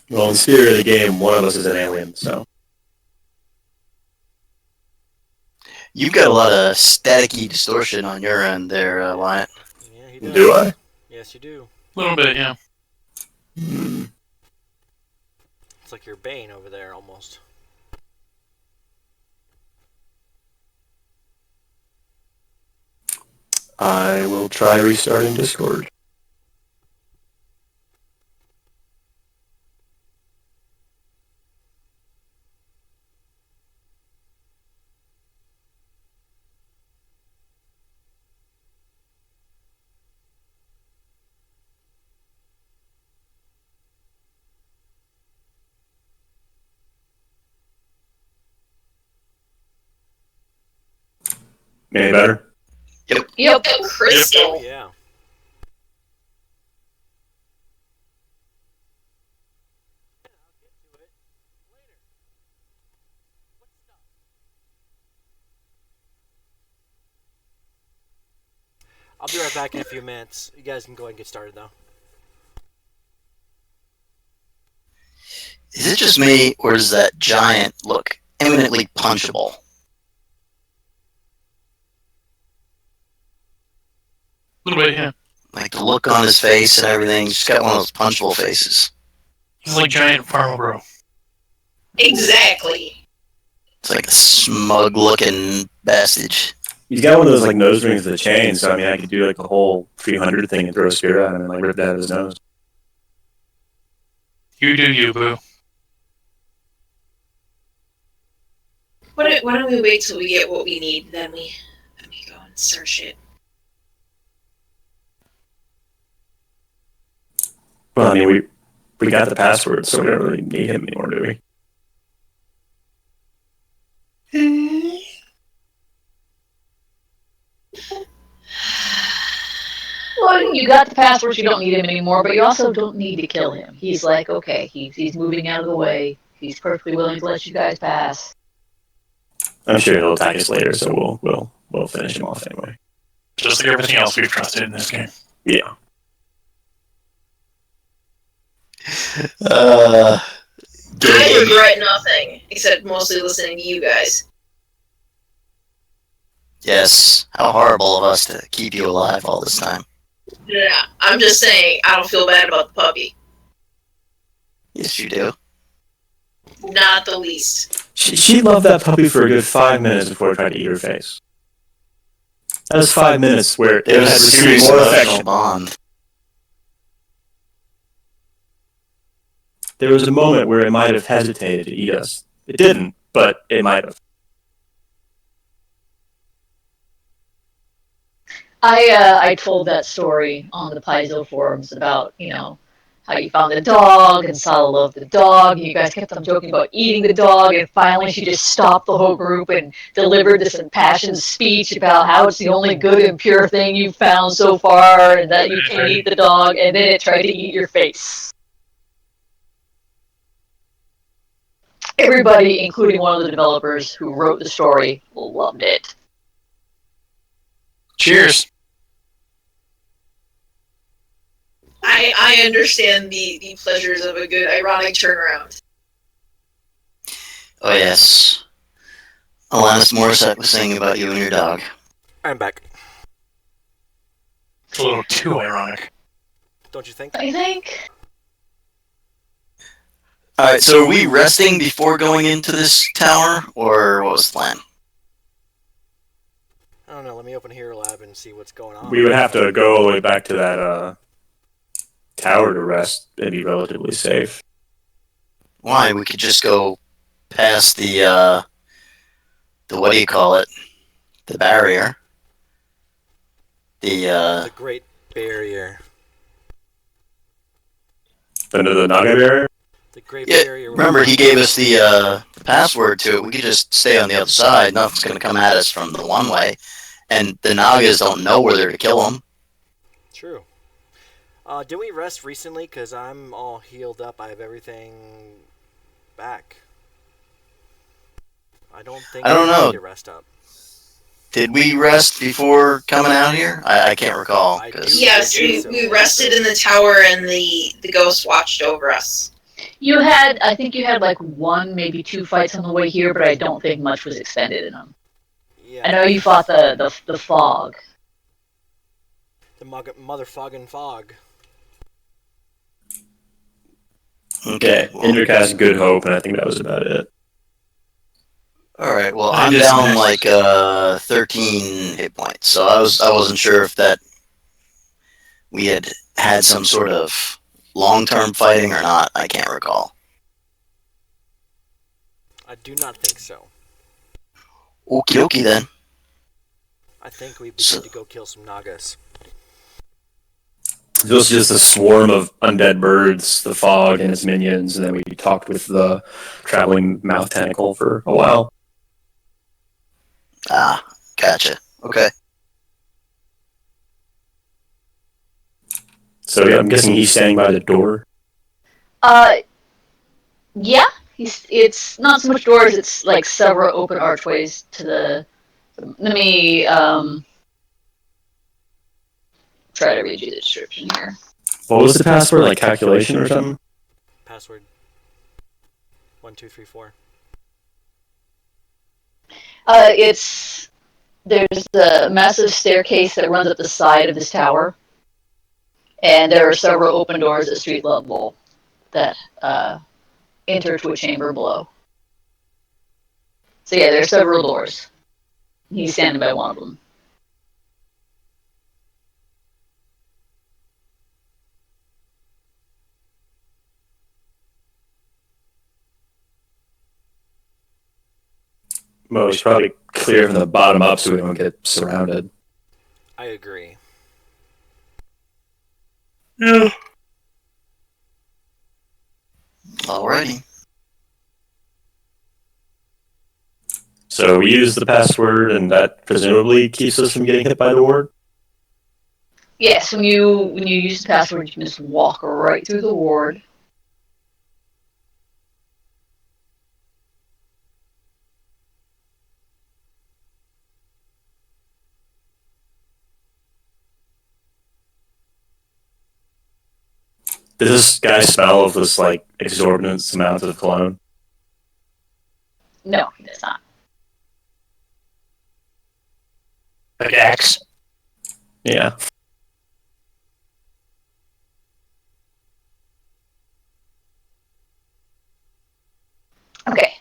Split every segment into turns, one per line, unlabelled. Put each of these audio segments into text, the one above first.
Well, in the spirit of the game, one of us is an alien, so.
You've got a lot of staticky distortion on your end there, Wyatt.
Yeah, he does.
Do I?
Yes, you do.
A little bit, yeah.
It's like your Bane over there, almost.
I will try restarting Discord. Any better?
Yep, Crystal.
Oh, yeah. I'll be right back in a few minutes. You guys can go ahead and get started, though.
Is it just me, or does that giant look eminently punchable?
A little bit, yeah.
Like the look on his face and everything, he's got one of those punchable faces.
He's like giant Pharma Bro.
Exactly.
It's like a smug-looking bastard.
He's got one of those like nose rings with a chain, so I mean, I could do like the whole 300 thing and throw a spear at him and like rip that out of his nose.
You do you, boo.
Why don't we wait till we get what we need, then we go and start shit.
Well, I mean, we got the password, so we don't really need him anymore, do we?
Well, you got the passwords, you don't need him anymore, but you also don't need to kill him. He's like, okay, he's moving out of the way. He's perfectly willing to let you guys pass.
I'm sure he'll attack us later, so we'll finish him off anyway.
Just like everything else we've trusted in this game.
Yeah.
I regret nothing, except mostly listening to you guys.
Yes, how horrible of us to keep you alive all this time.
Yeah, I'm just saying, I don't feel bad about the puppy.
Yes, you do.
Not the least.
She loved that puppy for a good 5 minutes before it tried to eat her face. That was 5 minutes where it
It was
had
a
received
serious
more
emotional
affection.
bond.
There was a moment where it might have hesitated to eat us. It didn't, but it might have.
I told that story on the Paizo forums about, how you found the dog and Sala loved the dog, and you guys kept on joking about eating the dog, and finally she just stopped the whole group and delivered this impassioned speech about how it's the only good and pure thing you've found so far, and that you can't eat the dog, and then it tried to eat your face. Everybody, including one of the developers who wrote the story, loved it.
Cheers.
I understand the pleasures of a good ironic turnaround.
Oh yes. Alanis Morissette was singing about you and your dog.
I'm back.
It's a little too ironic.
Don't you think?
I think.
Alright, so are we resting before going into this tower, or what was the plan?
I don't know. Let me open Hero Lab and see what's going on.
We would have to go all the way back to that tower to rest and be relatively safe.
Why? We could just go past the what do you call it? The barrier.
The Great Barrier.
Under the Naga barrier?
The Great
Yeah,
Barrier.
remember he gave us the password to it. We could just stay on the other side. Nothing's going to come at us from the one way. And the Nagas don't know whether to kill them.
True. Did we rest recently? Because I'm all healed up. I have everything back. I don't
know.
Need to rest up.
Did we rest before coming out here? I can't recall.
I do.
Yes, we rested in the tower and the ghost watched over us.
I think you had like one, maybe two fights on the way here, but I don't think much was expended in them.
Yeah.
I know you fought the fog.
The motherfucking fog.
Okay. Well,
Indra cast Good Hope, and I think that was about it.
all right. Well,
I
I'm
did some
down
hacks.
like 13 hit points, so I wasn't sure if that we had some sort of long-term fighting or not. I can't recall.
I do not think so.
Okie dokie then.
I think we'd be
So,
good to go kill some Nagas.
It was just a swarm of undead birds, the fog and its minions, and then we talked with the traveling mouth tentacle for a while.
gotcha. Okay.
So yeah, I'm guessing he's standing by the door.
Yeah, it's not so much doors, it's like several open archways to the. Let me try to read you the description here.
What was the password? Like calculation or something?
Password 1234.
There's a massive staircase that runs up the side of this tower, and there are several open doors at street level that enter to a chamber below. So yeah, there are several doors. He's standing by one of them.
Well, we should probably clear from the bottom up so we don't get surrounded.
I agree.
Yeah.
Alrighty.
So we use the password, and that presumably keeps us from getting hit by the ward.
Yes, when you use the password, you can just walk right through the ward.
Does this guy smell of this like exorbitant amount of cologne?
No, he does not.
Like Axe.
Yeah.
Okay.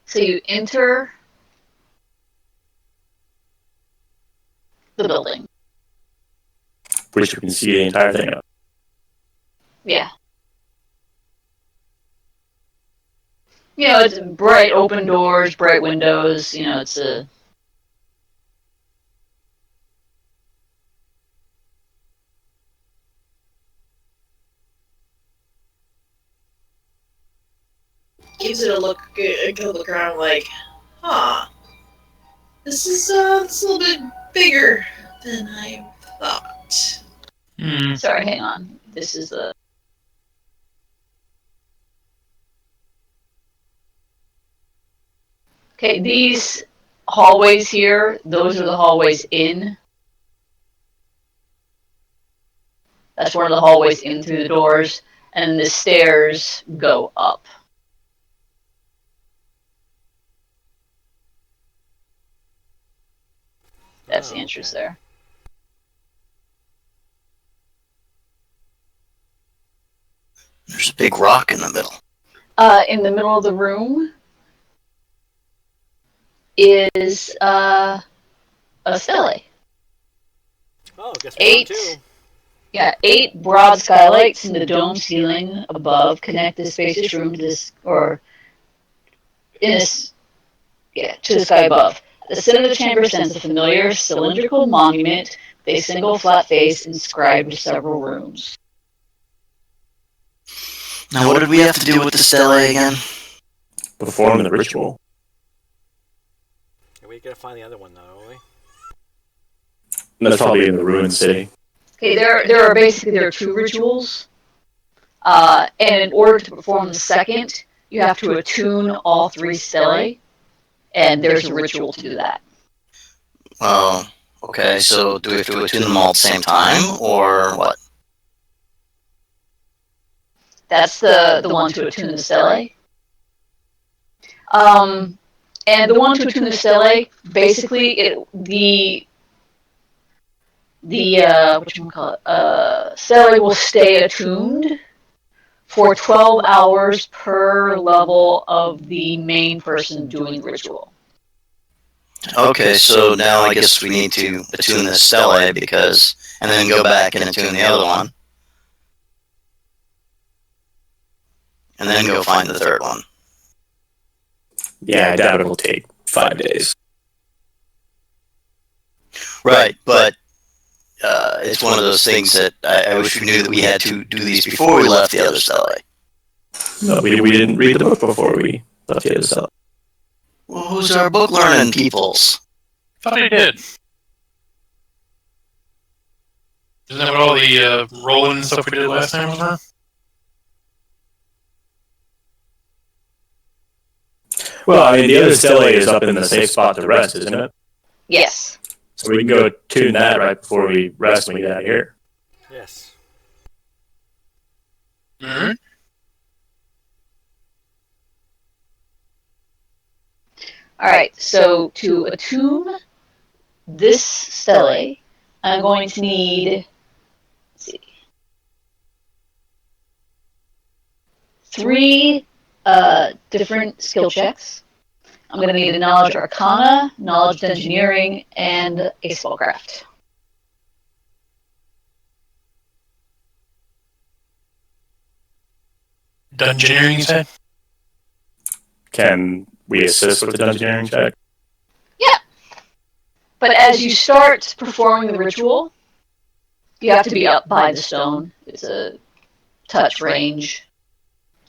So you enter the building.
Which we can see the entire thing of.
Yeah. You know, it's bright open doors, bright windows. You know, it's a.
Gives it a good look around, like, huh. This is it's a little bit bigger than I thought.
Sorry, hang on. This is the. Okay, these hallways here, those are the hallways in. That's one of the hallways in through the doors, and the stairs go up. That's the entrance there.
There's a big rock in the middle.
In the middle of the room is a stele.
Oh, guess we're on
8.
too.
Yeah, 8 broad skylights in the dome ceiling above connect this spacious room to this, or in this, yeah, to the sky above. The center of the chamber stands a familiar cylindrical monument with a single flat face inscribed with several runes.
Now, what did we have to do with the stele again?
Perform the ritual.
We gotta find the other one though, don't we?
And that's probably in the ruined city.
Okay, there are 2 rituals, and in order to perform the second, you have to attune all 3 stelae, and there's a ritual to do that.
Oh, okay. So do we have to attune them all at the same time, or what?
That's the one to attune the stele. And the one to attune the stele, basically, stele will stay attuned for 12 hours per level of the main person doing the ritual.
Okay, so now I guess we need to attune the stele and then go back and attune the other one. And then go find the third one.
Yeah, I doubt it'll take 5 days.
Right, but it's one of those things that I wish we knew that we had to do these before we left the other stele.
No, we didn't read the book before we left the other stele.
Well, who's our book learning peoples?
Thought he did. Isn't that what all the rolling and stuff we did last time was for?
Well, I mean, the other stele is up in the safe spot to rest, isn't it?
Yes.
So we can go tune that right before we rest when we get out of here.
Yes.
Mm-hmm.
Alright, so to attune this stele, I'm going to need, let's see, 3 different skill checks. I'm going to need a knowledge arcana, knowledge engineering, and a spellcraft.
Dungeoneering, you said?
Can we assist with the dungeoneering check?
Yeah. But as you start performing the ritual, you have to be up by the stone. It's a touch range.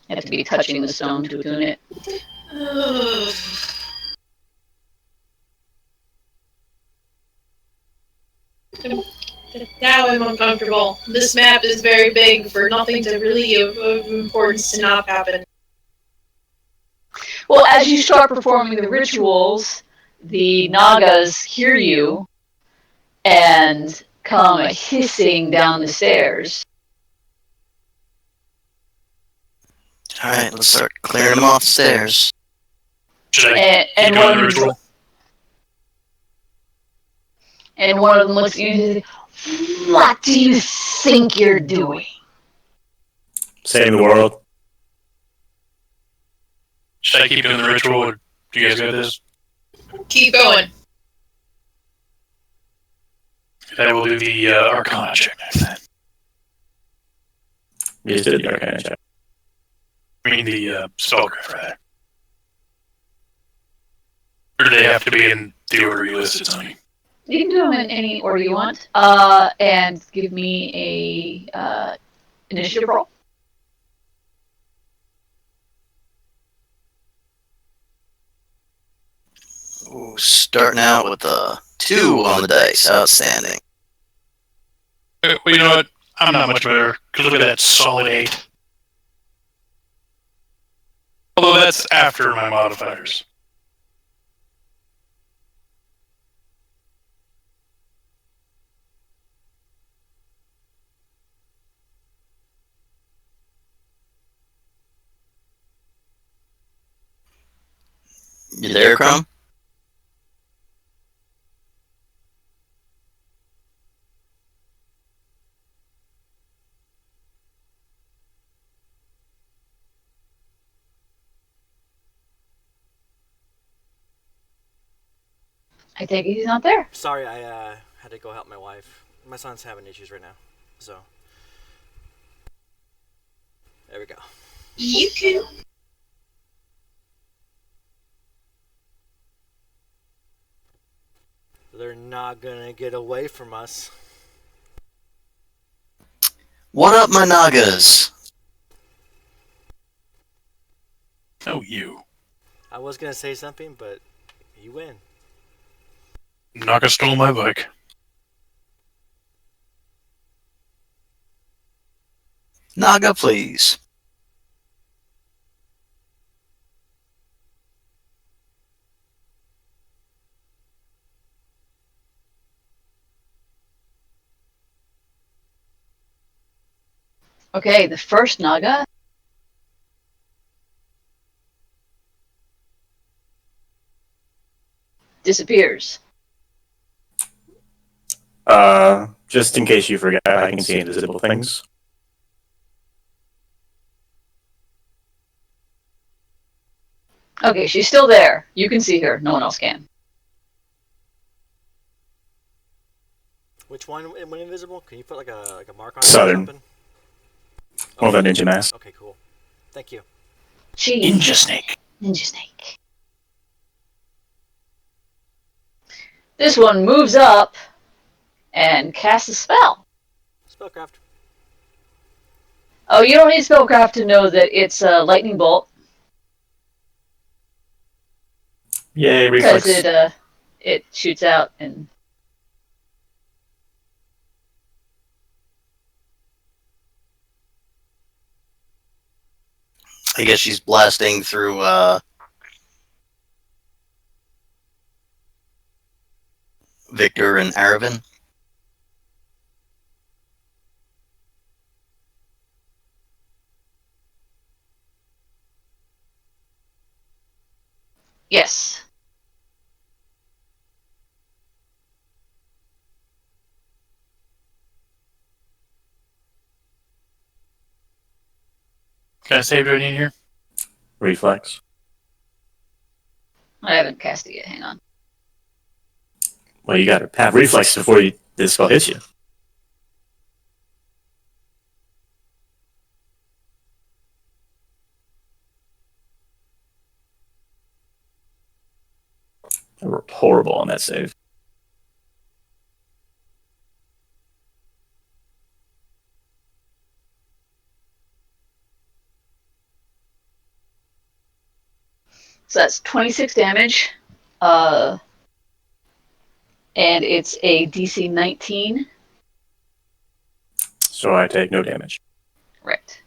You have to be touching the stone to attune it.
Now I'm uncomfortable. This map is very big for nothing to really of importance to not happen.
Well, as you start performing the rituals, the Nagas hear you and come hissing down the stairs.
Alright, let's start clearing them off the stairs.
Should I
And,
keep
and,
doing
one
the
of them,
ritual?
and one of them looks at you and says, "What do you think you're doing?"
Saving the world?
Should I keep doing the ritual, or do you guys got this?
Keep going.
I will do the Arcana check next then.
You just did the arcana check.
I mean the spellcraft, rather. Or do they have to be in the order you listed, Sani?
You can do them in any order you want. And give me a initiative roll.
Ooh, starting out with a 2 on the dice. Outstanding.
Well, you know what? I'm not much better, because look at that solid 8. Although that's after my modifiers.
You there, Crumb?
I take it he's not there.
Sorry, I had to go help my wife. My son's having issues right now, so there we go.
You can.
They're not gonna get away from us.
What up, my Nagas?
Oh, you.
I was gonna say something, but you win.
Naga stole my bike.
Naga, please.
Okay, the first Naga disappears.
Just in case you forget, I can see invisible things.
Okay, she's still there. You can see her. No one else can.
Which one went invisible? Can you put like a mark on
Southern.
it or something?
Well, the ninja mask.
Okay, cool. Thank you.
Ninja snake.
Ninja snake. This one moves up and casts a spell.
Spellcraft.
Oh, you don't need spellcraft to know that it's a lightning bolt
Yay,
because
reflex.
it shoots out and.
I guess she's blasting through Victor and Aravan.
Yes.
Can I save it in here?
Reflex.
I haven't cast it yet. Hang on.
Well, you gotta have reflex before this spell hits you. I worked horrible on that save.
So that's 26 damage. And it's a DC 19.
So I take no damage.
Right.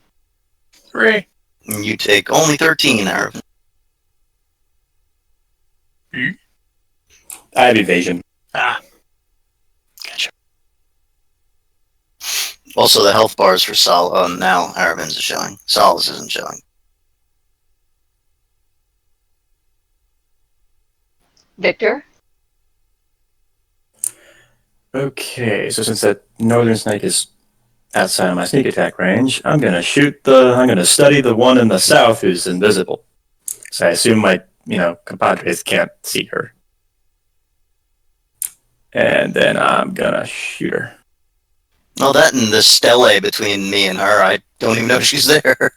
Hooray.
And you take only 13, Aravan.
I have evasion.
Ah. Gotcha.
Also, the health bars for Sol now Aravan's is showing. Sol's isn't showing.
Victor?
Okay, so since that northern snake is outside of my sneak attack range, I'm gonna study the one in the south who's invisible. So I assume my, compadres can't see her. And then I'm gonna shoot her.
Well, that and the stele between me and her, I don't even know she's there.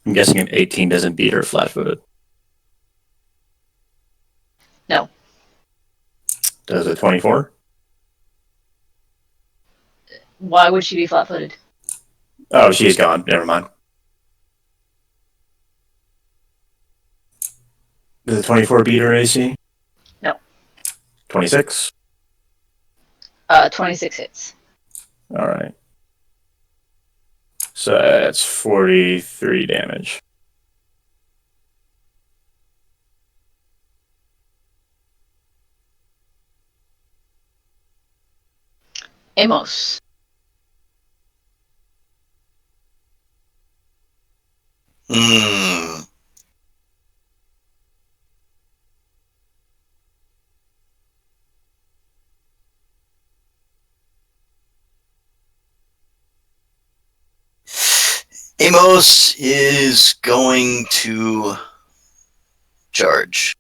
I'm guessing an 18 doesn't beat her flat-footed.
No.
Does a 24?
Why would she be flat-footed?
Oh, she's gone. Never mind. Does a 24 beat her AC?
No.
26?
26 hits.
All right. So that's 43 damage.
Amos.
Hmm. Amos is going to charge.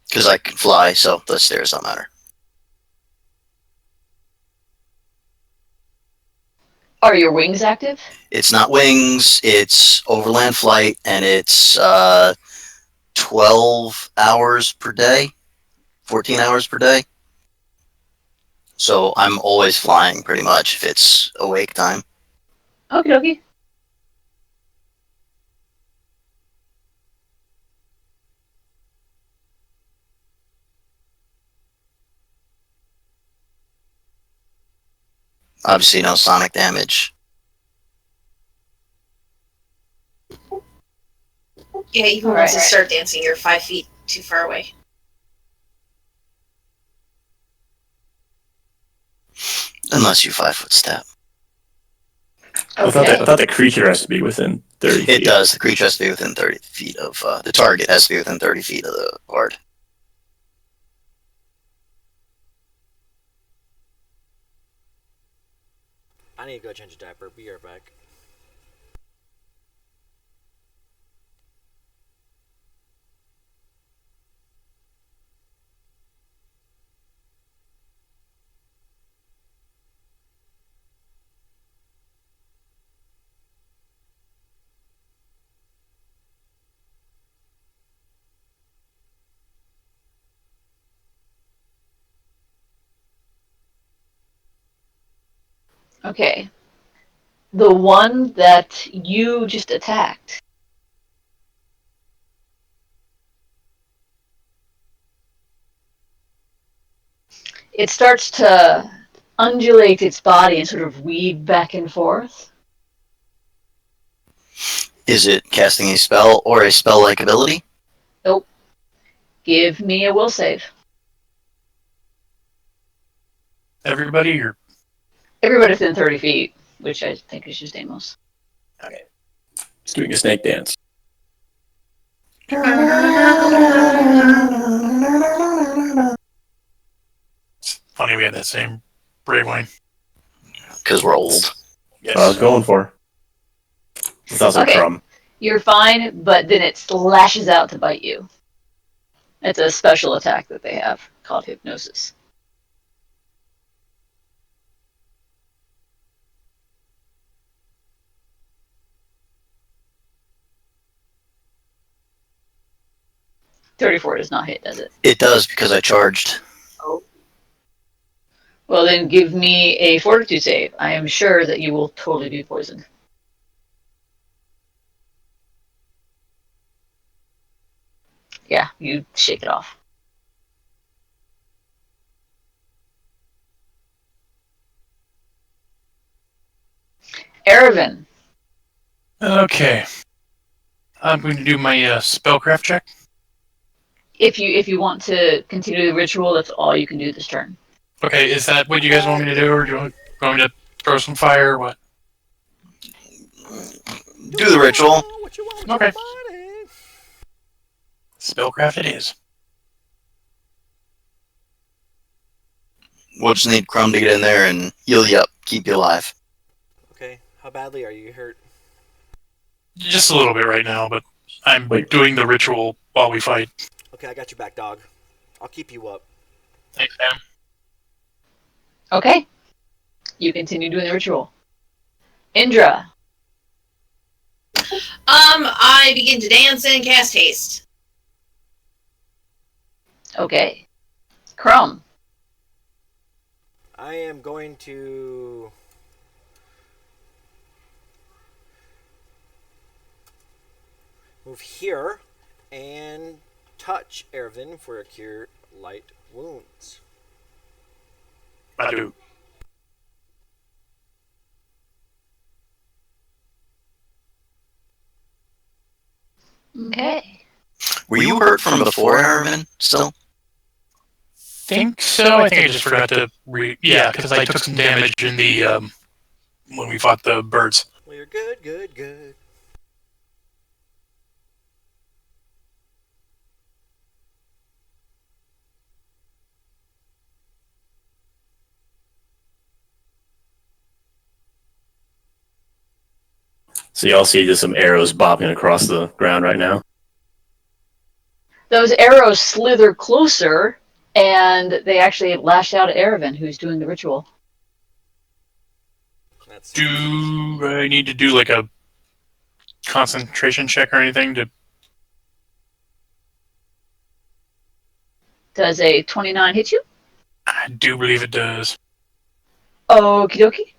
Because I can fly, so the stairs don't matter.
Are your wings active?
It's not wings, it's overland flight, and it's 12 hours per day, 14 hours per day. So I'm always flying, pretty much, if it's awake time.
Okie dokie.
Obviously, no sonic damage.
Yeah, even
All
once
right.
you start dancing, you're 5 feet too far away.
Unless you 5-foot step.
I thought the creature has to be within 30 feet.
It does. The creature has to be within 30 feet of the target. Has to be within 30 feet of the bard.
I need to go change a diaper. Be right back.
Okay. The one that you just attacked. It starts to undulate its body and sort of weave back and forth.
Is it casting a spell or a spell-like ability?
Nope. Give me a will save.
Everybody, or
Everybody within 30 feet, which I think is just Amos.
Okay. It's doing a snake dance.
it's funny we had that same brave wine.
Because we're old.
That's what I was going for. It's also
Okay.
crumb.
You're fine, but then it lashes out to bite you. It's a special attack that they have called Hypnosis. $34 does not hit, does it?
It does because I charged.
Well, then give me a Fortitude save. I am sure that you will totally be poisoned. Yeah, you shake it off. Erevan.
Okay. I'm going to do my spellcraft check.
If you want to continue the ritual, that's all you can do this turn.
Okay, is that what you guys want me to do, or do you want me to throw some fire, or what?
Do the ritual.
What you want,
Okay.
buddy?
Spellcraft it is.
We'll just need Crumb to get in there and heal you up, keep you alive.
Okay, how badly are you hurt?
Just a little bit right now, but I'm
Wait.
doing the ritual while we fight.
Okay, I got your back, dog. I'll keep you up.
Thanks, Sam.
Okay. You continue doing the ritual. Indra.
I begin to dance and cast haste.
Okay. Crumb.
I am going to move here and touch Ervin for a cure light wounds.
I do.
Okay.
Were you hurt from before, Herman? Still?
Think so. I think I just forgot to yeah, because I took some damage in the when we fought the birds.
Well, you're good, good, good.
So y'all see just some arrows bobbing across the ground right now.
Those arrows slither closer, and they actually lash out at Erevan, who's doing the ritual.
That's
Do I need to do like a concentration check or anything to?
Does a 29 hit you?
I do believe it does.
Okie dokie.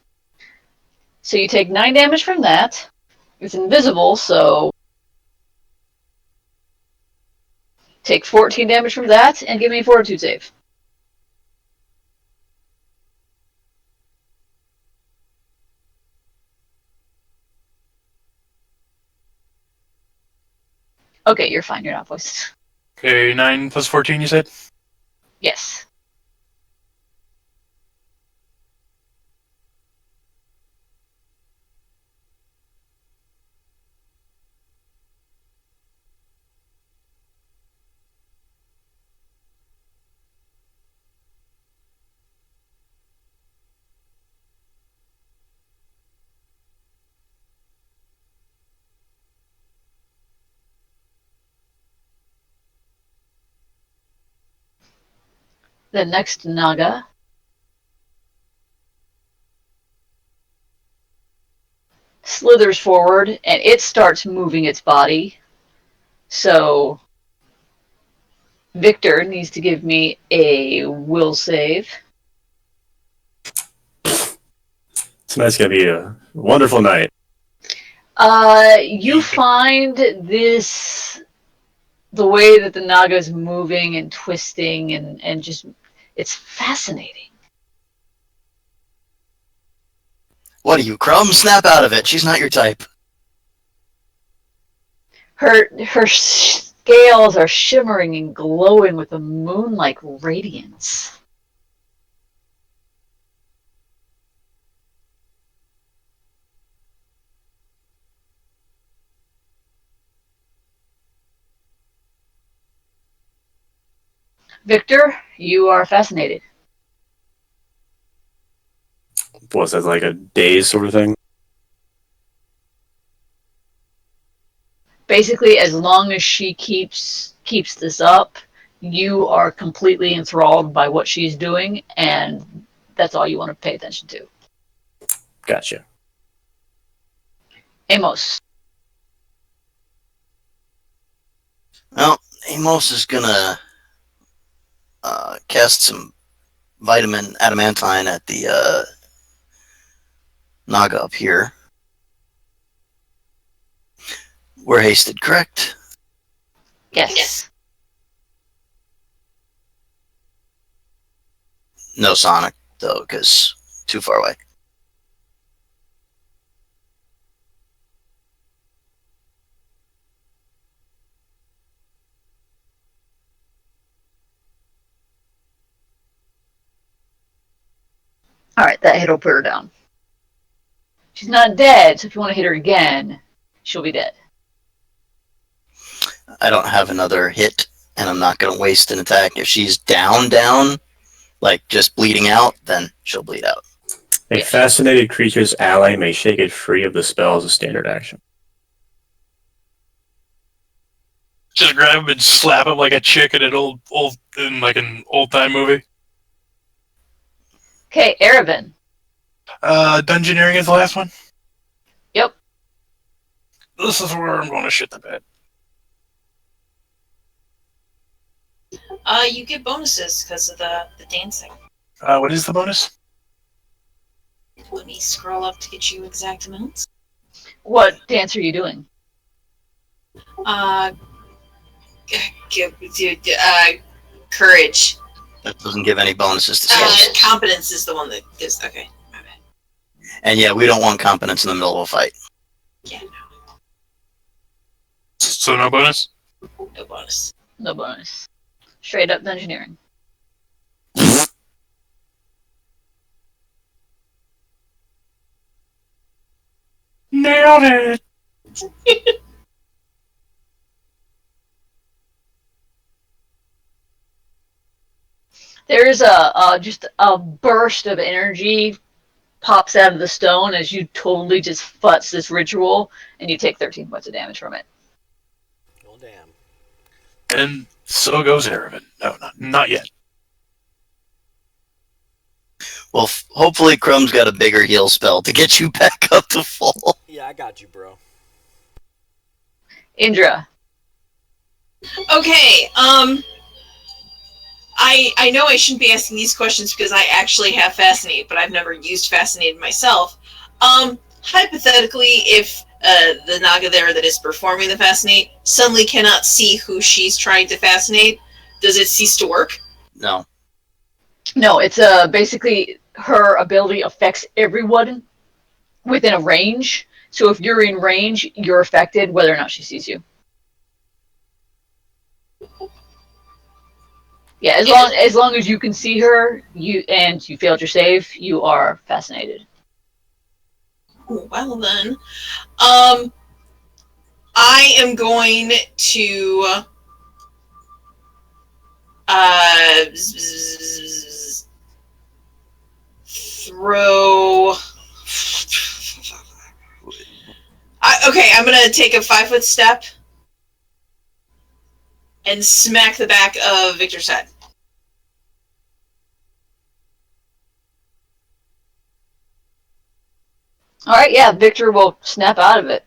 So you take 9 damage from that. It's invisible, so take 14 damage from that, and give me a Fortitude save. Okay, you're fine. You're not poisoned.
Okay, 9 plus 14, you said?
Yes. The next Naga slithers forward and it starts moving its body. So Victor needs to give me a will save.
Tonight's gonna be a wonderful night.
You find this, the way that the Naga is moving and twisting and just, it's fascinating.
What are you, Crumb? Snap out of it. She's not your type.
Her scales are shimmering and glowing with a moon-like radiance. Victor, you are fascinated.
Was that like a daze sort of thing?
Basically, as long as she keeps this up, you are completely enthralled by what she's doing, and that's all you want to pay attention to.
Gotcha.
Amos.
Well, Amos is gonna cast some vitamin adamantine at the Naga up here. We're hasted, correct?
Yes.
No Sonic, though, because too far away.
Alright, that hit will put her down. She's not dead, so if you want to hit her again, she'll be dead.
I don't have another hit, and I'm not going to waste an attack. If she's down, like just bleeding out, then she'll bleed out.
A fascinated creature's ally may shake it free of the spell as a standard action.
Just grab him and slap him like a chick in an old time movie.
Okay, Erebin.
Dungeoneering is the last one.
Yep.
This is where I'm going to shit the bed.
You get bonuses because of the dancing.
What is the bonus?
Let me scroll up to get you exact amounts.
What dance are you doing?
Courage.
That doesn't give any bonuses to skills.
Competence is the one that gives. Okay, my bad.
And yeah, we don't want competence in the middle of a fight.
Yeah,
So no bonus?
no bonus.
No bonus. Straight up dungeoneering.
Nailed it!
There's just a burst of energy pops out of the stone as you totally just futz this ritual, and you take 13 points of damage from it.
Well, damn.
And so goes Erebin. No, not yet.
Well, hopefully Crumb's got a bigger heal spell to get you back up to full.
Yeah, I got you, bro.
Indra.
Okay, I know I shouldn't be asking these questions because I actually have Fascinate, but I've never used Fascinate myself. Hypothetically, if the Naga there that is performing the Fascinate suddenly cannot see who she's trying to fascinate, does it cease to work?
No.
No, it's basically her ability affects everyone within a range. So if you're in range, you're affected whether or not she sees you. Yeah, as long as you can see her, you failed your save, you are fascinated.
Well then, I am going to throw. Okay, I'm gonna take a 5-foot step and smack the back of Victor's head.
All right, yeah, Victor will snap out of it.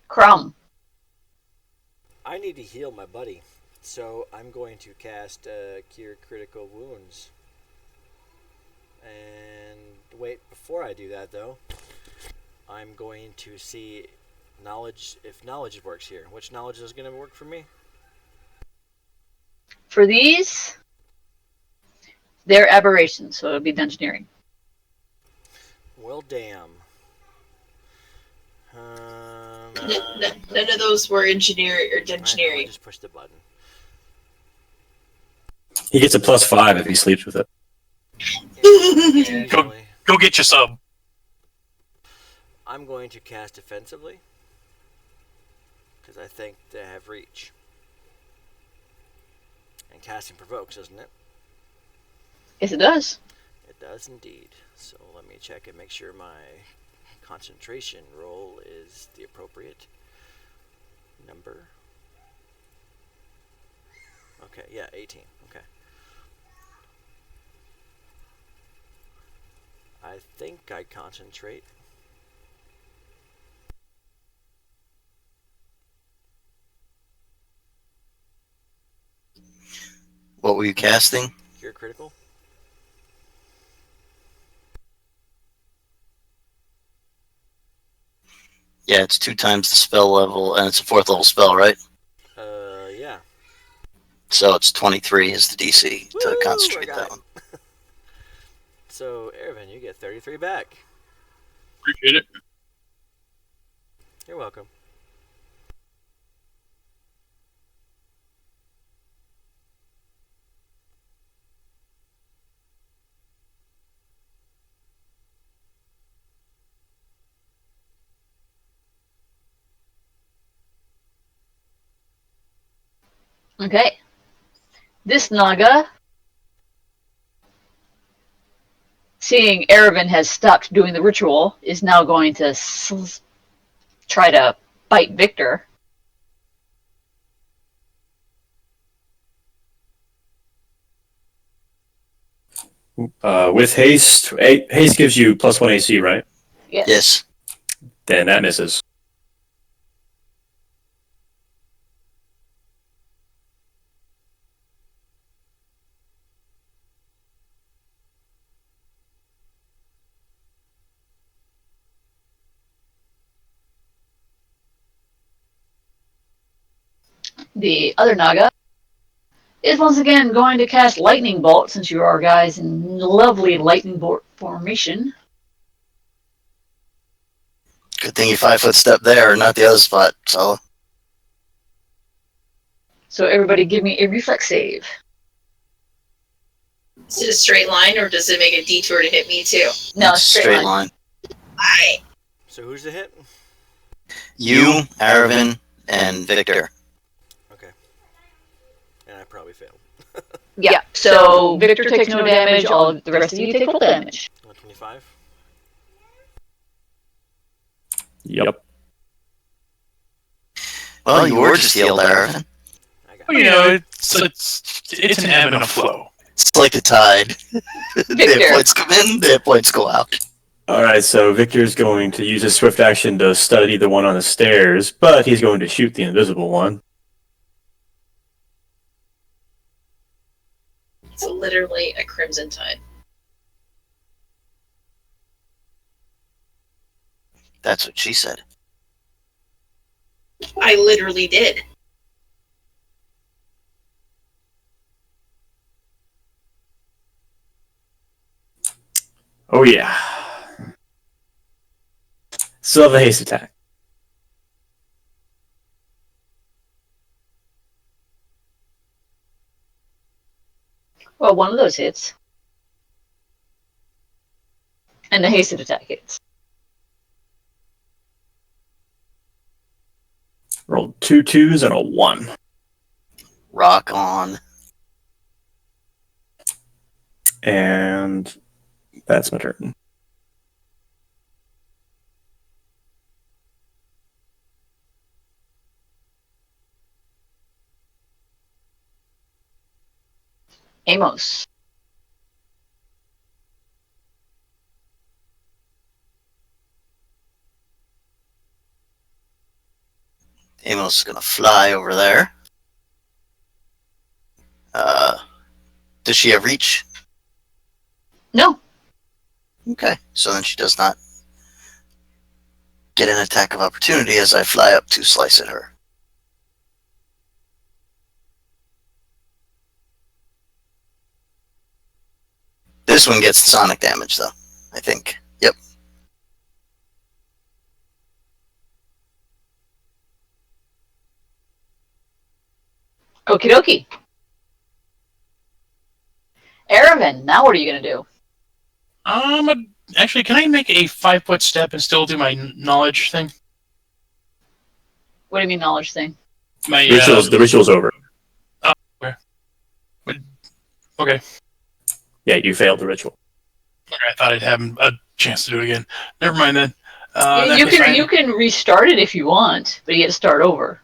Crumb.
I need to heal my buddy, so I'm going to cast Cure Critical Wounds. And wait, before I do that though, I'm going to see knowledge if knowledge works here. Which knowledge is going to work for me?
For these, they're aberrations, so it'll be engineering.
Well, damn.
None of those were engineering or
I
engineering.
just pushed the button.
He gets a +5 if he sleeps with it.
Usually.
Go get your sub.
I'm going to cast defensively because I think they have reach. And casting provokes, doesn't it?
Yes, it does.
It does indeed. So let me check and make sure my concentration roll is the appropriate number. Okay, yeah, 18. Okay. I think I concentrate.
What were you casting?
Cure critical?
Yeah, it's 2 times the spell level, and it's a 4th level spell, right?
Yeah.
So it's 23 is the DC to
Woo,
concentrate
I got
that
it.
one.
So, Ervin, you get 33 back.
Appreciate it.
You're welcome.
Okay. This Naga, seeing Erebin has stopped doing the ritual, is now going to try to bite Victor.
With haste, haste gives you +1 AC, right?
Yes.
Yes.
Then that misses.
The other Naga is once again going to cast Lightning Bolt, since you are guys in lovely Lightning Bolt formation.
Good thing you 5-foot step there, not the other spot. So
So everybody give me a reflex save.
Is it a straight line, or does it make a detour to hit me too?
No,
it's straight line.
I
So, who's the hit?
You, Arvin, and Victor.
Okay. And I probably failed.
Yeah. So Victor takes no damage. All the rest of you take full damage.
125.
Yep.
Well, you were just healed, Arvin.
I got
Well, you know, it's an ebb and a flow.
It's like the tide. The hit
Victor.
points come in, the hit points go out.
Alright, so Victor's going to use his swift action to study the one on the stairs, but he's going to shoot the invisible one.
It's literally a crimson tide.
That's what she said.
I literally did.
Oh yeah. Still have a haste attack.
Well, one of those hits. And the hasted attack hits.
Rolled 2 2s and a 1.
Rock on.
And that's my turn.
Amos.
Amos is gonna fly over there. Does she have reach?
No.
Okay, so then she does not get an attack of opportunity as I fly up to slice at her. This one gets sonic damage, though, I think. Yep.
Okie dokie. Aravan, now what are you going to do?
Actually, can I make a 5-foot step and still do my knowledge thing?
What do you mean knowledge thing?
My
The ritual's over.
Okay.
Yeah, you failed the ritual.
Okay, I thought I'd have a chance to do it again. Never mind then.
You can restart it if you want, but you get to start over.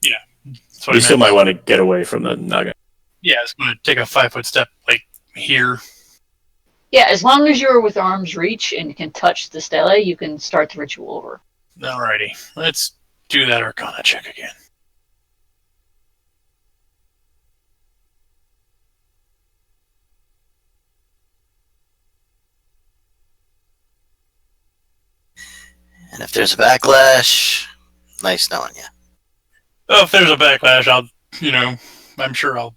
Yeah.
You still might want to get away from the Naga.
Yeah, it's going to take a 5-foot step, like here.
Yeah, as long as you're with arm's reach and can touch the stele, you can start the ritual over.
Alrighty, let's do that Arcana check again.
And if there's a backlash, nice knowing you.
Oh, if there's a backlash, I'm sure I'll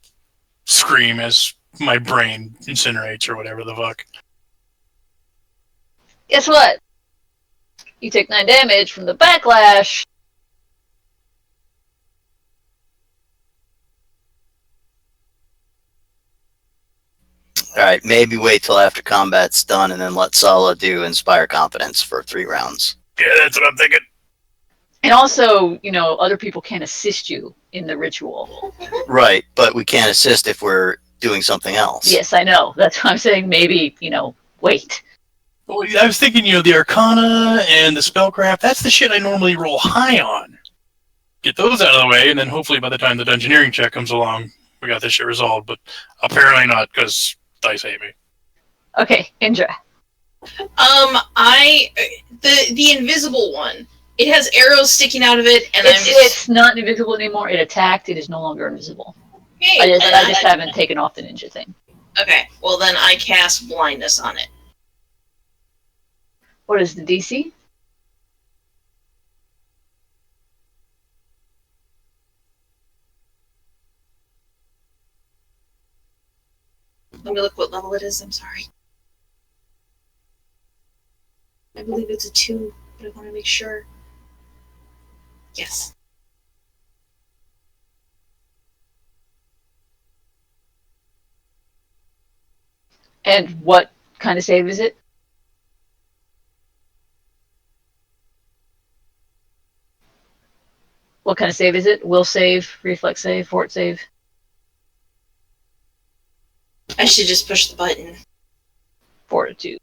scream as my brain incinerates or whatever the fuck.
Guess what? You take 9 damage from the backlash.
Alright, maybe wait till after combat's done and then let Sala do Inspire Confidence for 3 rounds.
Yeah, that's what I'm thinking.
And also, other people can assist you in the ritual.
Right, but we can't assist if we're doing something else.
Yes, I know. That's why I'm saying maybe, wait.
Well, I was thinking, the Arcana and the Spellcraft, that's the shit I normally roll high on. Get those out of the way, and then hopefully by the time the Dungeoneering check comes along, we got this shit resolved, but apparently not, because dice hate me.
Okay, Indra.
The invisible one. It has arrows sticking out of it, and
it's not invisible anymore. It attacked. It is no longer invisible.
Hey,
I just haven't taken off the ninja thing.
Okay, well then I cast blindness on it.
What is the DC?
Let me look what level it is. I'm sorry. I believe it's a 2, but I want to make sure. Yes.
And what kind of save is it? What kind of save is it? Will save, reflex save, fort save?
I should just push the button.
Fortitude.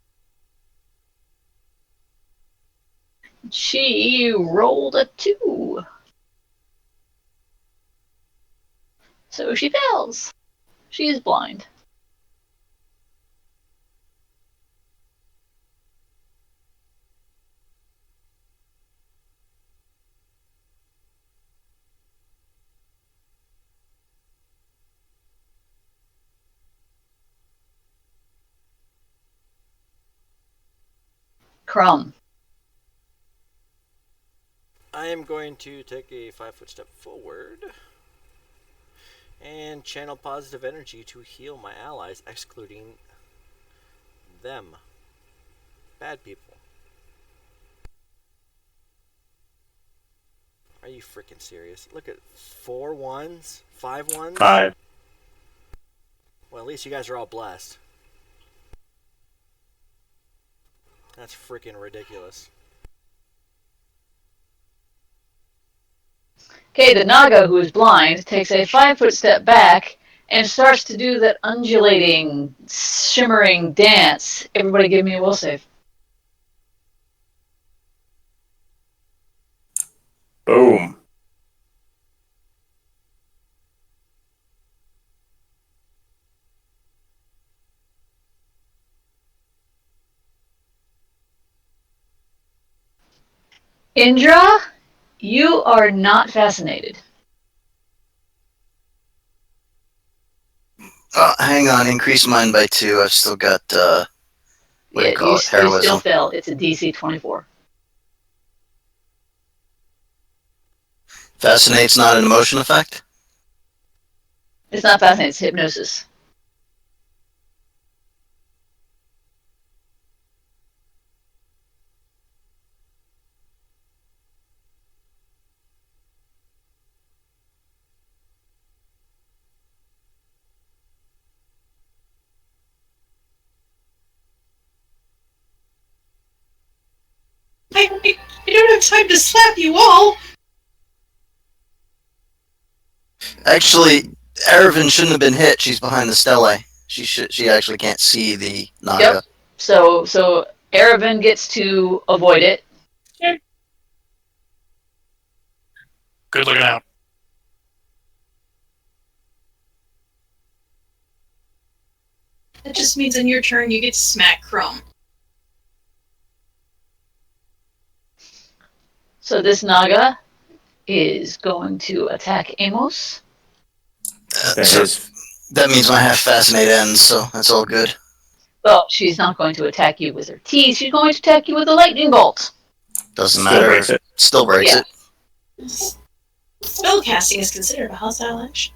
She rolled a 2. So she fails. She is blind. Crumb.
I am going to take a 5-foot step forward and channel positive energy to heal my allies, excluding them. Bad people. you freaking serious? Look at 4 ones, 5 ones.
5.
Well, at least you guys are all blessed. That's freaking ridiculous.
Okay, the Naga, who is blind, takes a 5-foot step back and starts to do that undulating, shimmering dance. Everybody give me a will save.
Boom.
Indra, you are not fascinated.
Hang on, increase mine by 2. I've still got, what do you call it,
You still
heroism.
fail. It's a DC 24.
Fascinate's not an emotion effect?
It's not fascinating, it's hypnosis.
I don't have time to slap you all.
Actually, Erevan shouldn't have been hit. She's behind the stele. She actually can't see the Naga.
Yep. So Erevan gets to avoid it.
Good looking out.
That just means on your turn you get to smack Chrome.
So this Naga is going to attack Amos.
So that means my half fascinate ends, so that's all good.
Well, she's not going to attack you with her teeth. She's going to attack you with a lightning bolt.
Doesn't
Still
matter.
breaks it.
Still breaks
Yeah.
it.
Spellcasting is considered a hostile action.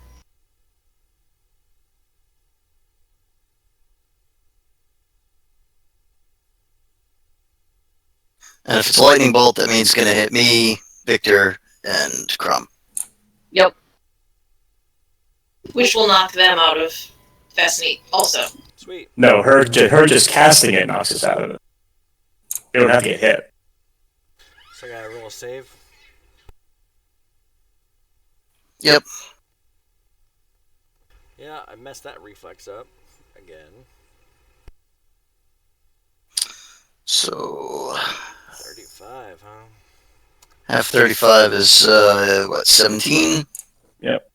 And if it's a lightning bolt, that means it's going to hit me, Victor, and Crumb.
Yep.
Which will knock them out of Fascinate also.
Sweet.
No, her just casting it knocks us out of it. We don't have to get hit.
So I gotta roll a save.
Yep.
Yeah, I messed that reflex up again.
So
35, huh?
half 35 is, what, 17?
Yep.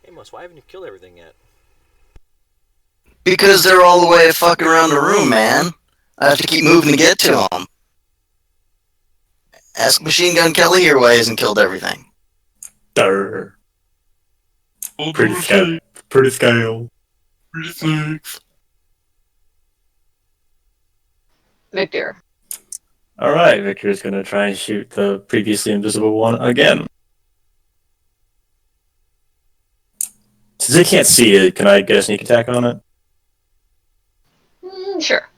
Amos, why haven't you killed everything yet?
Because they're all the way fucking around the room, man. I have to keep moving to get to them. Ask Machine Gun Kelly here why he hasn't killed everything.
Durr. Pretty scale. Pretty scale.
Pretty thanks.
Victor.
Alright, Victor's gonna try and shoot the previously invisible one again. Since I can't see it, can I get a sneak attack on it?
Sure.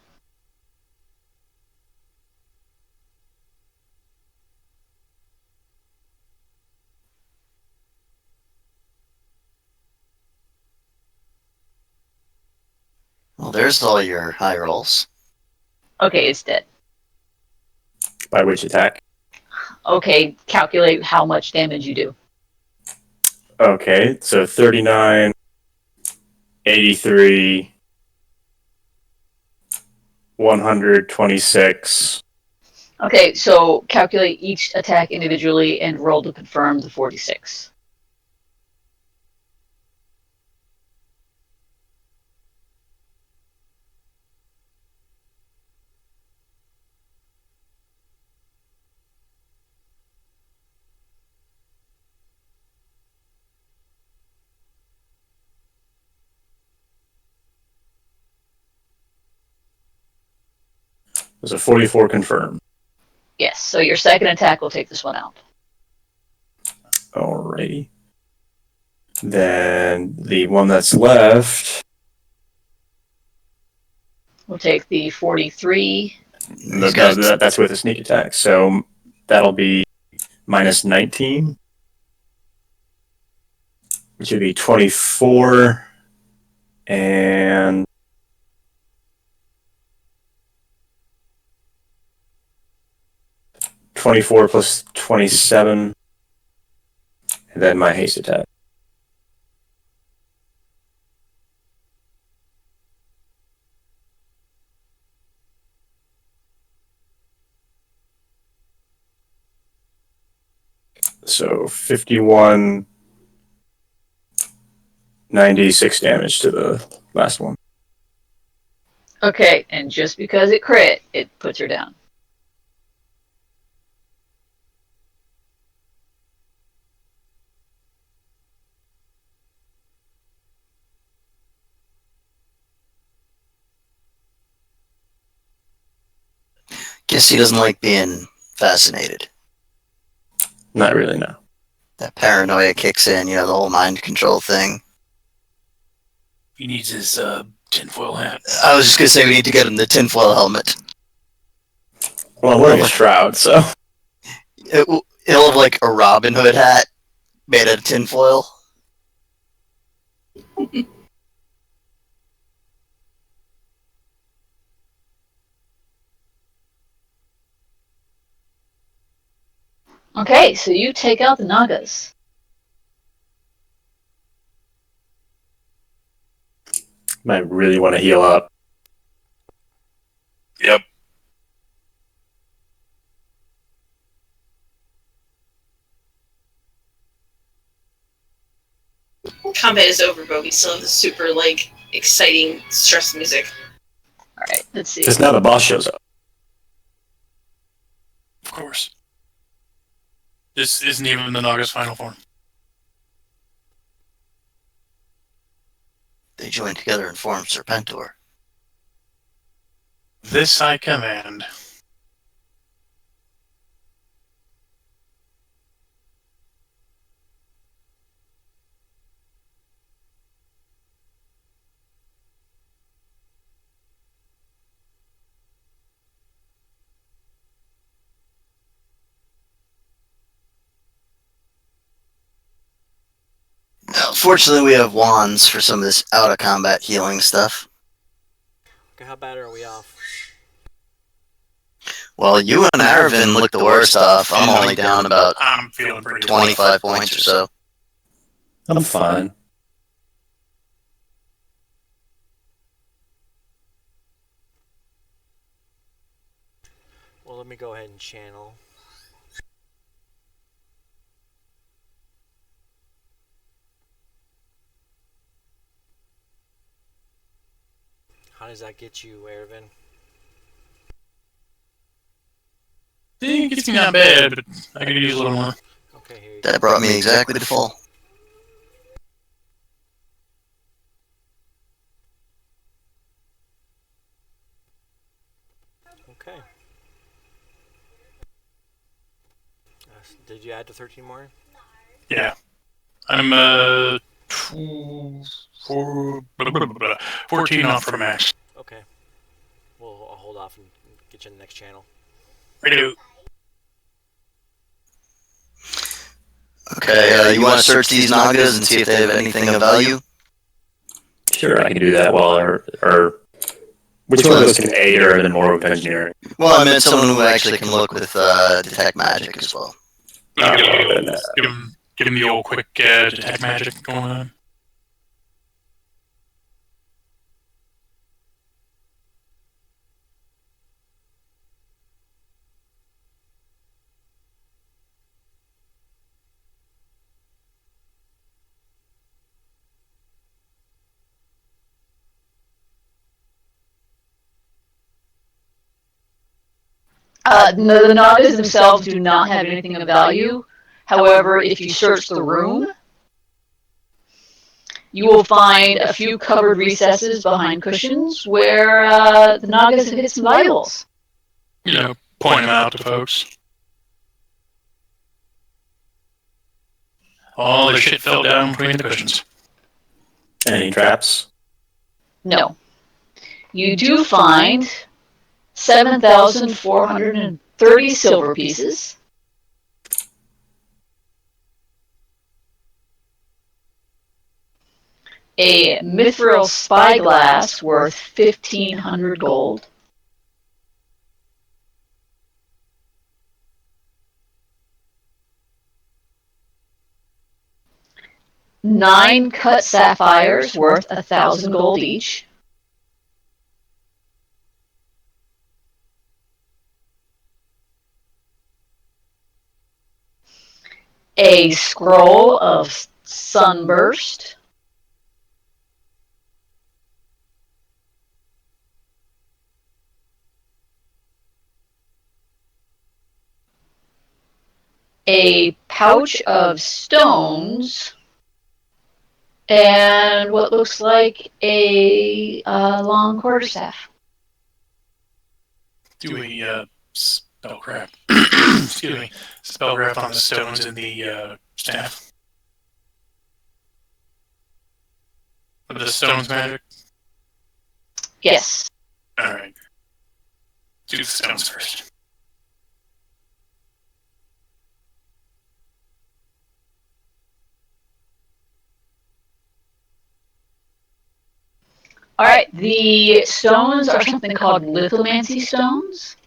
Well, there's all your high rolls.
Okay, it's dead.
By which attack?
Okay, calculate how much damage you do.
Okay, so 39, 83, 126.
Okay, so calculate each attack individually and roll to confirm the 46.
There's a 44 confirmed.
Yes, so your second attack will take this one out.
Alrighty. Then the one that's left.
We'll take the 43.
That's with a sneak attack. So that'll be minus 19, which would be 24, and 24 plus 27, and then my haste attack. So 51, 96 damage to the last one.
Okay, and just because it crit, it puts her down.
Guess he doesn't like being fascinated.
Not really, no.
That paranoia kicks in, the whole mind control thing.
He needs his tinfoil hat.
I was just gonna say we need to get him the tinfoil helmet.
Well, I'm wearing a shroud, so.
He'll have like a Robin Hood hat made out of tinfoil.
Okay, so you take out the Nagas.
Might really want to heal up.
Yep.
Combat is over, but we still have the super, exciting stress music.
Alright, let's see.
Because now the boss shows up.
Of course. This isn't even the Naga's final form.
They join together and form Serpentor.
This I command.
Now, fortunately, we have wands for some of this out-of-combat healing stuff.
Okay, how bad are we off?
Well, you and Arvin look the worst off. I'm only down about
I'm feeling pretty
25 points or so.
I'm fine.
Well, let me go ahead and channel. How does that get you, Ervin?
I think it's not bad, but I could use a little more.
Okay, here you go.
That brought me exactly to full.
Okay. Did you add to 13 more?
Yeah. I'm 14 off for max.
Okay. I'll hold off and get you in the next channel.
Redo.
Okay, you want to search these Nagas and see if they have anything of value?
Sure, I can do that while or which one of those can aid or than more with engineering?
Well, I meant someone who actually can look with detect magic as well.
Give him the old quick detect magic going on.
The Nagas themselves do not have anything of value. However, if you search the room, you will find a few covered recesses behind cushions where the Nagas have hid some valuables.
Point them out to folks. All their shit fell down between the cushions.
Any traps?
No. You do find 7,430 silver pieces, A mithril spyglass worth 1,500 gold. Nine cut sapphires worth 1,000 gold each. A scroll of sunburst. A pouch of stones. And what looks like a long quarterstaff.
Do a spellcraft. Excuse me. Spellcraft on the stones in the staff. Are the stones magic?
Yes.
Alright. Do the stones first.
Alright, the stones are something called lithomancy stones.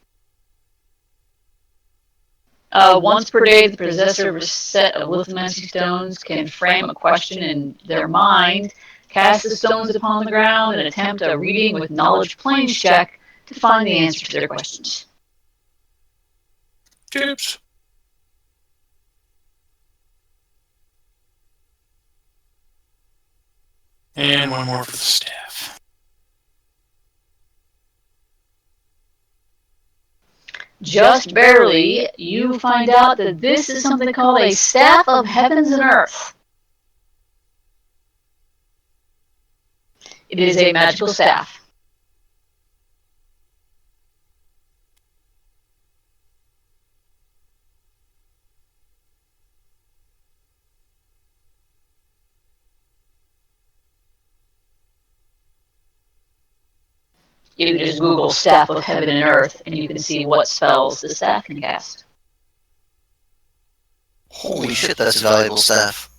Once per day, the possessor of a set of lithomancy stones can frame a question in their mind, cast the stones upon the ground, and attempt a reading with knowledge planes check to find the answer to their questions.
Tips. And one more for the staff.
Just barely, you find out that this is something called a Staff of Heavens and Earth. It is a magical staff. You can just Google Staff of Heaven and Earth, and you can see what spells the staff can cast.
Holy shit, that's valuable stuff.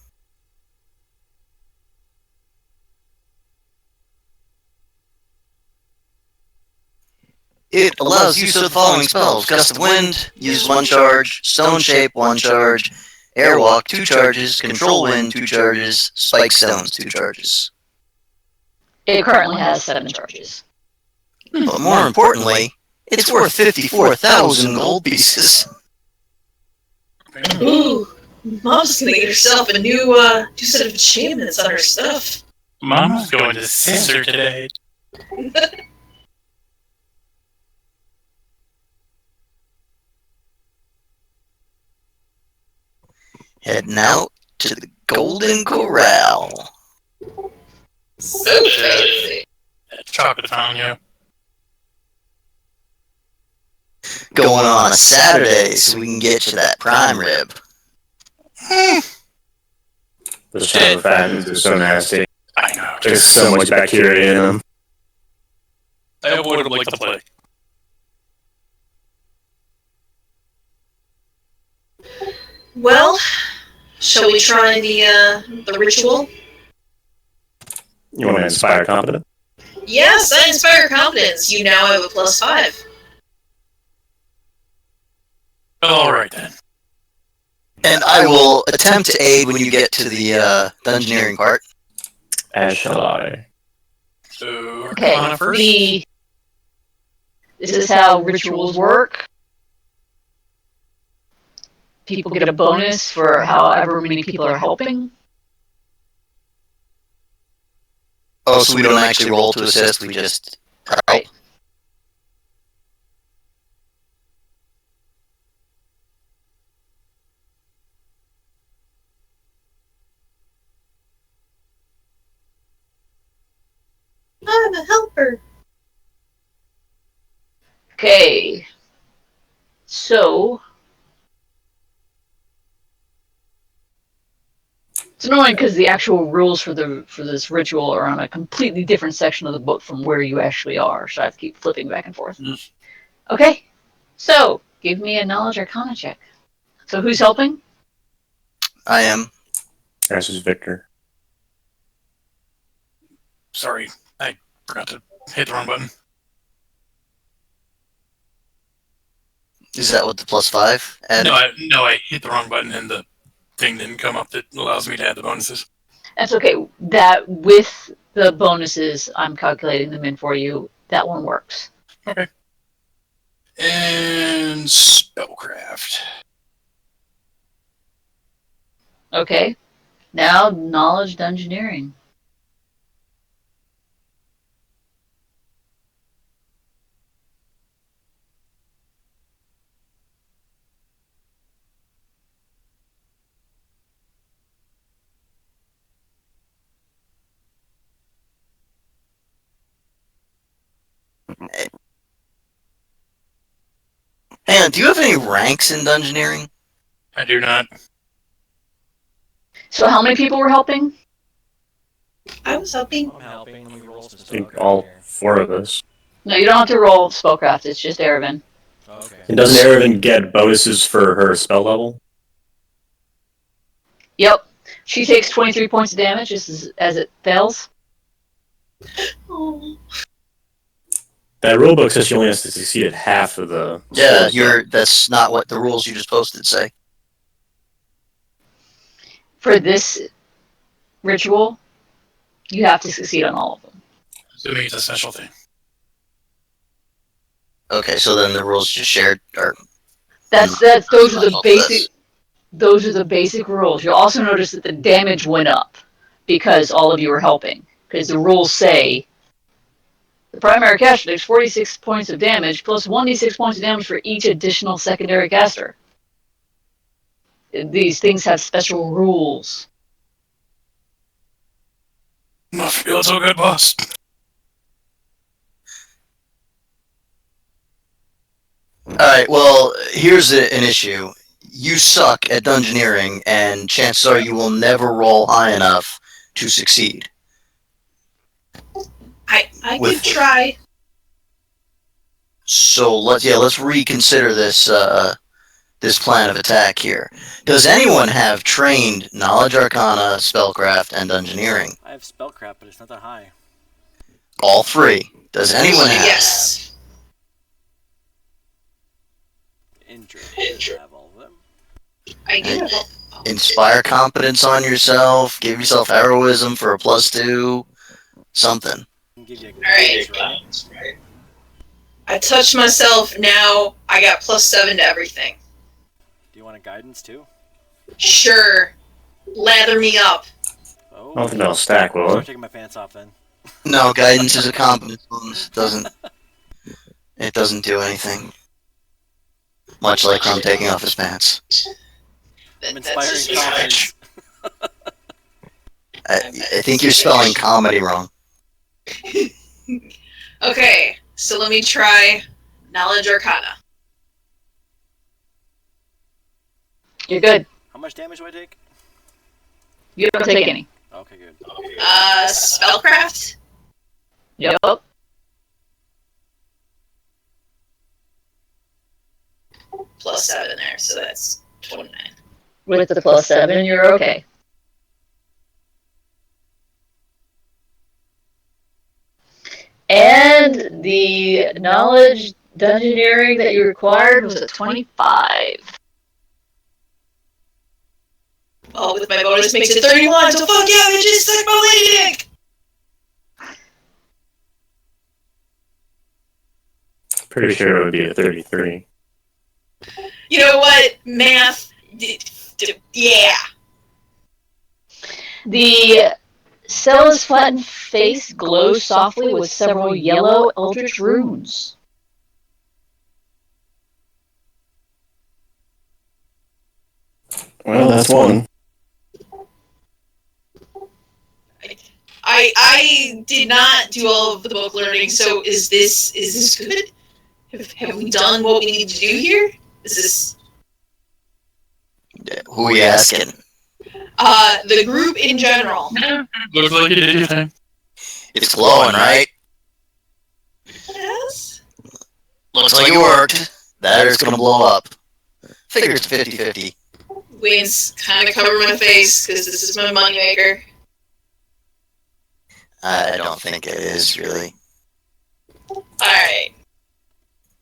It allows use of the following spells: Gust of Wind, use 1 charge; Stone Shape, 1 charge; Airwalk, 2 charges; Control Wind, 2 charges; Spike Stones, 2 charges.
It currently has 7 charges.
But more importantly, it's worth 54,000 gold pieces.
Ooh, Mom's gonna get herself a new set of achievements on her stuff.
Mama's going to scissor today.
Heading out to the Golden Corral.
So fancy.
That chocolate fountain, yeah.
Going on a Saturday so we can get you that prime rib.
Those chocolate fountains are so nasty.
I know.
There's so much bacteria in them.
I would like to play.
Well, shall we try the ritual?
You want to inspire confidence?
Yes, I inspire confidence. You now have a +5.
Alright then.
And I will attempt to aid when you get to the dungeoneering part.
As shall I.
So,
Okay,
Arcana first.
This is how rituals work. People get a bonus for however many people are helping.
Oh, so we don't actually roll to assist, we just help.
Right.
I'm a helper.
Okay. So it's annoying because the actual rules for this ritual are on a completely different section of the book from where you actually are, so I have to keep flipping back and forth. Okay. So give me a knowledge arcana check. So who's helping?
I am.
This is Victor.
sorry, I forgot to hit the wrong button.
Is that what the +5? And
I hit the wrong button and the thing didn't come up that allows me to add the bonuses.
That's okay. That with the bonuses, I'm calculating them in for you. That one works.
Okay. And spellcraft.
Okay. Now, knowledge engineering.
hang on, do you have any ranks in dungeoneering?
I do not.
So, how many people were helping?
I was helping.
I'm helping. Let me roll some
I think
spellcraft
all
here.
4 of us.
No, you don't have to roll spellcraft. It's just Erebin.
Okay.
And doesn't Erebin get bonuses for her spell level?
Yep. She takes 23 points of damage just as it fails.
Oh.
That rulebook says she only has to succeed at half of the.
Yeah,
scores.
that's not what the rules you just posted say.
For this ritual, you have to succeed on all of them.
Assuming it's a special thing.
Okay, so then the rules just shared are
Those are the basic. Those are the basic rules. You'll also notice that the damage went up because all of you were helping. Because the rules say the primary caster takes 46 points of damage plus 1d6 points of damage for each additional secondary caster. These things have special rules.
Not feeling so good, boss.
Alright, well, here's an issue. You suck at dungeoneering, and chances are you will never roll high enough to succeed.
I
With-
could try.
So let's reconsider this this plan of attack here. Does anyone have trained knowledge arcana, spellcraft, and dungeoneering?
I have spellcraft, but it's not that high.
All 3. Does anyone have?
Yes.
I have all of them.
I do.
And inspire competence on yourself. Give yourself heroism for a +2. Something.
I can give you a
Alright.
guidance, right?
I touched myself. Now I got +7 to everything.
Do you want a guidance too?
Sure. Lather me up.
Oh.
I don't think that'll stack,
I'll
will
start
it?
taking my pants off then.
No, guidance is a competence bonus. It doesn't do anything. Much like Crumb taking off his pants.
I'm
That's
inspiring
just
confidence.
I think you're spelling comedy wrong.
Okay, so let me try Knowledge Arcana.
You're good.
How much damage do I take?
You don't take any.
Okay, good.
Spellcraft?
Yep.
+7 there, so that's 29.
With the +7, you're okay. And the knowledge dungeoneering that you required was a 25.
Well, with my bonus makes it 31, so fuck yeah, bitches, suck my lady dick!
Pretty sure it would be a 33.
You know what? Math. Yeah.
The Cella's flattened face glows softly with several yellow eldritch runes.
Well, that's one.
I did not do all of the book learning, so is this good? Have we done what we need to do here? Is this
Who are you asking?
the group in general?
Looks like you did your thing.
It's glowing, right?
Yes.
Looks like it worked. That or it's gonna blow up. Figure it's 50-50.
Wings kind of cover my face because this is my moneymaker.
I don't think it is, really.
Alright.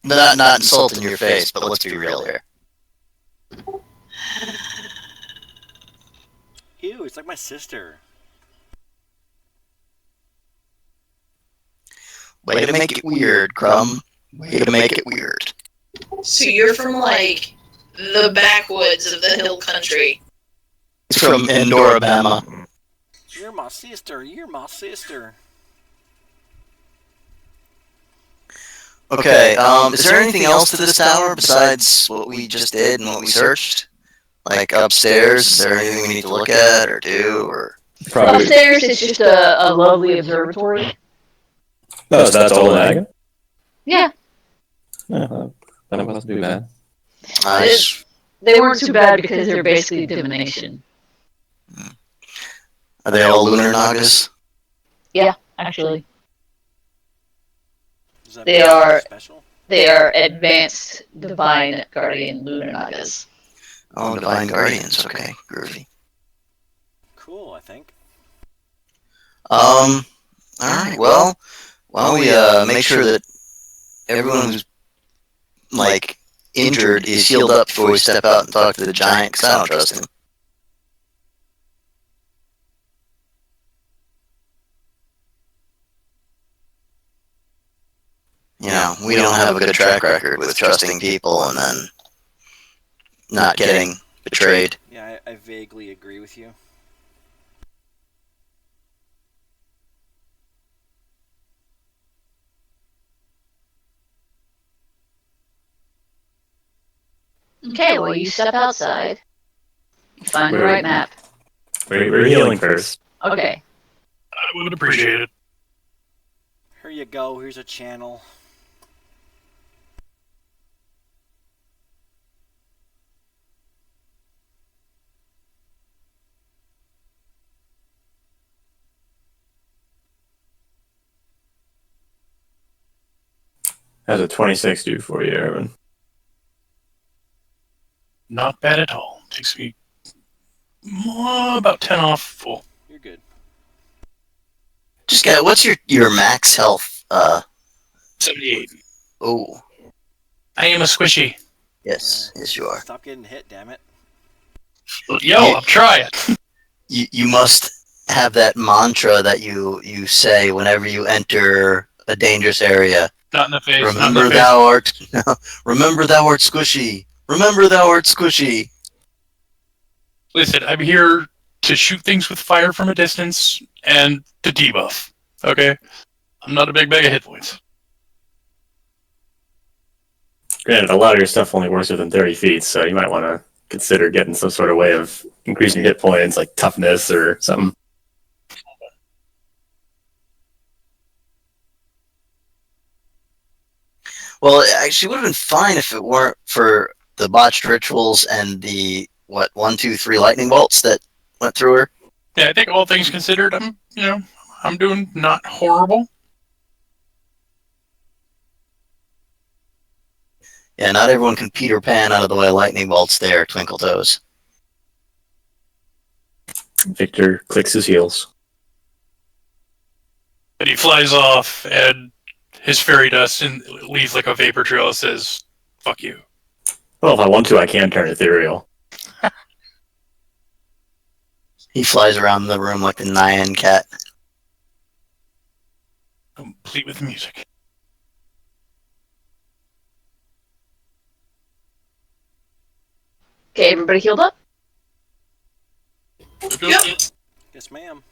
Not insulting your face, but let's be real here.
Ew, it's like my sister.
Way to make it weird, Crumb. Way to make it weird.
So you're from, like, the backwoods of the hill country.
It's from Endor, Alabama.
You're my sister. You're my sister.
Okay, is there anything else to this tower besides what we just did and what we searched? Like upstairs, is there anything we need to look at or do, or...
Probably.
Upstairs, it's just a lovely observatory.
No, so that's all the Naga?
Yeah,
Yeah, that wasn't too bad.
Nice.
they weren't too bad because they're basically divination.
Are they all lunar Nagas?
Yeah, actually.
Does that
They
make
are-
something special?
They are advanced divine guardian lunar nagas.
Oh, Divine Guardians, okay, groovy.
Cool, I think.
Alright, well, why don't we, make sure that everyone who's, like, injured is healed up before we step out and talk to the giant, because I don't trust him. You know, we don't have a good track record with trusting people and then not getting betrayed.
Yeah, I vaguely agree with you.
Okay, well, you step outside. You find the right map.
We're healing first.
Okay.
I would appreciate it.
Here you go. Here's a channel.
How's a 26 do for you, Erwin?
Not bad at all. Takes me about 10 off full.
You're good.
Just get, what's your max health?
78.
Oh,
I am a squishy.
yes, yes you are.
Stop getting hit, damn it.
Yo, I'm trying.
You must have that mantra that you say whenever you enter a dangerous area.
Not in the face. Not in
Remember
the face.
thou art. Remember thou art squishy. Remember thou art squishy.
Listen, I'm here to shoot things with fire from a distance and to debuff. Okay? I'm not a big bag of hit points.
Granted, a lot of your stuff only works within 30 feet, so you might want to consider getting some sort of way of increasing your hit points, like toughness or something.
Well, it actually would have been fine if it weren't for the botched rituals and the, 1, 2, 3 lightning bolts that went through her.
Yeah, I think all things considered, I'm doing not horrible.
Yeah, not everyone can Peter Pan out of the way of lightning bolts there, Twinkle Toes.
Victor clicks his heels.
And he flies off, and his fairy dust and leaves like a vapor trail that says, fuck you.
Well, if I want to, I can turn ethereal.
He flies around the room like the Nyan cat.
Complete with music.
Okay, everybody healed up?
Yep.
Yes, ma'am.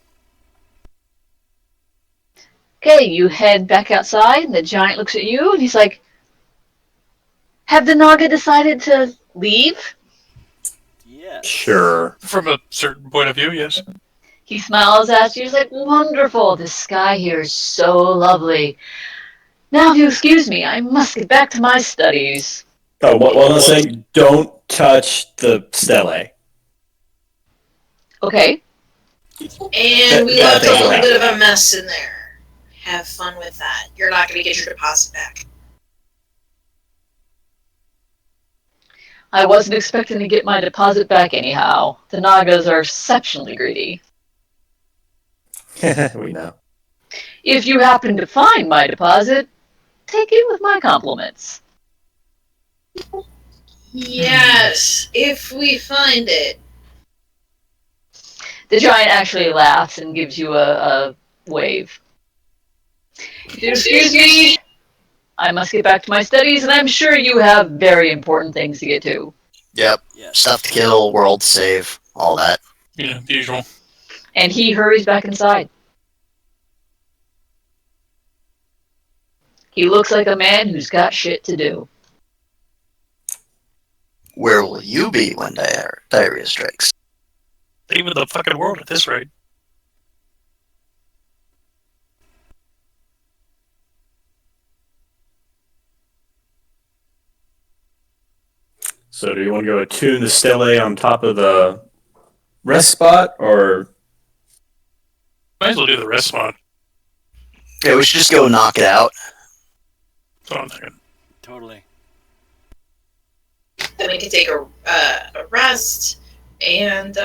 Okay, you head back outside, and the giant looks at you, and he's like, have the Naga decided to leave?
Yes.
Sure.
From a certain point of view, yes.
He smiles at you, he's like, wonderful, the sky here is so lovely. Now, if you excuse me, I must get back to my studies.
Oh, one last thing. Don't touch the stele.
Okay.
And we
That
left a
doesn't
little bit of
happen.
a mess in there. Have fun with that. You're not going to get your deposit back.
I wasn't expecting to get my deposit back anyhow. The Nagas are exceptionally greedy.
We know.
If you happen to find my deposit, take it with my compliments.
Yes, if we find it.
The giant actually laughs and gives you a wave. If you'll excuse me, I must get back to my studies, and I'm sure you have very important things to get to.
Yep.
Yes.
Stuff to kill, world to save, all that.
Yeah, the usual.
And he hurries back inside. He looks like a man who's got shit to do.
Where will you be when diarrhea strikes?
Saving the fucking world at this rate.
So do you want to go attune the stele on top of the rest spot, or
Might as well do the rest spot.
Yeah, we should just go knock it out.
That's what I'm thinking.
Totally.
Then we can take a rest, and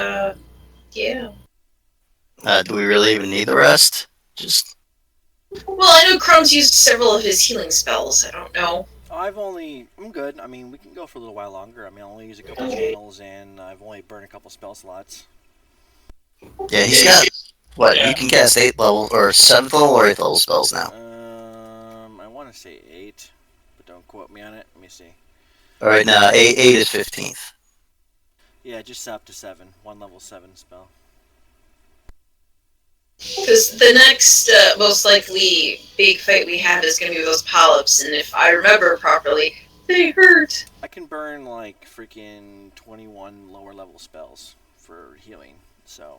yeah.
Do we really even need the rest? Just
Well, I know Chrome's used several of his healing spells. I don't know.
I'm good. I mean, we can go for a little while longer. I mean, I only use a couple channels, and I've only burned a couple spell slots.
yeah, he's got what?
Yeah.
You can cast 8th level or 7th level or 8th level spells now.
I want to say 8, but don't quote me on it. Let me see.
All right, now 8 is 15th.
Yeah, just up to 7. 1 level 7 spell.
Because the next most likely big fight we have is going to be those polyps, and if I remember properly, they hurt.
I can burn like freaking 21 lower level spells for healing, so.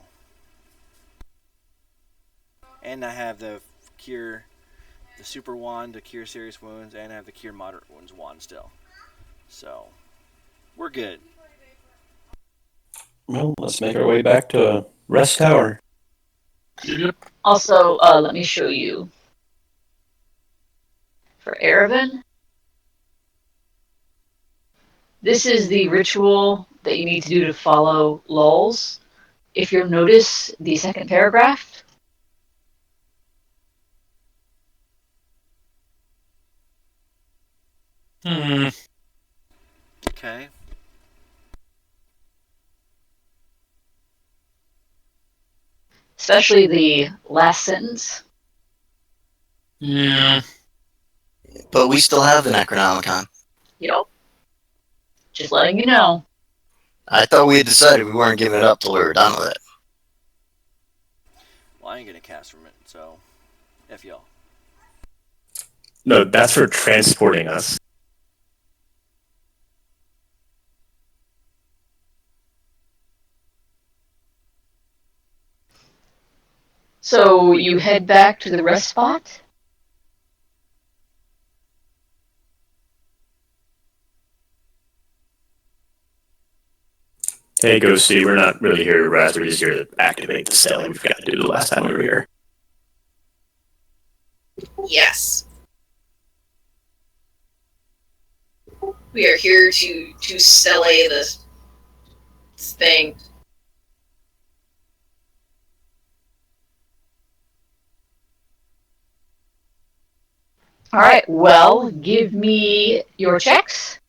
And I have the cure, the super wand to cure serious wounds, and I have the cure moderate wounds wand still. So, we're good.
well, let's make our way back to Rest Tower.
Yep.
Also, let me show you. For Erevan, this is the ritual that you need to do to follow lulls. If you'll notice the second paragraph,
Okay.
especially the last sentence.
Yeah.
But we still have the Necronomicon.
Yep. Just letting you know.
I thought we had decided we weren't giving it up till we were done with it.
Well, I ain't gonna cast from it, so. F y'all.
No, that's for transporting us.
So you head back to the rest spot?
Hey, Ghosty, we're not really here to rest. We're just here to activate the stele we forgot to do the last time we were here.
Yes. We are here to stele this thing.
All right, well, give me your checks.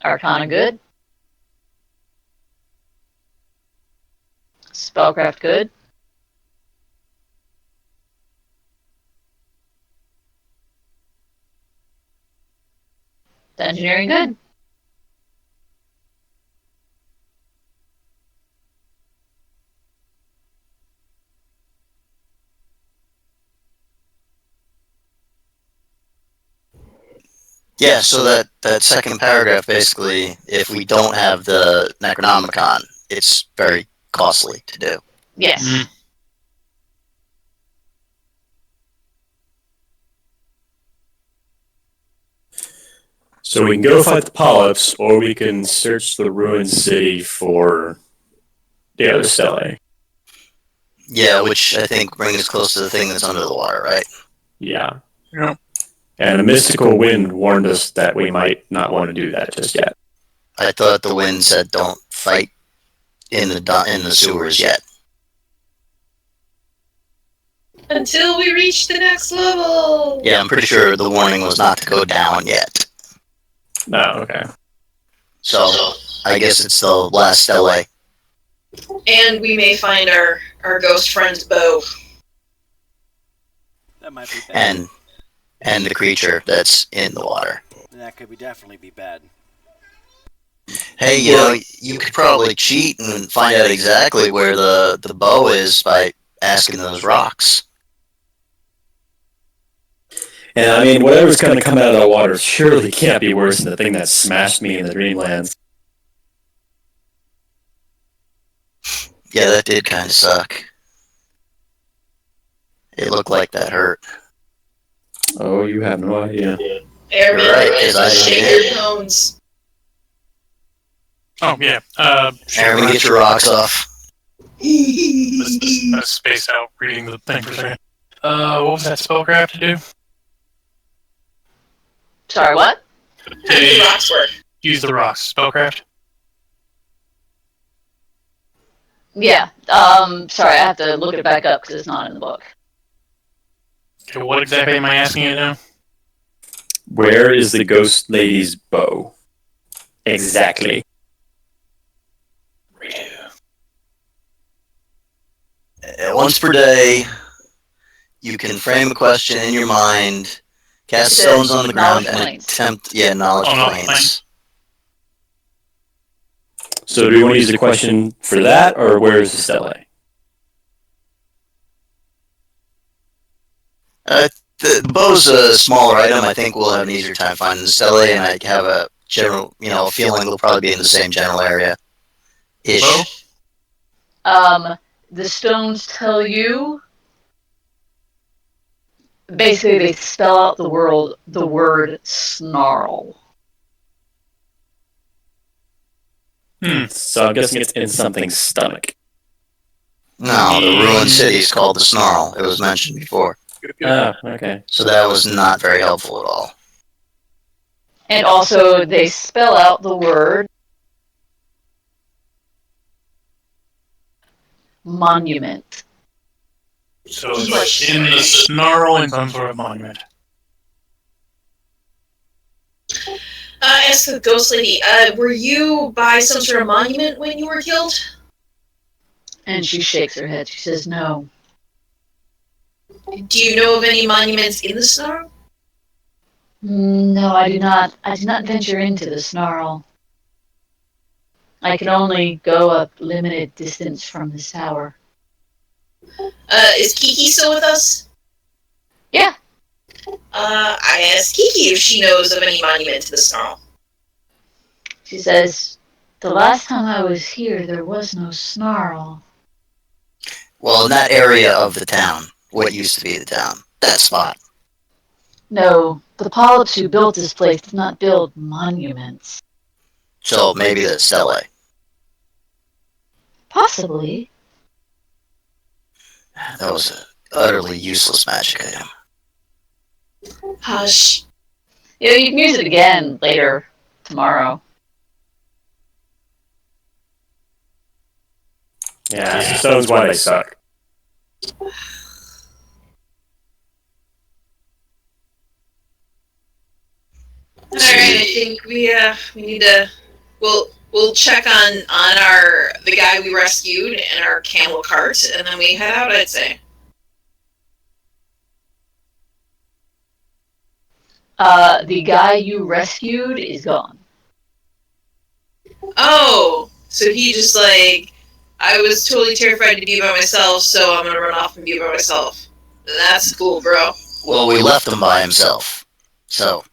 Arcana good. Spellcraft good. Engineering good.
Yeah, so that second paragraph basically, if we don't have the Necronomicon, it's very costly to do.
Yes.
Mm.
So we can go fight the polyps, or we can search the ruined city for the other stele.
Yeah, which I think brings us close to the thing that's under the water, right?
Yeah.
Yeah.
And a mystical wind warned us that we might not want to do that just yet.
I thought the wind said don't fight in the sewers yet.
Until we reach the next level.
Yeah, I'm pretty sure the warning was not to go down yet.
No, okay.
So I guess it's the last stele.
And we may find our ghost friend's bow.
That might be bad.
And the creature that's in the water.
That could definitely be bad.
Hey, you could probably cheat and find out exactly where the bow is by asking those rocks.
And I mean, whatever's going to come out of the water surely can't be worse than the thing that smashed me in the Dreamlands.
Yeah, that did kind of suck. It looked like that hurt.
Oh, you have no idea.
Airman,
You're right, 'cause I
shake
did.
your bones.
Oh yeah.
Aaron, get your rocks off.
Let's space out reading the thing for a second. What was that spellcraft to do?
Sorry, what?
How do the rocks work?
Use the rocks. Spellcraft.
Yeah. Sorry, I have to look it back up because it's not in the book.
Okay, what exactly am I asking you now?
Where is the ghost lady's bow? Exactly.
Once per day, you can frame a question in your mind, cast stones on the ground, and
Knowledge
attempt, knowledge planes.
So do we want to use the question for that, or where is the stele?
The bow's a smaller item. I think we'll have an easier time finding the stele, and I have a general, feeling they'll probably be in the same general area. Ish.
The stones tell you. Basically, they spell out the word snarl.
So I'm guessing it's in something's stomach.
No, the ruined city is called the Snarl. It was mentioned before.
Ah, okay.
So that was not very helpful at all.
And also, they spell out the word monument.
So it's in the snarl in some sort of monument.
Ask the ghost lady, were you by some sort of monument when you were killed?
And she shakes her head. She says, no.
Do you know of any monuments in the Snarl?
No, I do not. I do not venture into the snarl. I can only go a limited distance from this tower.
Is Kiki still with us?
Yeah.
I asked Kiki if she knows of any monument to the Snarl.
She says, the last time I was here, there was no snarl.
Well, in that area of the town, what used to be the town, that spot.
No, the polyps who built this place did not build monuments.
So maybe the stele.
Possibly.
That was an utterly useless magic item.
Hush.
Yeah, you can use it again later, tomorrow.
Yeah, so stones why they suck.
All right, I think we need to. We'll check on the guy we rescued and our camel cart, and then we head out. I'd say.
The guy you rescued is gone.
Oh, so he just I was totally terrified to be by myself, so I'm gonna run off and be by myself. That's cool, bro.
Well, we left him by himself. So.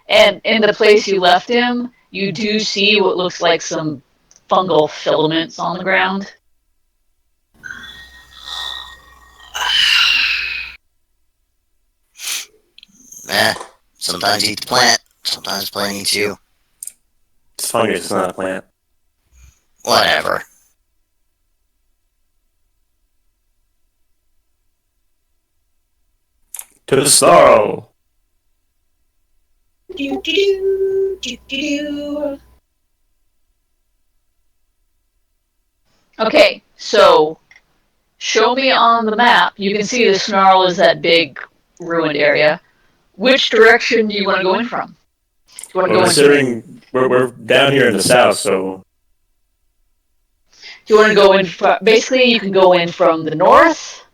And in the place you left him, you do see what looks like some fungal filaments on the ground.
Sometimes eat the plant, sometimes the plant eats you.
It's fungus, it's not a plant.
Whatever.
To the snarl!
Do do do do do do.
Okay, so show me on the map. You can see the Snarl is that big ruined area. Which direction do you want to go in from? Do you want to
Well,
go
considering we're down here in the south, so
Do you want to go in? Basically, you can go in from the north,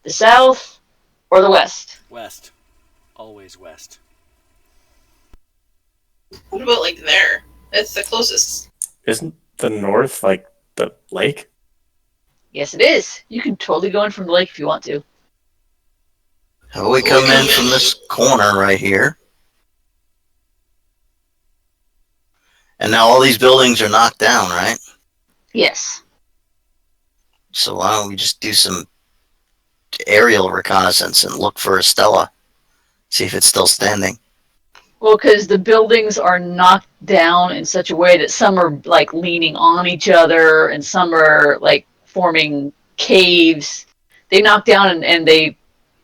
the south, or the west.
West. Always west.
What about like there? That's the closest.
isn't the north like the lake?
Yes, it is. You can totally go in from the lake if you want to.
How we come in from this corner right here? And now all these buildings are knocked down, right?
Yes.
So why don't we just do some aerial reconnaissance and look for Estella? See if it's still standing.
Well, because the buildings are knocked down in such a way that some are like leaning on each other and some are like forming caves. They knock down and they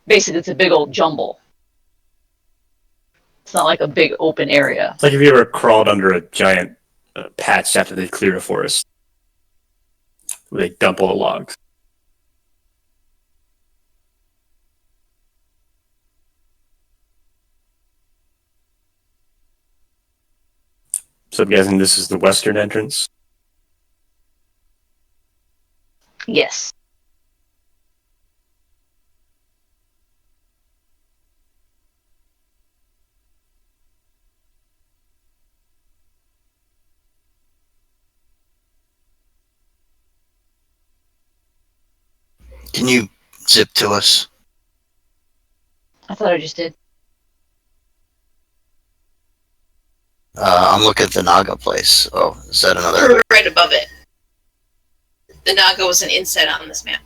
basically it's a big old jumble. It's not like a big open area.
It's like if you ever crawled under a giant patch after they cleared a forest, where they dump all the logs. So I'm guessing this is the western entrance.
Yes.
Can you zip to us?
I thought I just did.
I'm looking at the Naga place. Oh, is that another?
We're right above it. The Naga was an inset on this map.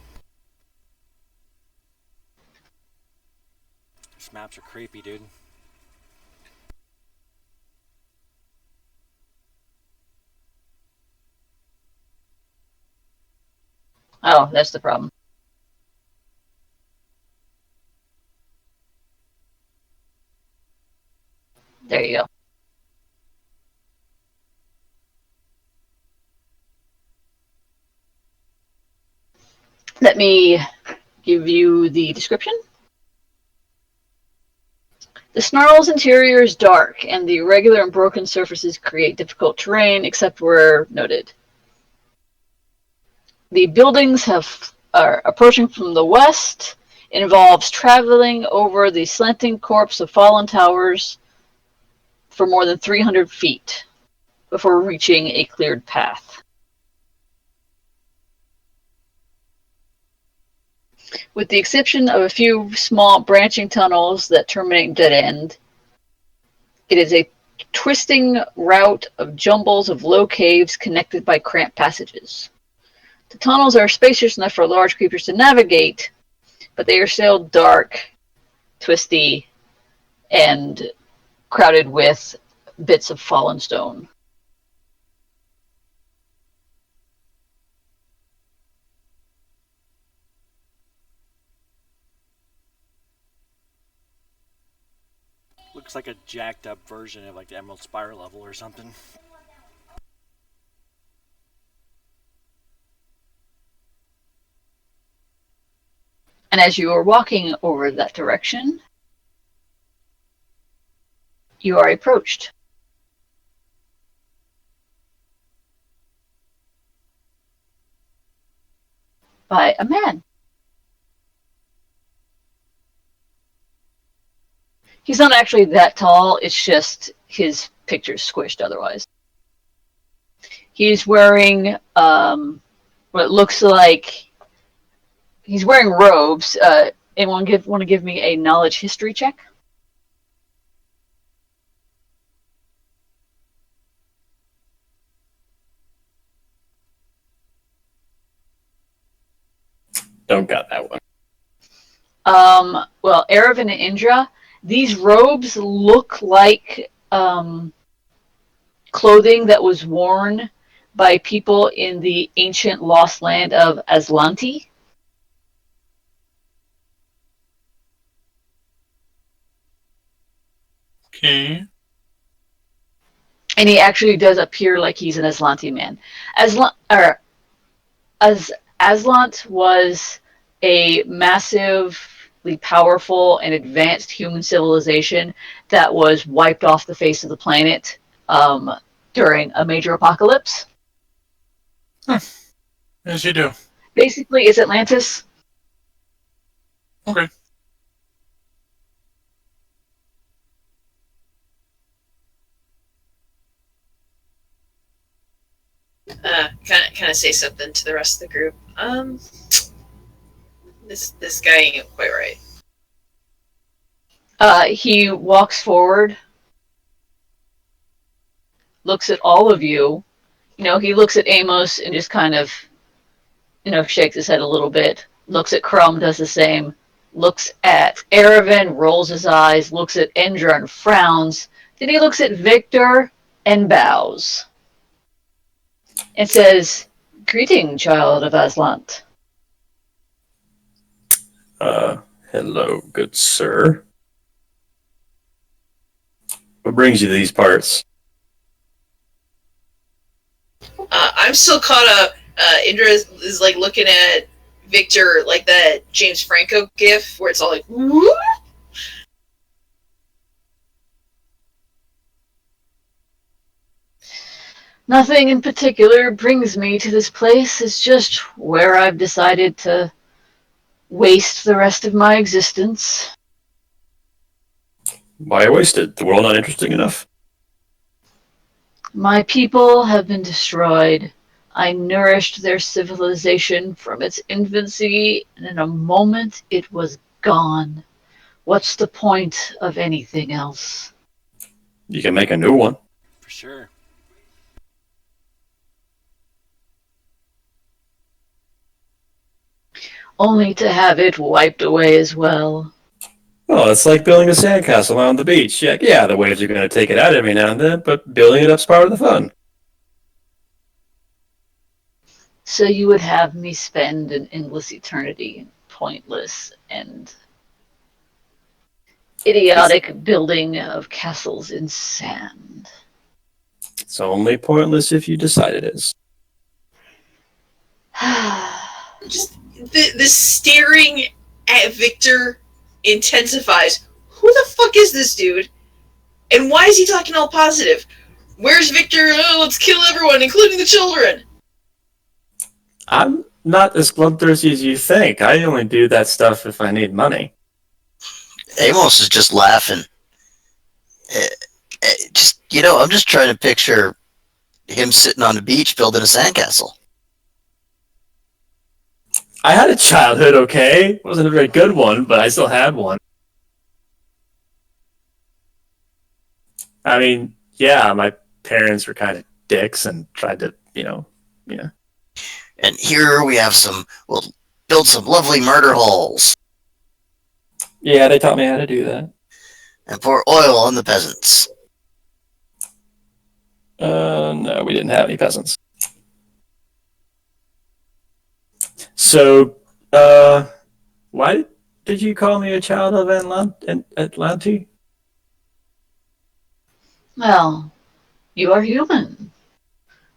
These maps are creepy, dude.
Oh, that's the problem. There you go. Let me give you the description. The Snarl's interior is dark, and the irregular and broken surfaces create difficult terrain, except where noted. The buildings are approaching from the west. It involves traveling over the slanting corpse of fallen towers for more than 300 feet before reaching a cleared path. With the exception of a few small branching tunnels that terminate dead end, it is a twisting route of jumbles of low caves connected by cramped passages. The tunnels are spacious enough for large creatures to navigate, but they are still dark, twisty, and crowded with bits of fallen stone.
Looks like a jacked up version of like the Emerald Spire level or something.
And as you are walking over that direction, you are approached by a man. He's not actually that tall, it's just his picture's squished otherwise. He's wearing what looks like he's wearing robes. Anyone want to give me a knowledge history check?
Don't got that one.
Well, Arav and Indra, these robes look like clothing that was worn by people in the ancient lost land of Aslanti.
Okay.
And he actually does appear like he's an Aslanti man. as Aslant was a massively powerful and advanced human civilization that was wiped off the face of the planet during a major apocalypse.
As you do.
Basically, it's Atlantis.
Okay.
Kind of say something to the rest of the group. This guy ain't quite right.
He walks forward, looks at all of you. You know, he looks at Amos and just kind of, you know, shakes his head a little bit. Looks at Crumb, does the same. Looks at Erevan, rolls his eyes. Looks at Endra and frowns. Then he looks at Victor and bows. And says, "Greeting, child of Aslant."
Hello, good sir. What brings you to these parts?
I'm still caught up. Indra is like looking at Victor like that James Franco gif where it's all like, whoop.
Nothing in particular brings me to this place. It's just where I've decided to waste the rest of my existence.
Why wasted? The world not interesting enough?
My people have been destroyed. I nourished their civilization from its infancy, and in a moment it was gone. What's the point of anything else?
You can make a new one.
For sure.
Only to have it wiped away as well.
Well, it's like building a sandcastle on the beach. Yeah, the waves are going to take it out every now and then, but building it up's part of the fun.
So you would have me spend an endless eternity pointless and idiotic building of castles in sand.
It's only pointless if you decide it is.
Just the staring at Victor intensifies. Who the fuck is this dude? And why is he talking all positive? Where's Victor? Oh, let's kill everyone, including the children.
I'm not as bloodthirsty as you think. I only do that stuff if I need money.
Amos is just laughing. I'm just trying to picture him sitting on the beach building a sandcastle.
I had a childhood, okay? It wasn't a very good one, but I still had one. I mean, yeah, my parents were kind of dicks and tried to, yeah.
And here we have we'll build some lovely murder holes.
Yeah, they taught me how to do that.
And pour oil on the peasants.
No, we didn't have any peasants. So, why did you call me a child of Atlanti?
Well, you are human.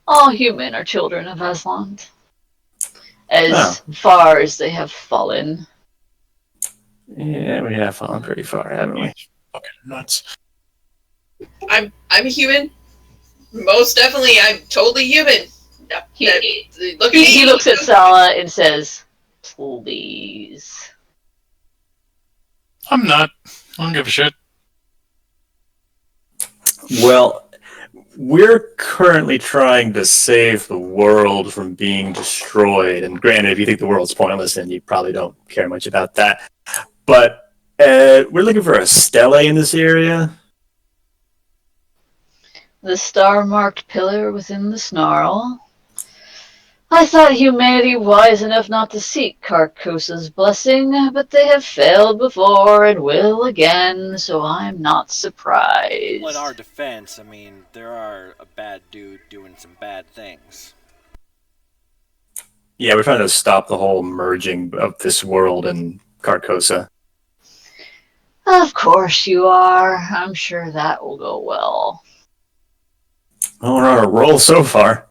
All human are children of Aslant. As far as they have fallen.
Yeah, we have fallen pretty far, haven't we?
Fucking nuts.
I'm human. Most definitely, I'm totally human.
He looks at Sala and says, "Please."
I'm not. I don't give a shit.
Well, we're currently trying to save the world from being destroyed. And granted, if you think the world's pointless, then you probably don't care much about that. But we're looking for a stele in this area.
The star-marked pillar within the snarl. I thought humanity wise enough not to seek Carcosa's blessing, but they have failed before and will again, so I'm not surprised.
Well, in our defense, I mean, there are a bad dude doing some bad things.
Yeah, we're trying to stop the whole merging of this world and Carcosa.
Of course you are. I'm sure that will go well.
Well, we're on a roll so far.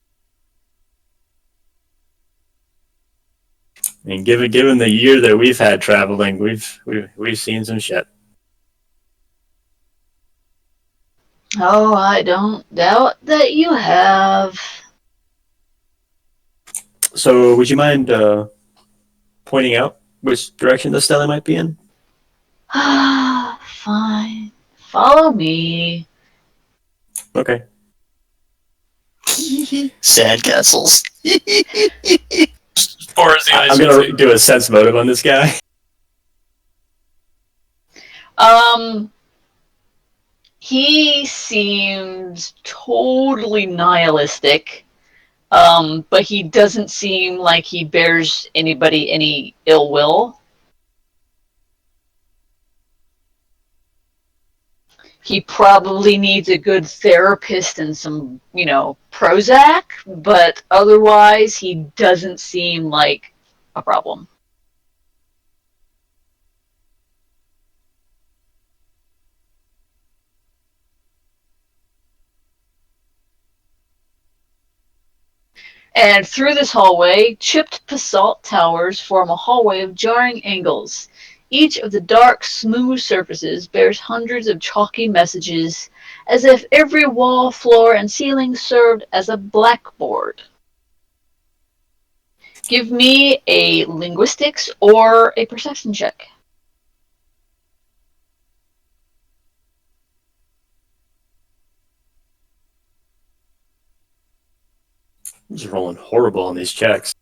And given the year that we've had traveling, we've seen some shit.
Oh, I don't doubt that you have.
So, would you mind pointing out which direction the Stella might be in?
Fine. Follow me.
Okay.
Sandcastles.
As far as the eyes
I'm
can
gonna
see.
do a sense motive on this guy.
He seems totally nihilistic. But he doesn't seem like he bears anybody any ill will. He probably needs a good therapist and some, Prozac, but otherwise he doesn't seem like a problem. And through this hallway, chipped basalt towers form a hallway of jarring angles. Each of the dark, smooth surfaces bears hundreds of chalky messages, as if every wall, floor, and ceiling served as a blackboard. Give me a linguistics or a perception check.
I'm just rolling horrible on these checks.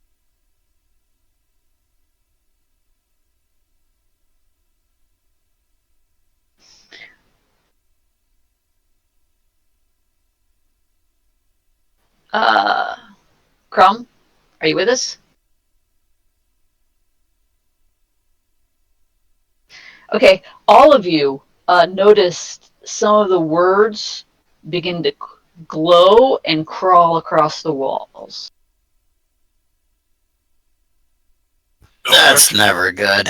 Crumb, are you with us? Okay, all of you noticed some of the words begin to glow and crawl across the walls.
That's never good.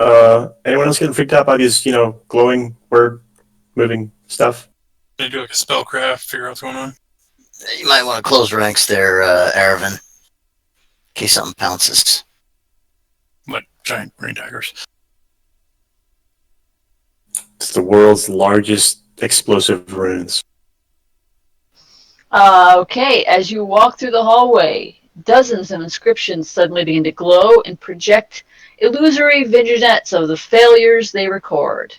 Anyone else getting freaked out by these, glowing word moving stuff?
Gonna do like a spellcraft, figure out what's going on.
You might want to close ranks there, Aravan, in case something pounces.
Like giant green daggers.
It's the world's largest explosive runes.
Okay, as you walk through the hallway, dozens of inscriptions suddenly begin to glow and project illusory vignettes of the failures they record.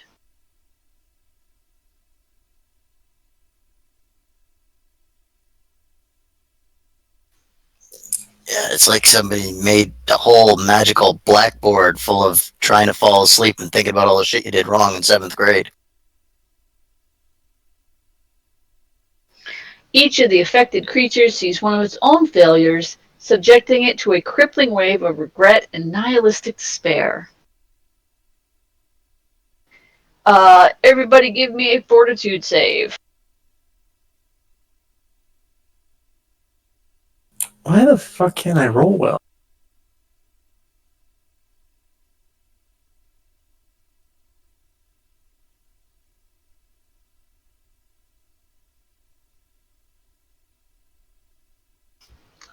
Yeah, it's like somebody made a whole magical blackboard full of trying to fall asleep and thinking about all the shit you did wrong in 7th grade.
Each of the affected creatures sees one of its own failures, subjecting it to a crippling wave of regret and nihilistic despair. Everybody give me a fortitude save.
Why the fuck can't I roll well?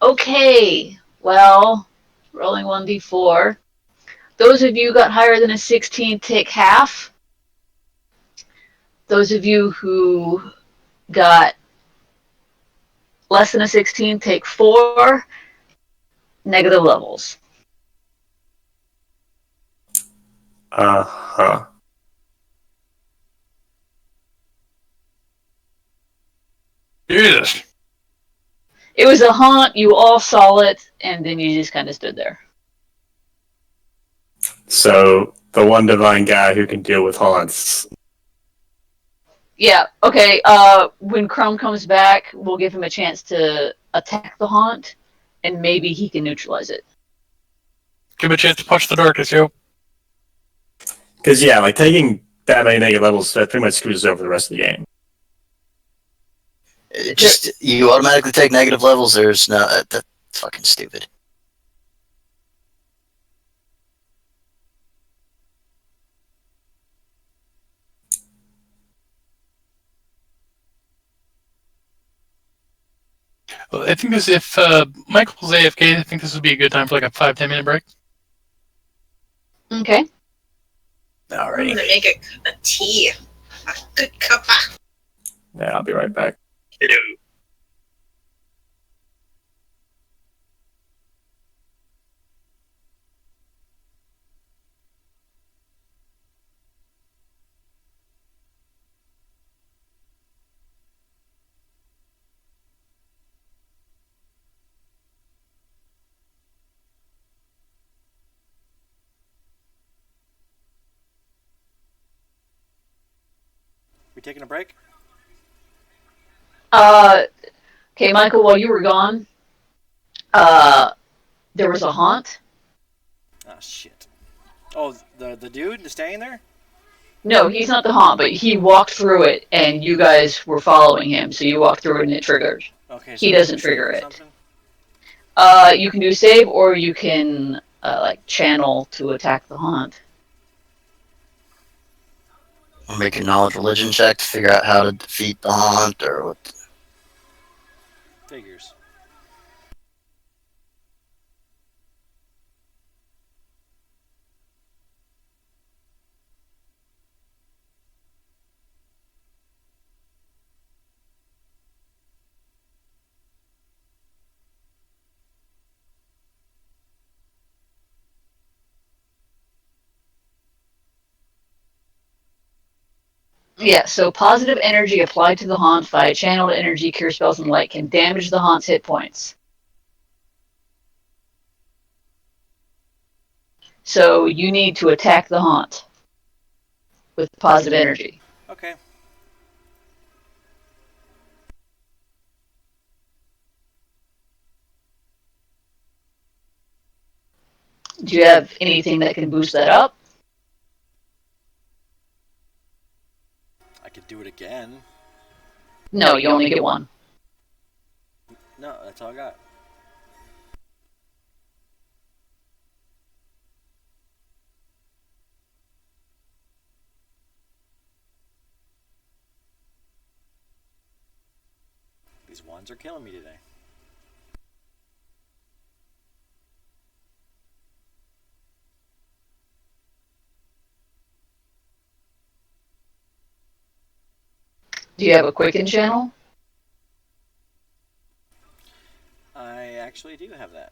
Okay, well, rolling 1d4. Those of you who got higher than a 16 take half. Those of you who got less than a 16 take 4 negative levels.
Uh-huh.
Jesus.
It was a haunt, you all saw it, and then you just kind of stood there.
So, the one divine guy who can deal with haunts.
Yeah, okay, when Crumb comes back, we'll give him a chance to attack the haunt, and maybe he can neutralize it.
Give him a chance to punch the darkness, yo.
Because, yeah, like, taking that many negative levels, that pretty much screws over the rest of the game.
You automatically take negative levels. There's no that's fucking stupid.
Well, I think this if Michael's AFK, I think this would be a good time for like a 5-10 minute break.
Okay.
I'm
Alrighty.
gonna make a tea. A good cuppa.
Yeah, I'll be right back.
Hello.
We taking a break?
Okay, Michael, while you were gone, there was a haunt.
Oh shit. Oh, the dude staying there?
No, he's not the haunt, but he walked through it, and you guys were following him, so you walked through it and it triggered.
Okay,
He
so
doesn't
save
trigger
or
it.
something?
You can do save, or you can like channel to attack the haunt.
Or make a knowledge religion check to figure out how to defeat the haunt or what.
Figures.
Yeah, so positive energy applied to the haunt via channeled energy, cure spells, and light can damage the haunt's hit points. So you need to attack the haunt with positive energy.
Okay.
Do you have anything that can boost that up?
I could do it again.
No, you only get one.
No, that's all I got. These ones are killing me today.
Do you have a quicken channel?
I actually do have that.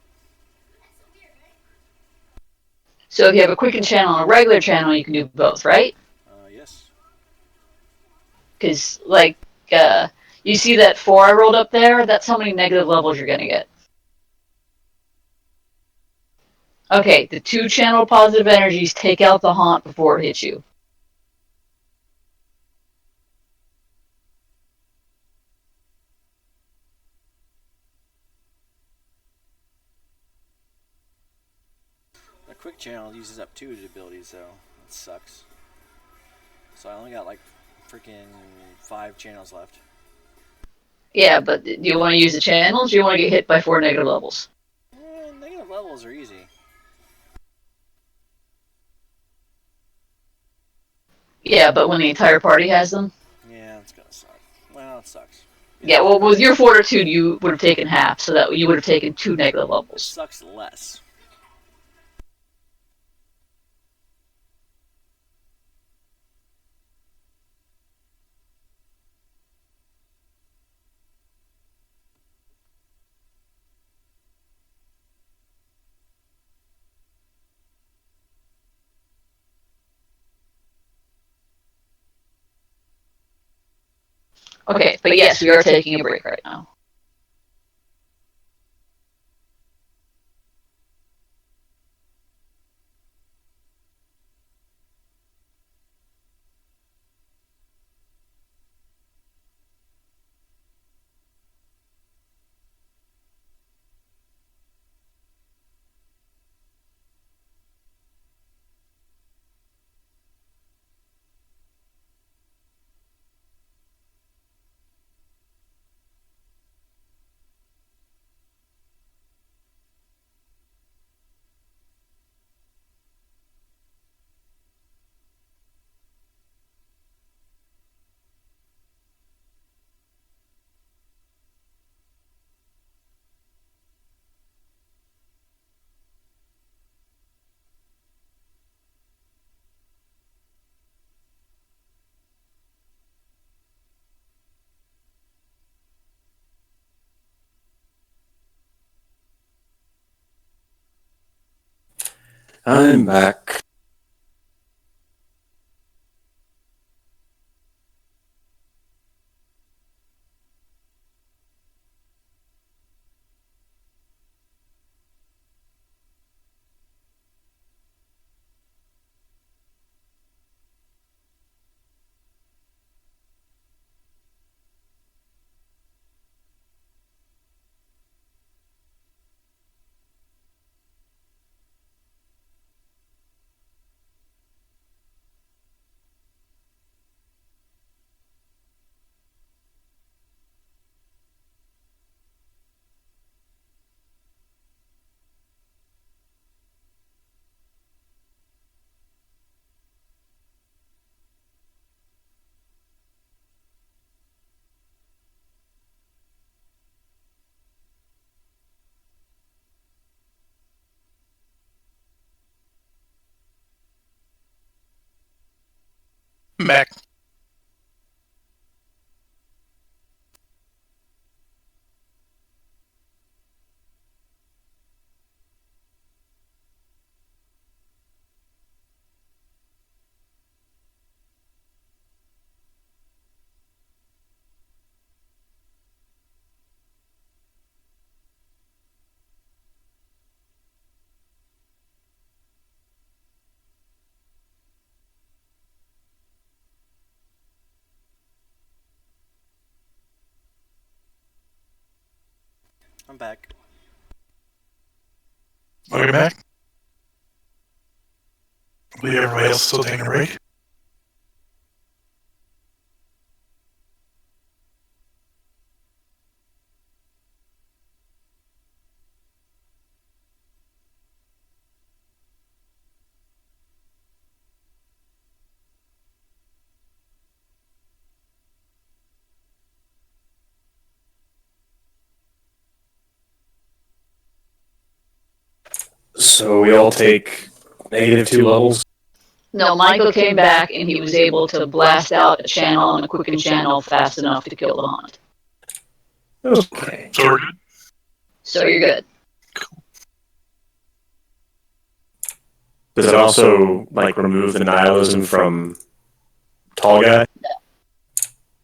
So if you have a quicken channel and a regular channel, you can do both, right?
Yes.
Because, like, you see that 4 I rolled up there? That's how many negative levels you're going to get. Okay, the 2 channel positive energies take out the haunt before it hits you.
A quick channel uses up 2 abilities, though. That sucks. So I only got like freaking 5 channels left.
Yeah, but do you want to use the channels, or do you want to get hit by 4 negative levels?
Negative levels are easy.
Yeah, but when the entire party has them?
Yeah, it's gonna suck. Well, it sucks.
Yeah, well, with your fortitude, you would have taken half, so that you would have taken 2 negative
It
levels.
sucks less.
Okay, but yes, we are taking a break right now.
I'm back.
I'm back.
I'm back.
Welcome back. I believe everybody else is still taking a break.
So we all take -2 levels.
No, Michael came back and he was able to blast out a channel and a quicken channel fast enough to kill the Haunt.
Okay.
So we're good.
So you're good.
Does it also like remove the nihilism from Tall Guy?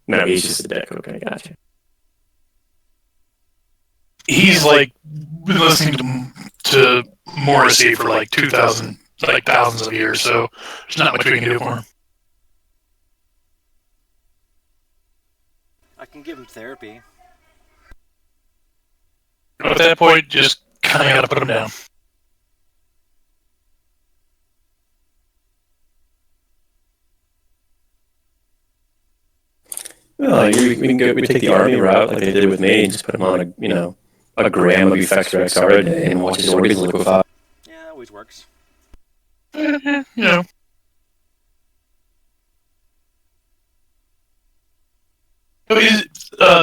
No, he's just a dick. Okay, gotcha.
He's like been listening to Morrissey for like 2,000, like thousands of years, so there's not much we can do for him.
I can give him therapy.
At that point, just kind of got to put him down.
Well, we take the army route like they did with me, and just put him on a gram of Effects XR a day and watch his organs liquefy.
Yeah, that always works.
You know.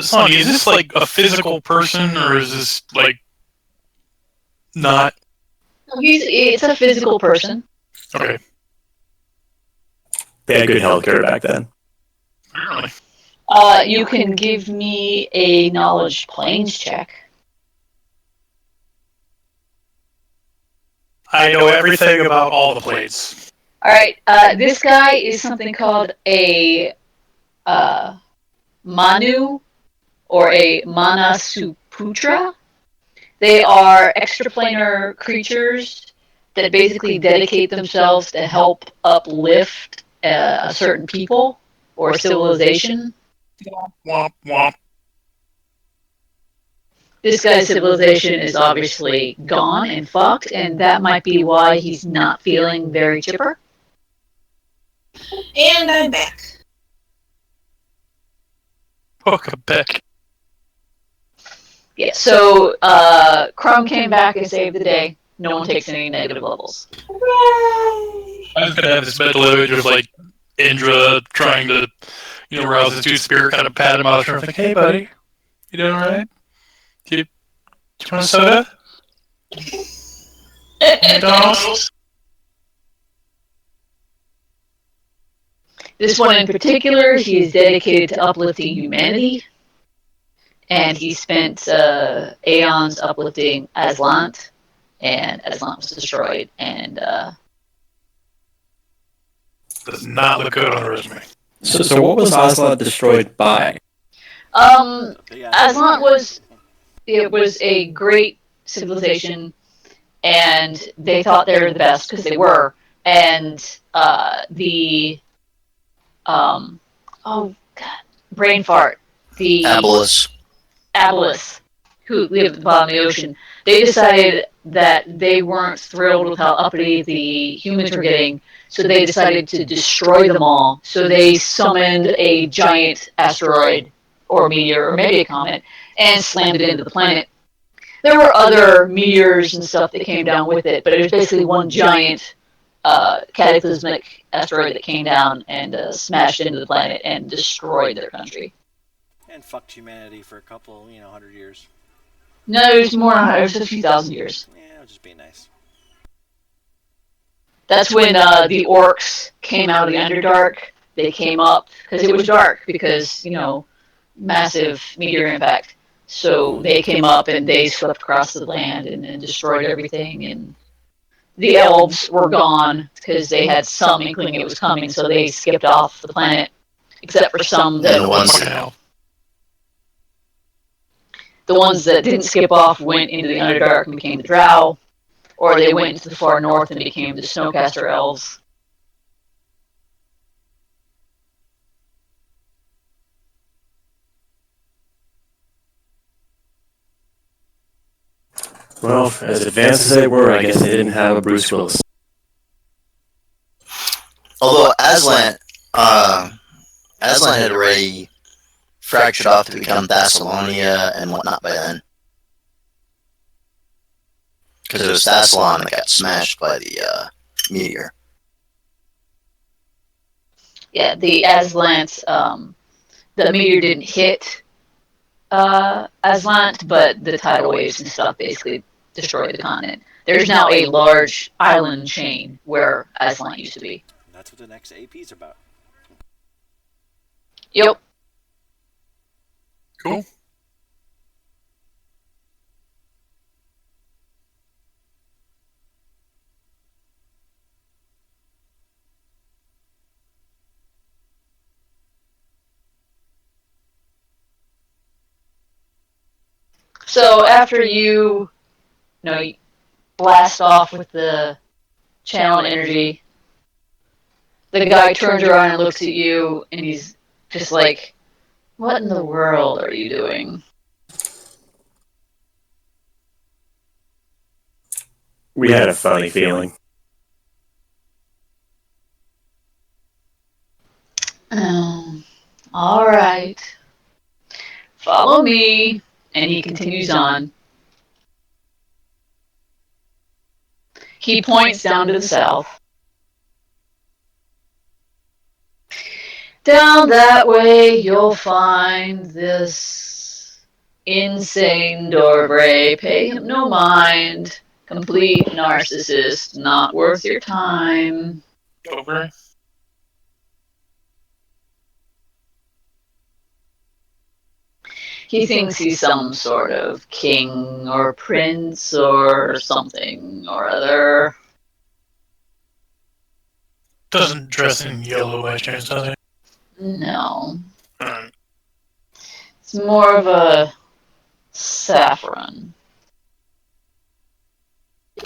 Sani, is this like a physical person, or is this like not?
It's a physical person.
Okay.
They had good healthcare back then.
Really?
You can give me a knowledge planes check.
I know everything about all the plates.
All right. This guy is something called a Manu or a Manasuputra. They are extraplanar creatures that basically dedicate themselves to help uplift a certain people or civilization.
Womp womp.
This guy's civilization is obviously gone and fucked, and that might be why he's not feeling very chipper.
And I'm back.
Welcome back.
Yeah, so Crumb came back and saved the day. No one takes any negative levels.
Hooray!
I was gonna have this mental image of like Indra trying to, rouse his two spirit, kind of pat him on the shoulder, like, "Hey, buddy, you doing all right? Do you want a soda? McDonald's?"
This one in particular, he is dedicated to uplifting humanity, and he spent Aeons uplifting Aslant and Aslan was destroyed. And
Does not look good on the resume.
So what was Aslan destroyed by?
Aslan was a great civilization, and they thought they were the best because they were. And oh god, brain fart. The Abyss, who lived at the bottom of the ocean, they decided that they weren't thrilled with how uppity the humans were getting, so they decided to destroy them all. So they summoned a giant asteroid or meteor or maybe a comet and slammed it into the planet. There were other meteors and stuff that came down with it, but it was basically one giant cataclysmic asteroid that came down and smashed into the planet and destroyed their country.
And fucked humanity for a couple, 100 years.
No, it was more. It was a few thousand years.
Yeah, it'll just be nice.
That's when the orcs came out of the Underdark. They came up because it was dark because massive meteor impact. So they came up and they swept across the land and destroyed everything. And the elves were gone because they had some inkling it was coming, so they skipped off the planet, except for some that. The ones that didn't skip off went into the Underdark and became the Drow, or they went into the far north and became the Snowcaster Elves.
Well, as advanced as they were, I guess they didn't have a Bruce Willis.
Although Aslan had already fractured off to become Thessalonia and whatnot by then. Because it was Thessalon that got smashed by the meteor.
Yeah, the Aslant, the meteor didn't hit Aslant, but the tidal waves and stuff basically destroyed the continent. There's now a large island chain where Aslant used to be.
That's what the next AP is about.
Yep.
Cool.
So after you blast off with the channel energy, the guy turns around and looks at you, and he's just like, "What in the world are you doing?"
We had a funny feeling.
All right. Follow me. And he continues on. He points down to the south. Down that way, you'll find this insane Dorbray. Pay him no mind. Complete narcissist, not worth your time.
Over.
He thinks he's some sort of king or prince or something or other.
Doesn't dress in yellow by chance, does it?
No. It's more of a saffron.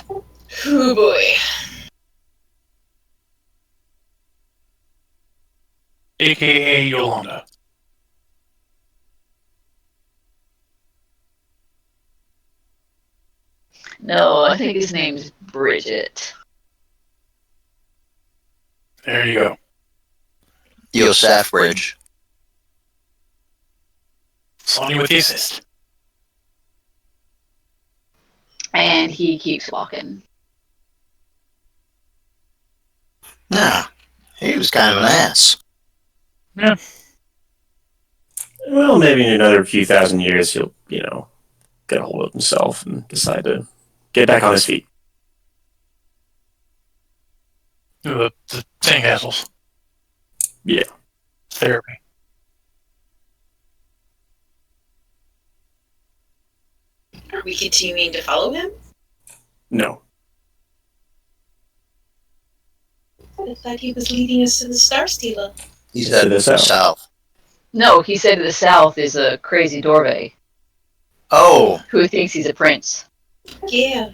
Oh boy.
AKA Yolanda.
No, I think his name's Bridget.
There you go.
Yosef Bridge.
Sani with the assist.
And he keeps walking.
Yeah, he was kind of an ass.
Yeah.
Well, maybe in another few thousand years he'll, get a hold of himself and decide to get back on his feet.
The sandcastles.
Yeah.
Therapy.
Are we continuing to follow him?
No.
I thought he was leading us to the Star Stealer.
He
To
said
the south.
south.
No, he said to the south is a crazy Dorve
Oh,
who thinks he's a prince.
Yeah.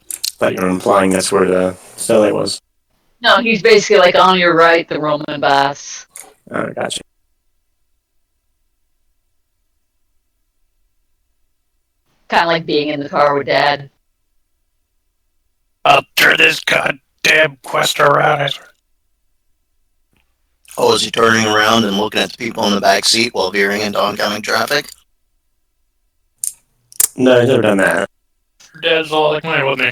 Thought you were implying that's where the stele was.
No, he's basically like on your right, the Roman baths.
Oh, gotcha.
Kind of like being in the car with Dad.
I'll turn this goddamn quest around.
oh, is he turning around and looking at the people in the back seat while veering into oncoming traffic?
No, he's never done that.
Dad's all like mine with me.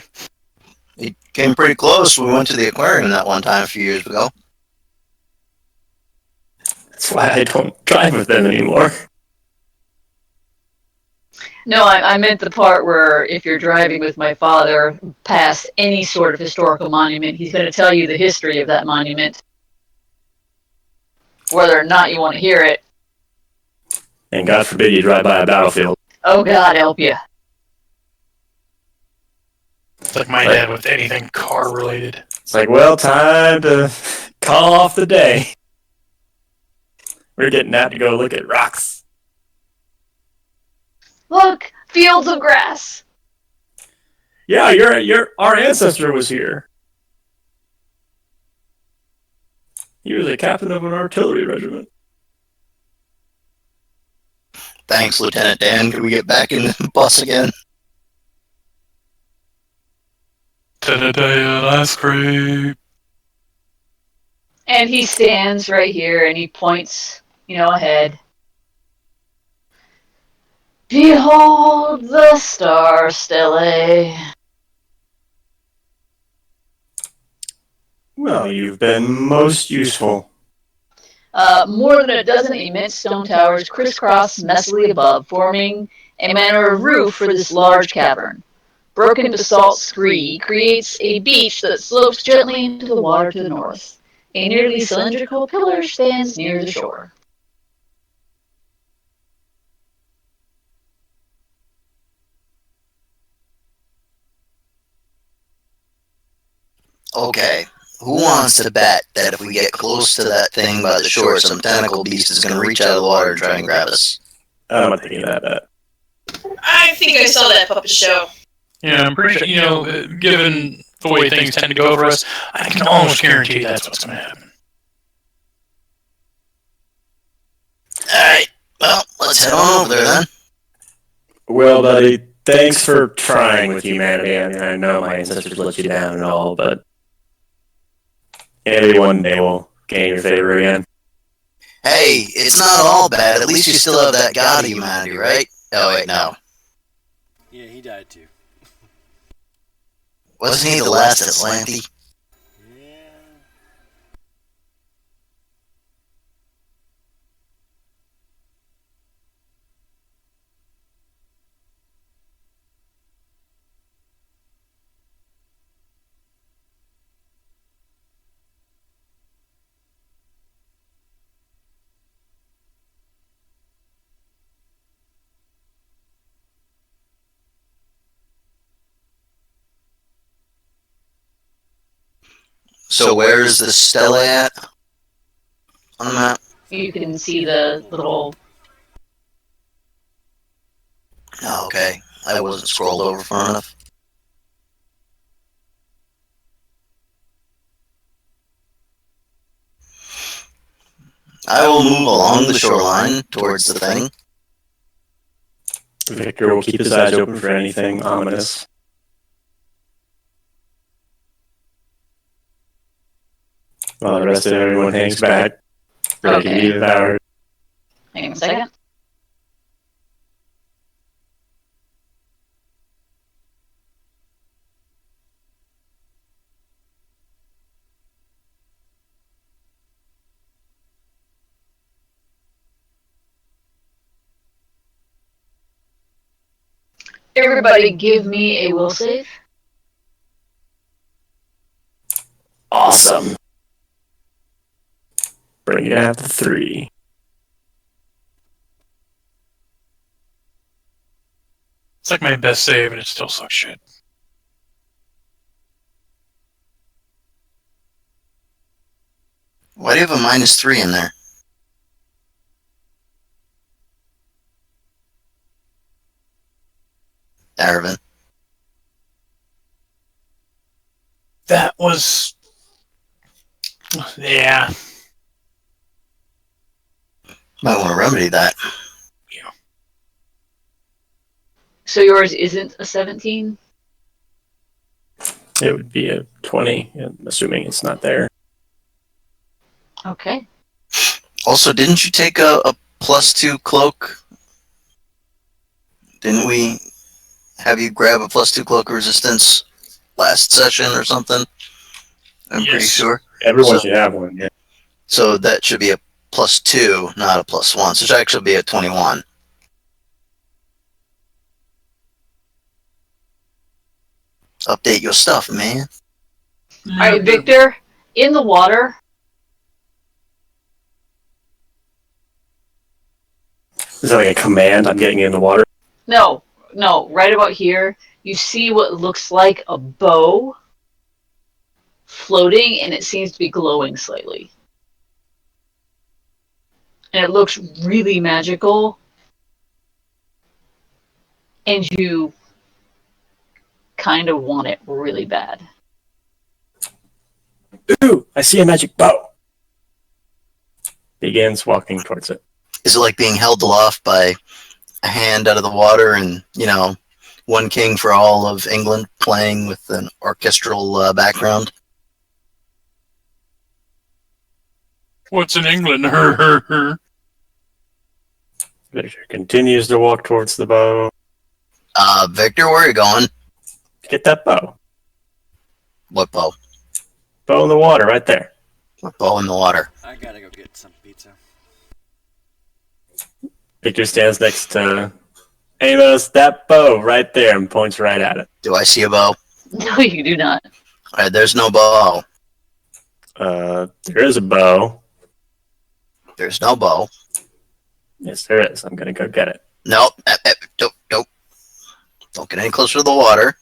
He came pretty close when we went to the aquarium that one time a few years ago.
That's why I don't drive with them anymore.
No, I meant the part where if you're driving with my father past any sort of historical monument, he's going to tell you the history of that monument. Whether or not you want to hear it.
And God forbid you drive by a battlefield.
Oh, God help you.
It's like my dad with anything car related.
It's like, well, time to call off the day. We're getting out to go look at rocks.
Look, fields of grass.
Yeah, our ancestor was here. He was a captain of an artillery regiment.
Thanks, Lieutenant Dan. Can we get back in the bus again?
Ta-da-da, ice cream.
And he stands right here and he points, ahead. Behold the star stele.
Well, you've been most useful.
More than a dozen immense stone towers crisscross messily above, forming a manner of roof for this large cavern. Broken basalt scree creates a beach that slopes gently into the water to the north. A nearly cylindrical pillar stands near the shore.
Okay. Who wants to bet that if we get close to that thing by the shore, some tentacle beast is going to reach out of the water and try and grab us?
I'm not thinking of that.
I think I saw that puppet show.
Yeah, I'm pretty sure, given the way things tend to go for us, I can almost guarantee that's what's going to happen.
Alright, well, let's head on over there then.
Well, buddy, thanks for trying with humanity. I mean, I know my ancestors let you down and all, but maybe one day we'll gain your favor again.
Hey, it's not all bad. At least you still have that god of humanity, right? Oh, wait, no.
Yeah, he died too.
Wasn't he the last Atlanti?
Yeah.
So where is the stele at? On the map?
You can see the little...
Oh, okay. I wasn't scrolled over far enough. I will move along the shoreline towards the thing.
Victor will keep his eyes open for anything ominous. While the rest of everyone hangs back, ready to be devoured.
Hang on a second. Everybody give me a will save.
Awesome. Bring it out to 3.
It's like my best save, and it still sucks shit.
Why do you have a -3 in there? Darvin.
That was... Yeah.
Might want to remedy that.
So yours isn't a 17?
It would be a 20, assuming it's not there.
Okay.
Also, didn't you take a +2 cloak? Didn't we have you grab a +2 cloak resistance last session or something? I'm pretty
Yes.
sure.
Everyone
So-
should have one, yeah.
So that should be a +2, not a +1. So it should actually be a 21. Update your stuff, man.
Alright, Victor, in the water,
Is that like a command? I'm getting in the water?
no, right about here, you see what looks like a bow floating, and it seems to be glowing slightly. And it looks really magical. And you kind of want it really bad.
Ooh, I see a magic bow. Begins walking towards it.
Is it like being held aloft by a hand out of the water and, you know, one king for all of England playing with an orchestral background?
What's in England? Her.
Victor continues to walk towards the bow.
Victor, where are you going?
Get that bow.
What bow?
Bow in the water, right there.
What bow in the water?
I gotta go get some pizza.
Victor stands next to Amos, that bow right there, and points right at it.
Do I see a bow?
No, you do not.
Alright, there's no bow.
There is a bow.
There's no bow.
Yes, there is. I'm gonna go get it.
Nope. Don't get any closer to the water.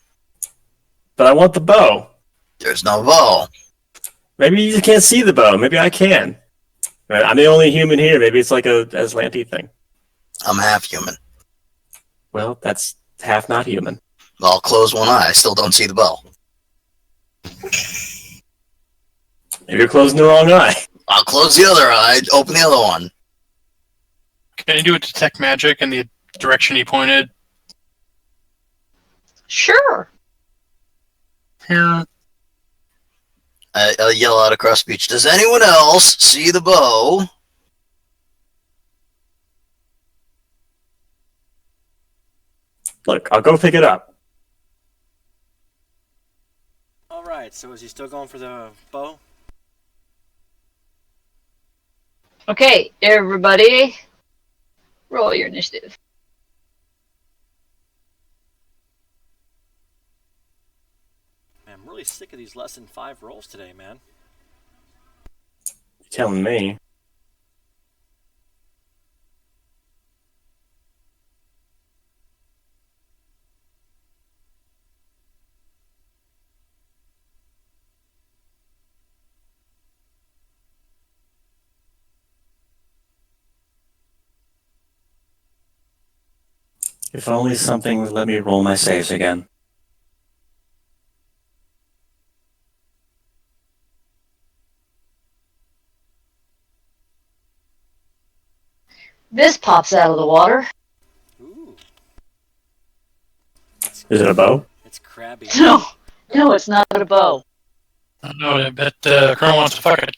But I want the bow.
There's no bow.
Maybe you just can't see the bow. Maybe I can. I'm the only human here. Maybe it's like a Aslanti thing.
I'm half human.
Well, that's half not human.
I'll close one eye. I still don't see the bow.
Maybe you're closing the wrong eye.
I'll close the other eye. Open the other one.
Can you do a detect magic in the direction he pointed?
Sure.
Here.
I'll yell out across the beach. Does anyone else see the bow?
Look, I'll go pick it up.
Alright, so is he still going for the bow?
Okay, everybody, roll your initiative.
Man, I'm really sick of these less than 5 rolls today, man.
You're telling me. If only something would let me roll my saves again.
This pops out of the water.
Ooh.
Is it a bow?
It's crabby.
No, it's not a bow.
No, I bet Colonel wants to fuck it.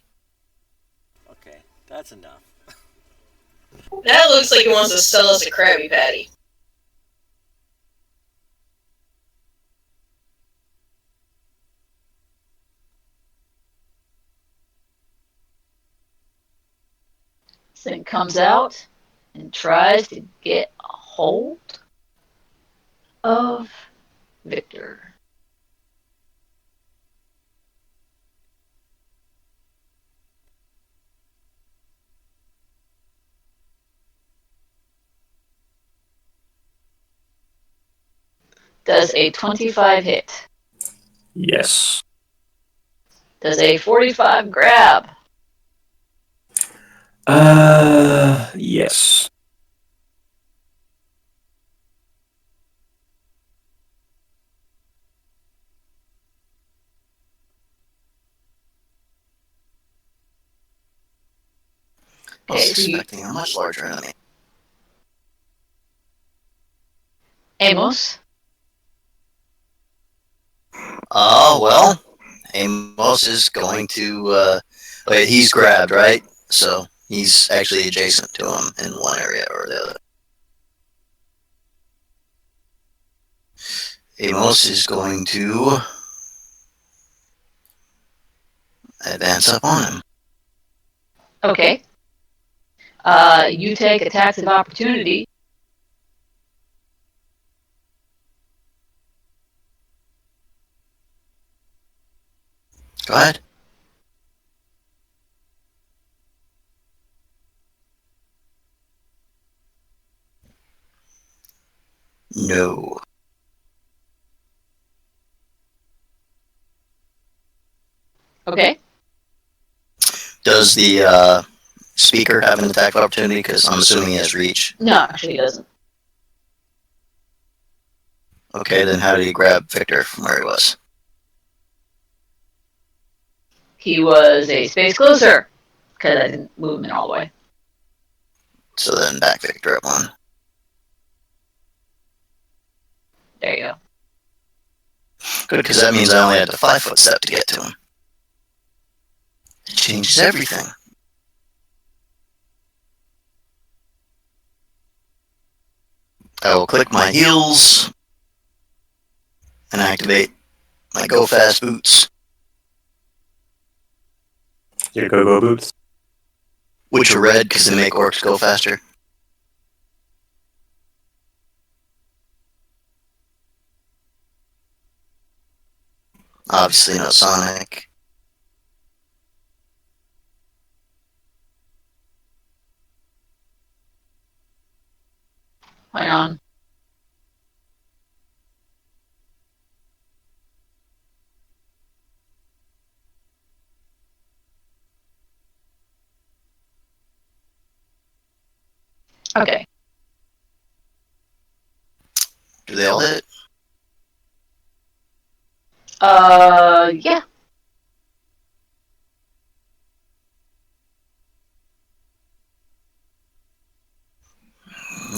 Okay, that's enough.
That looks like it wants to sell us a Krabby Patty.
This thing comes out and tries to get a hold of Victor. Does a 25 hit?
Yes.
Does a 45 grab?
Yes.
I was
Okay, so you,
expecting a much larger enemy.
Amos?
Well, Amos is going to. Wait, he's grabbed, right? So he's actually adjacent to him in one area or the other. Amos is going to advance up on him.
Okay. You take attacks of opportunity.
Go ahead. No.
Okay.
Does the speaker have an attack of opportunity? Because I'm assuming he has reach.
No, actually he doesn't.
Okay, then how did he grab Victor from where he was?
He was a space closer. Because I didn't move him in all the way.
So then back Victor up one.
There you go.
Good, because that means I only had to 5-foot step to get to him. It changes everything. I will click my heels and activate my go fast boots,
Your go-go boots.
which are red because they make orcs go faster. Obviously no Sonic.
Hang on. Okay.
Do they all hit?
Yeah.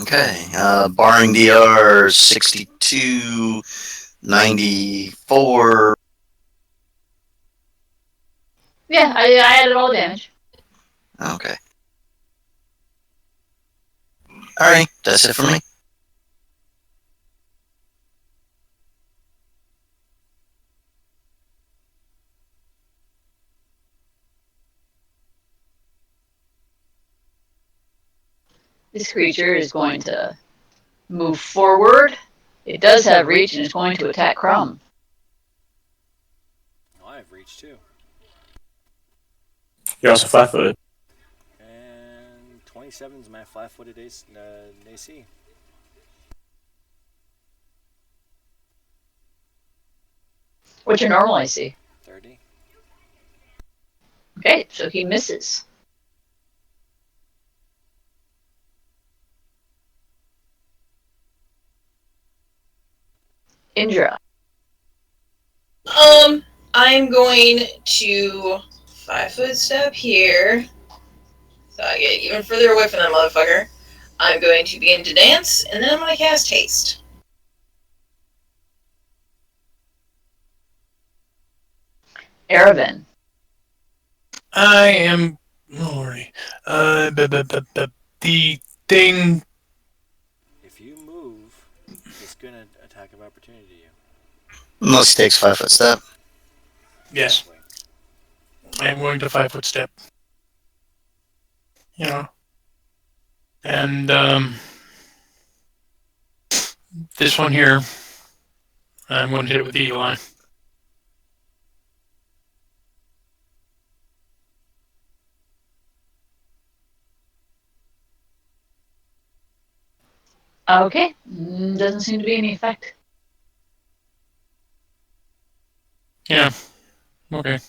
Okay. Barring DR 62, 94.
Yeah, I added all the damage.
Okay. Alright, that's it for me.
This creature is going to move forward. It does have reach and is going to attack Crumb.
Oh, I have reach too.
You're also flat-footed.
And 27 is my flat-footed AC.
What's your normal AC?
30.
Okay, so he misses. Indra.
I'm going to 5-foot step here. So I get even further away from that motherfucker. I'm going to begin to dance, and then I'm going to cast haste.
Aravan.
I am. Oh, Lordy. The thing.
If you move, it's gonna attack of opportunity you.
Unless he takes 5-foot step.
Yes, I am going to 5-foot step. You know. And this one here, I'm going to hit it with the eagle eye.
Okay, doesn't seem to be any effect.
Yeah. Okay.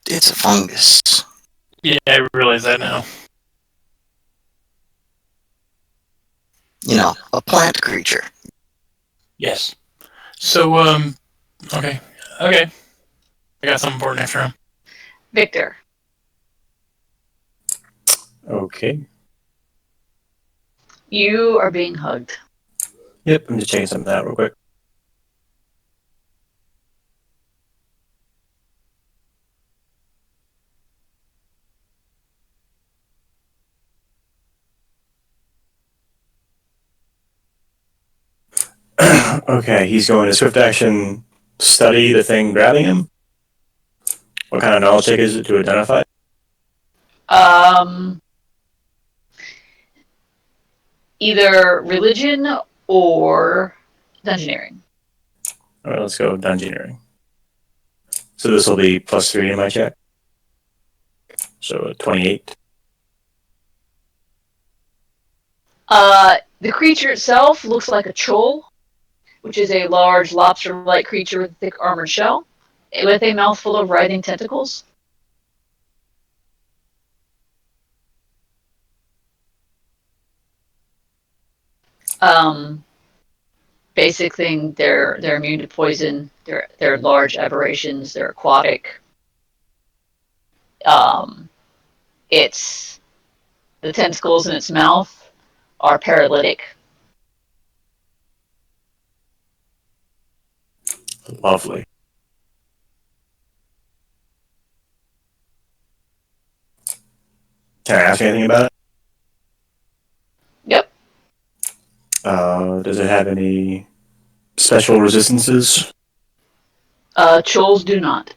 It's a fungus.
Yeah, I realize that now.
You know, a plant creature.
Yes. So, okay. Okay. I got something for next round.
Victor,
Okay.
you are being hugged.
Yep, I'm just checking something out real quick. Okay, he's going to swift action study the thing grabbing him. What kind of knowledge check is it to identify?
Um, Either religion or dungeoneering.
All right, let's go dungeoneering. So this will be +3 to my check. So 28.
The creature itself looks like a chol, which is a large lobster-like creature with a thick armored shell, with a mouthful of writhing tentacles. Um, Basic thing, they're immune to poison. They're large aberrations. They're aquatic. It's the tentacles in its mouth are paralytic.
Lovely. Can I ask anything about it?
Yep.
Does it have any special resistances?
Chols do not.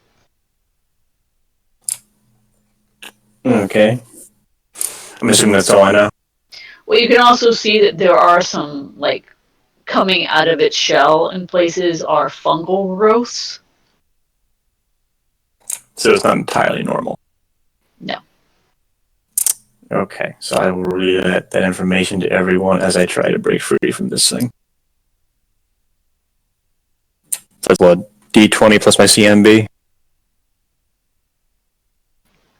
Okay. I'm assuming that's all I know.
Well, you can also see that there are some, like, coming out of its shell in places are fungal growths.
So it's not entirely normal.
No.
Okay, so I will relay that information to everyone as I try to break free from this thing. That's what, D20 plus my CMB?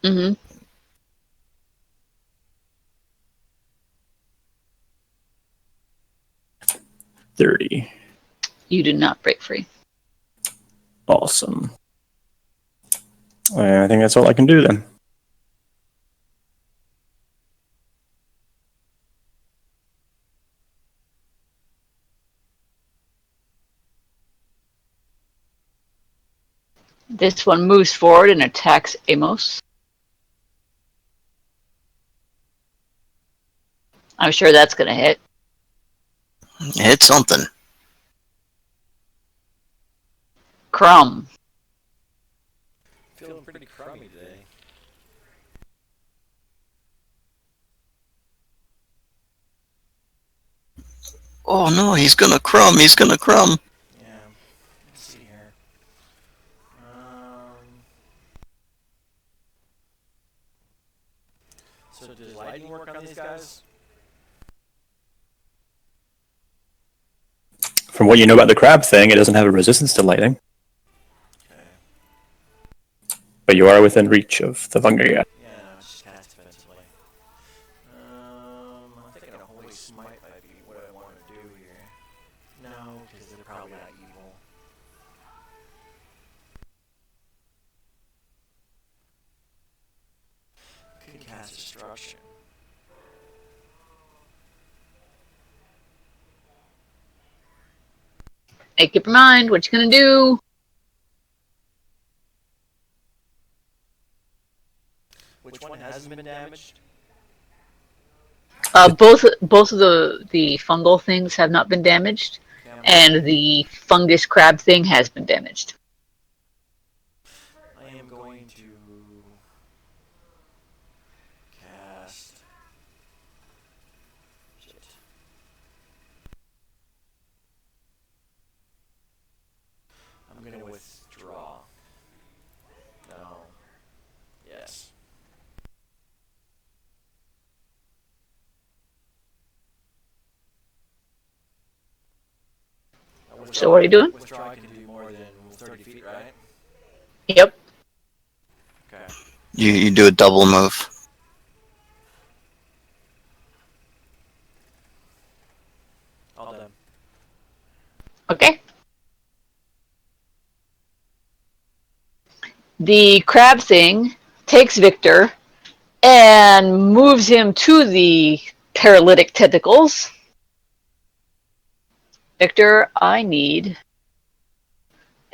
Mm-hmm.
30.
You do not break free.
Awesome. I think that's all I can do then.
This one moves forward and attacks Amos. I'm sure that's going to hit.
Hit something.
Crumb.
Feeling pretty crummy today.
Oh no, he's gonna crumb. He's gonna crumb.
Yeah. Let's see here. So does lightning work on these guys?
From what you know about the crab thing, it doesn't have a resistance to lightning.
Okay.
But you are within reach of the fungi.
Yeah, no, it's just cast defensively. I'm thinking a Holy Smite might be what I want to do here. No, because they're probably not evil. Could cast Destruction.
Make up your mind. What you going to do?
Which one hasn't been damaged?
Both of the fungal things have not been damaged, and the fungus crab thing has been damaged.
I am going to cast. Shit. I'm going to withdraw. No. Yes.
So what are you doing?
Withdraw can do more than 30 feet, right?
Yep.
Okay.
You do a double move.
All done.
Okay. The crab thing takes Victor and moves him to the paralytic tentacles. Victor, I need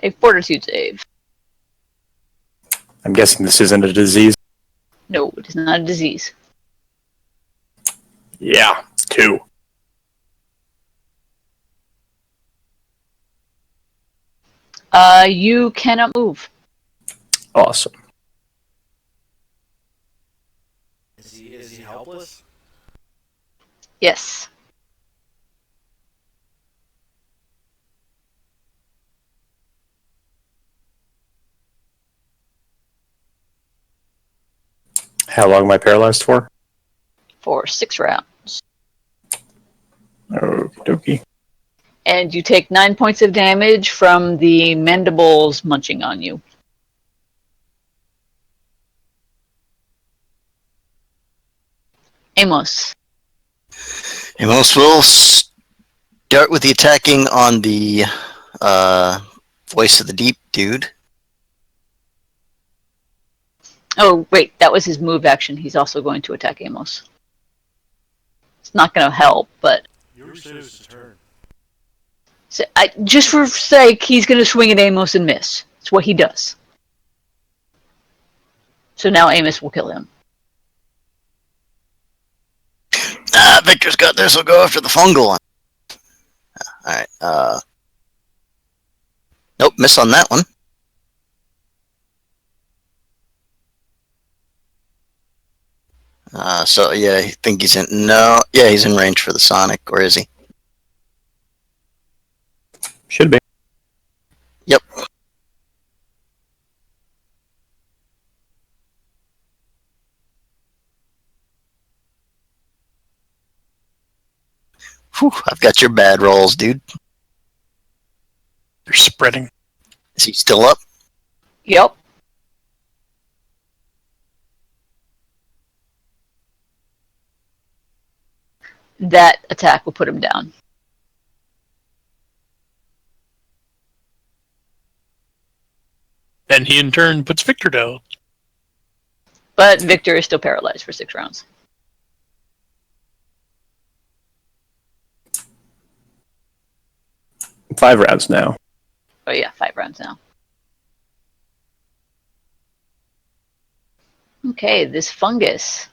a fortitude save.
I'm guessing this isn't a disease.
No, it is not a disease.
Yeah, 2.
You cannot move.
Awesome.
Is he helpless?
Yes.
How long am I paralyzed for?
For 6 rounds.
Okie dokie.
And you take 9 points of damage from the mandibles munching on you. Amos.
Amos will start with the attacking on the voice of the deep dude.
Oh, wait, that was his move action. He's also going to attack Amos. It's not going to help, but...
Yours says to turn.
So just for sake, he's going to swing at Amos and miss. It's what he does. So now Amos will kill him.
Victor's got this. We'll go after the fungal one. Alright, nope, miss on that one. So yeah, I think he's in. No, yeah, he's in range for the Sonic, or is he?
Should be.
Yep. Whew, I've got your bad rolls, dude.
They're spreading.
Is he still up?
Yep. That attack will put him down.
And he in turn puts Victor down.
But Victor is still paralyzed for 6 rounds.
Five rounds now.
Oh yeah, 5 rounds now. Okay, this fungus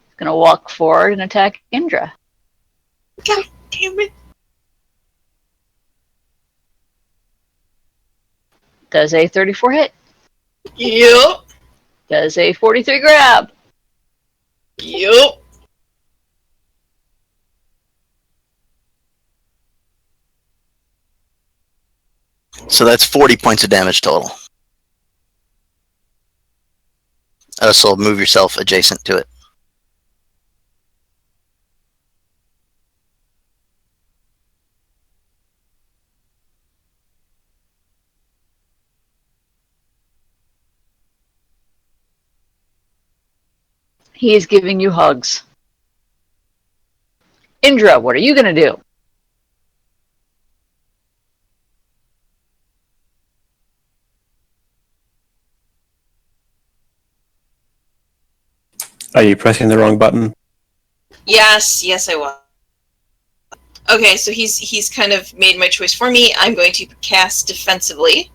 is going to walk forward and attack Indra.
God damn it.
Does a 34 hit.
Yup.
Does a 43 grab.
Yup.
So that's 40 points of damage total. So move yourself adjacent to it.
He is giving you hugs. Indra, what are you going to do?
Are you pressing the wrong button?
Yes, I was. Okay, so he's kind of made my choice for me. I'm going to cast defensively.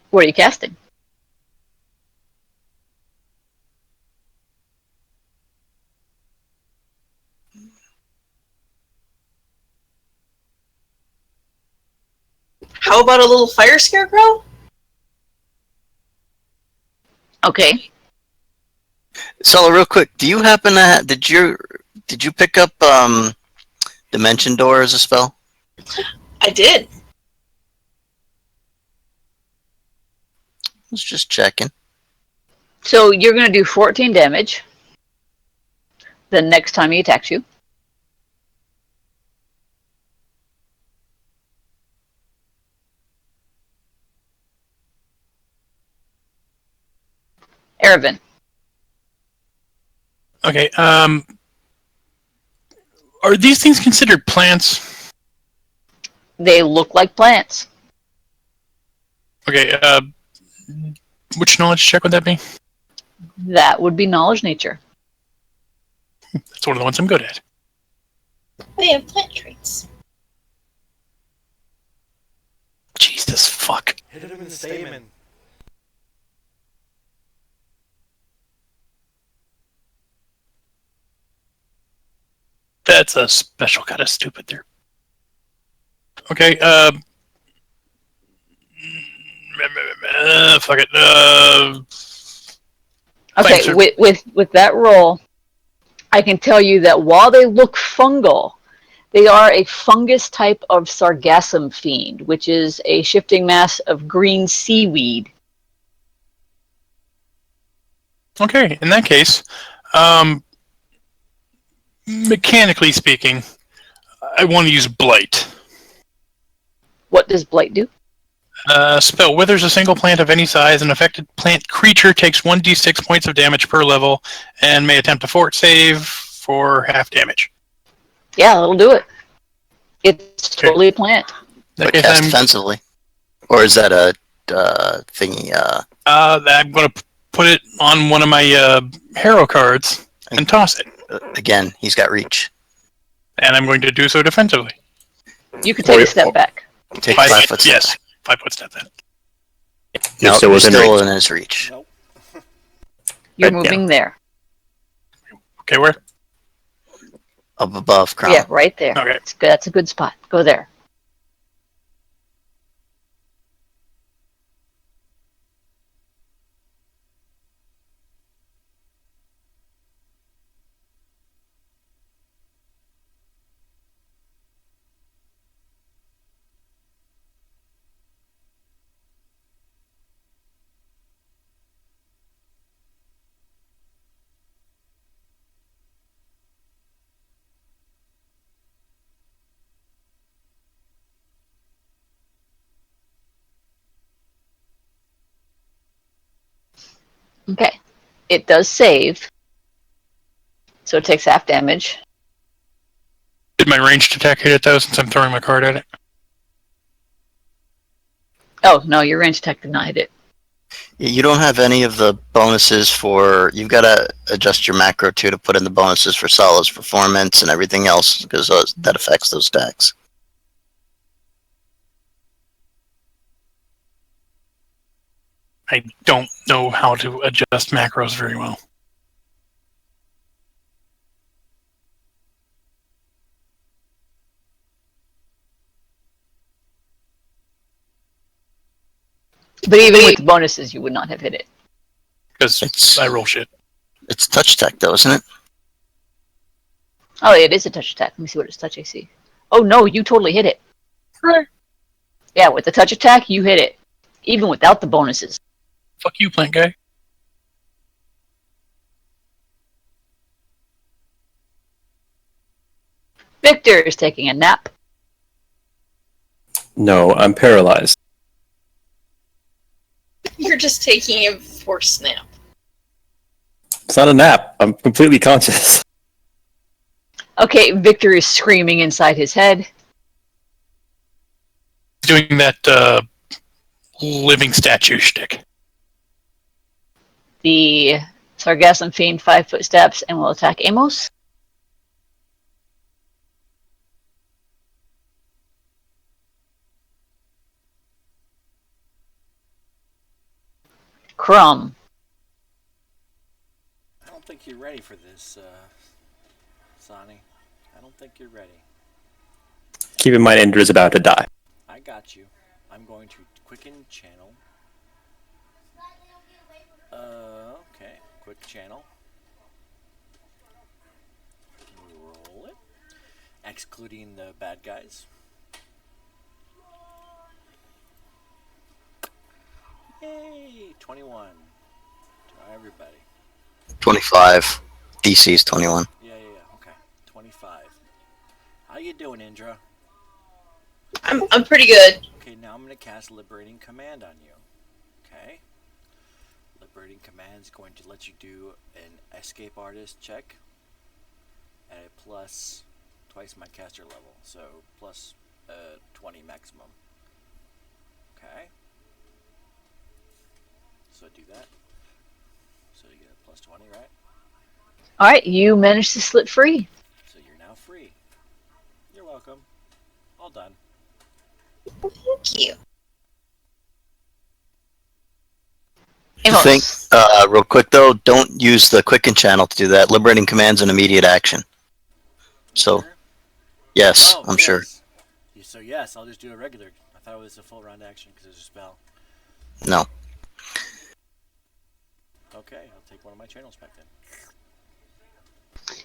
What are you casting?
How about a little fire scarecrow?
Okay.
So real quick, do you happen to did you pick up Dimension Door as a spell?
I did.
Was just checking.
So you're going to do 14 damage the next time he attacks you. Erevan.
Okay. Are these things considered plants?
They look like plants.
Okay. Which knowledge check would that be?
That would be knowledge nature.
That's one of the ones I'm good at.
They have plant traits.
Jesus fuck.
Hit him in the stamen.
That's a special kind of stupid there. Okay, fuck it.
Okay,
Thanks,
with that roll, I can tell you that while they look fungal, they are a fungus type of sargassum fiend, which is a shifting mass of green seaweed.
Okay, in that case, mechanically speaking, I want to use Blight.
What does blight do?
Spell withers a single plant of any size. An affected plant creature takes 1d6 points of damage per level and may attempt a fort save for half damage.
Yeah, that'll do it. It's totally a plant.
But cast defensively, or is that a thingy?
I'm going to put it on one of my hero cards and toss it.
Again, he's got reach.
And I'm going to do so defensively.
You can take a step back.
Take 5 foot step.
Yes, 5 foot step then.
No,
still
you're
within
still
range.
in his reach.
Nope.
You're
Right,
moving there.
Okay, where?
Up above Crown.
Yeah, right there.
Okay.
That's a good spot. Go there. Okay. It does save. So it takes half damage.
Did my ranged attack hit it though, since I'm throwing my card at it?
Oh, no, your range attack did not hit it.
You don't have any of the bonuses for. You've got to adjust your macro too to put in the bonuses for Solo's performance and everything else because that affects those stacks.
I don't know how to adjust macros very well.
But even with the bonuses, you would not have hit it.
Because I roll shit.
It's touch tech though, isn't it?
Oh, it is a touch attack. Let me see what its touch AC. Oh, no, you totally hit it.
Right.
Yeah, with the touch attack, you hit it. Even without the bonuses.
Fuck you, plant guy.
Victor is taking a nap.
No, I'm paralyzed.
You're just taking a forced nap.
It's not a nap. I'm completely conscious.
Okay, Victor is screaming inside his head.
Doing that living statue shtick.
The Sargassum Fiend 5 foot steps and will attack Amos. Crumb.
I don't think you're ready for this, Sani. I don't think you're ready.
Keep in mind, Ender is about to die.
I got you. I'm going to quicken channel. Okay. Quick channel. Roll it. Excluding the bad guys. Yay! 21. To everybody.
25. DC's 21.
Yeah. Okay. 25. How you doing, Indra?
I'm pretty good.
Okay, now I'm going to cast Liberating Command on you. Okay? Liberating Command is going to let you do an Escape Artist check at a plus twice my caster level, so plus 20 maximum. Okay? So do that. So you get a plus 20, right?
Alright, you managed to slip free.
So you're now free. You're welcome. All done.
Thank you.
Think, real quick though, don't use the quicken channel to do that. Liberating command's an immediate action. So,
Sure?
yes,
Oh,
I'm sure.
yes. So yes, I'll just do a regular. I thought it was a full round action because it's a spell.
No.
Okay, I'll take one of my channels back then.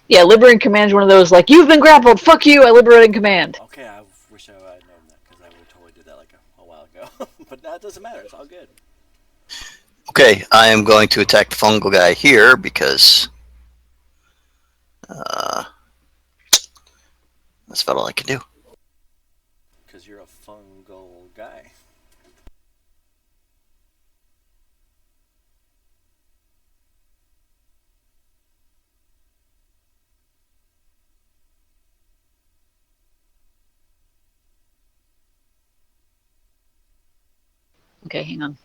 Yeah, Liberating Command is one of those, like, you've been grappled, fuck you, I Liberating Command.
Okay, I wish I had known that because I would have totally did that like a while ago. But that doesn't matter. It's all good.
Okay, I am going to attack the fungal guy here because that's about all I can do.
Because you're a fungal guy.
Okay, hang on.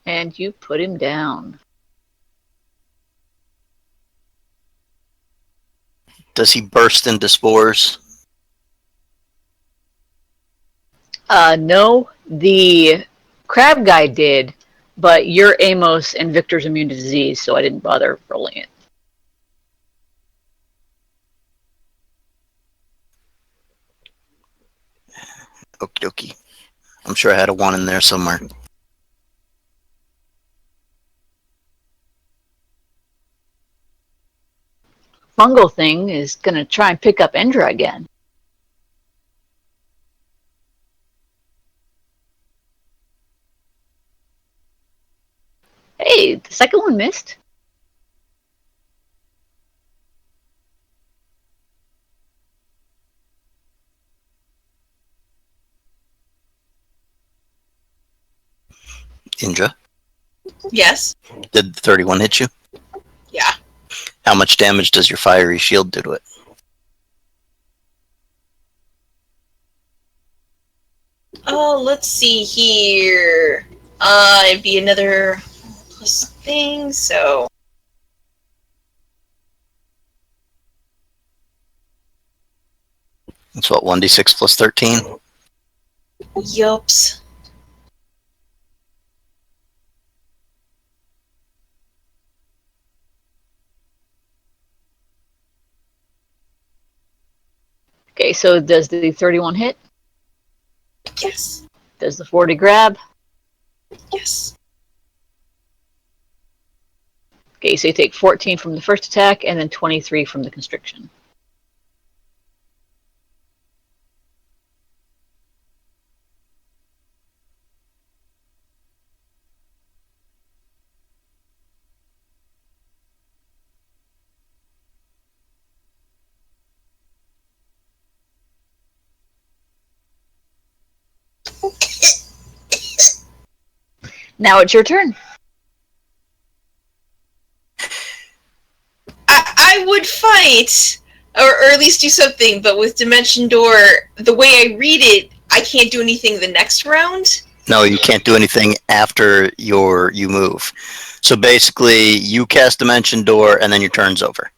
And you put him down.
Does he burst into spores?
No, the crab guy did, but you're Amos and Victor's immune to disease, so I didn't bother rolling it.
Okie dokie. I'm sure I had a 1 in there somewhere.
Fungal thing is gonna try and pick up Endra again. Hey, the second one missed.
Indra,
Yes.
did 31 hit you?
Yeah.
How much damage does your fiery shield do to it?
Oh, let's see here. It'd be another plus thing, so.
That's what, 1d6 plus 13?
Yups.
Okay, so does the 31 hit?
Yes.
Does the 40 grab?
Yes.
Okay, so you take 14 from the first attack and then 23 from the constriction. Now it's your turn.
I would fight, or at least do something, but with Dimension Door, the way I read it, I can't do anything the next round.
No, you can't do anything after you move. So basically, you cast Dimension Door, and then your turn's over.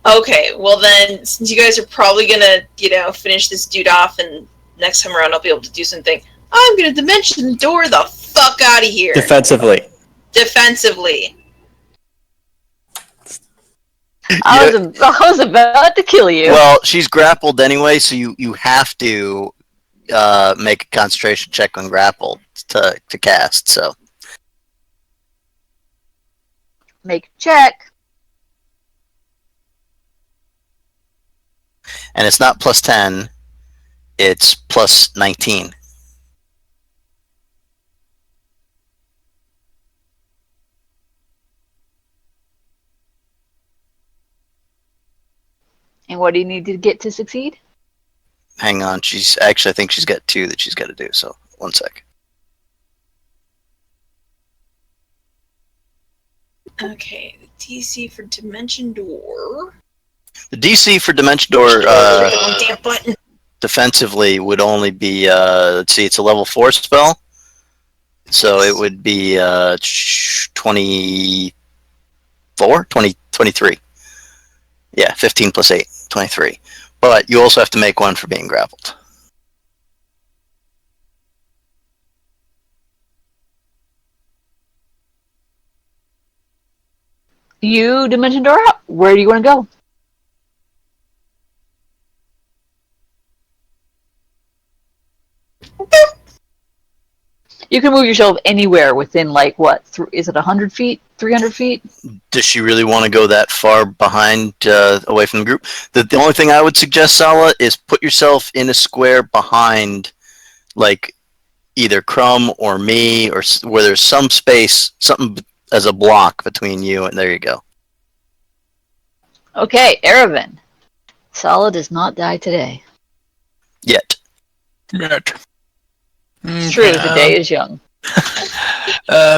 Okay, well then, since you guys are probably gonna, finish this dude off, and next time around I'll be able to do something, I'm gonna Dimension Door the fuck out of here.
Defensively.
Defensively.
I was about to kill you.
Well, she's grappled anyway, so you have to make a concentration check on grapple to cast. So
Make a check.
and it's not plus 10, it's plus 19.
And what do you need to get to succeed?
Hang on, I think she's got 2 that she's got to do. So 1 sec.
Okay, the DC for Dimension Door.
The DC for Dimension Door
Damn button.
defensively would only be let's see, it's a level 4 spell, so it would be 24, 23. Yeah, 15 plus 8, 23. But you also have to make one for being grappled.
You, Dimension Door, where do you want to go? You can move yourself anywhere within, like, what? Is it 100 feet? 300 feet?
Does she really want to go that far behind, away from the group? The only thing I would suggest, Sala, is put yourself in a square behind, like, either Crumb or me, or where there's some space, something as a block between you, and there you go.
Okay, Erevan. Sala does not die today.
Yet.
Right.
It's true, the day is young.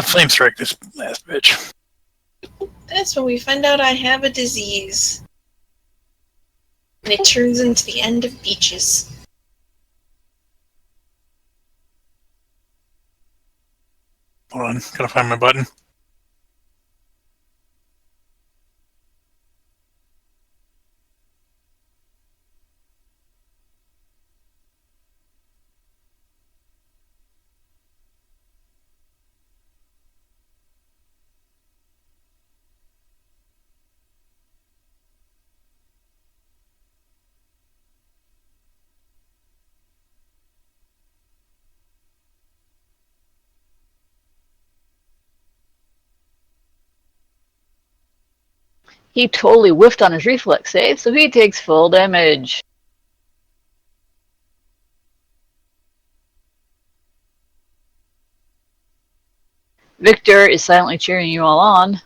Flame strike this last bitch.
That's when we find out I have a disease. And it turns into the end of beaches.
Hold on, gotta find my button.
He totally whiffed on his reflex save, so he takes full damage. Victor is silently cheering you all on.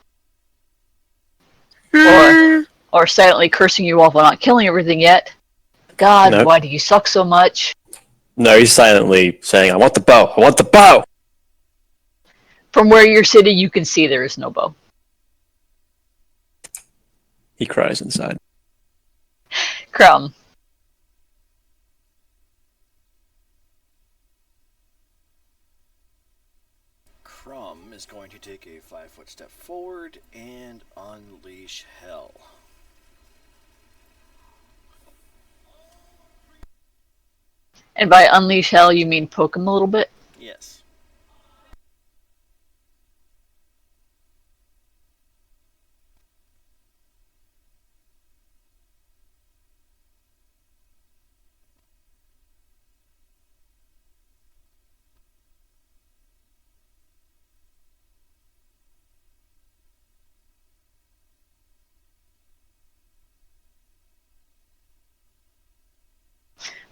Or silently cursing you all for not killing everything yet. God,
Nope.
why do you suck so much?
No, he's silently saying, I want the bow! I want the bow!
From where you're sitting, you can see there is no bow.
He cries inside.
Crumb.
Crumb is going to take a 5-foot step forward and unleash hell.
And by unleash hell, you mean poke him a little bit?
Yes.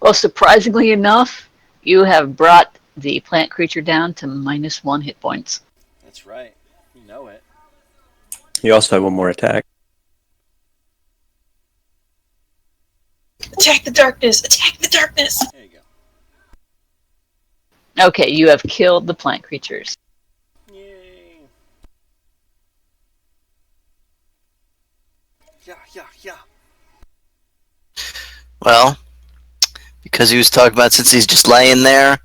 Well, surprisingly enough, you have brought the plant creature down to -1 hit points.
That's right. You know it.
You also have one more attack.
Attack the darkness! Attack the darkness!
There you go.
Okay, you have killed the plant creatures.
Yay. Yeah.
Well, because he was talking about since he's just laying there,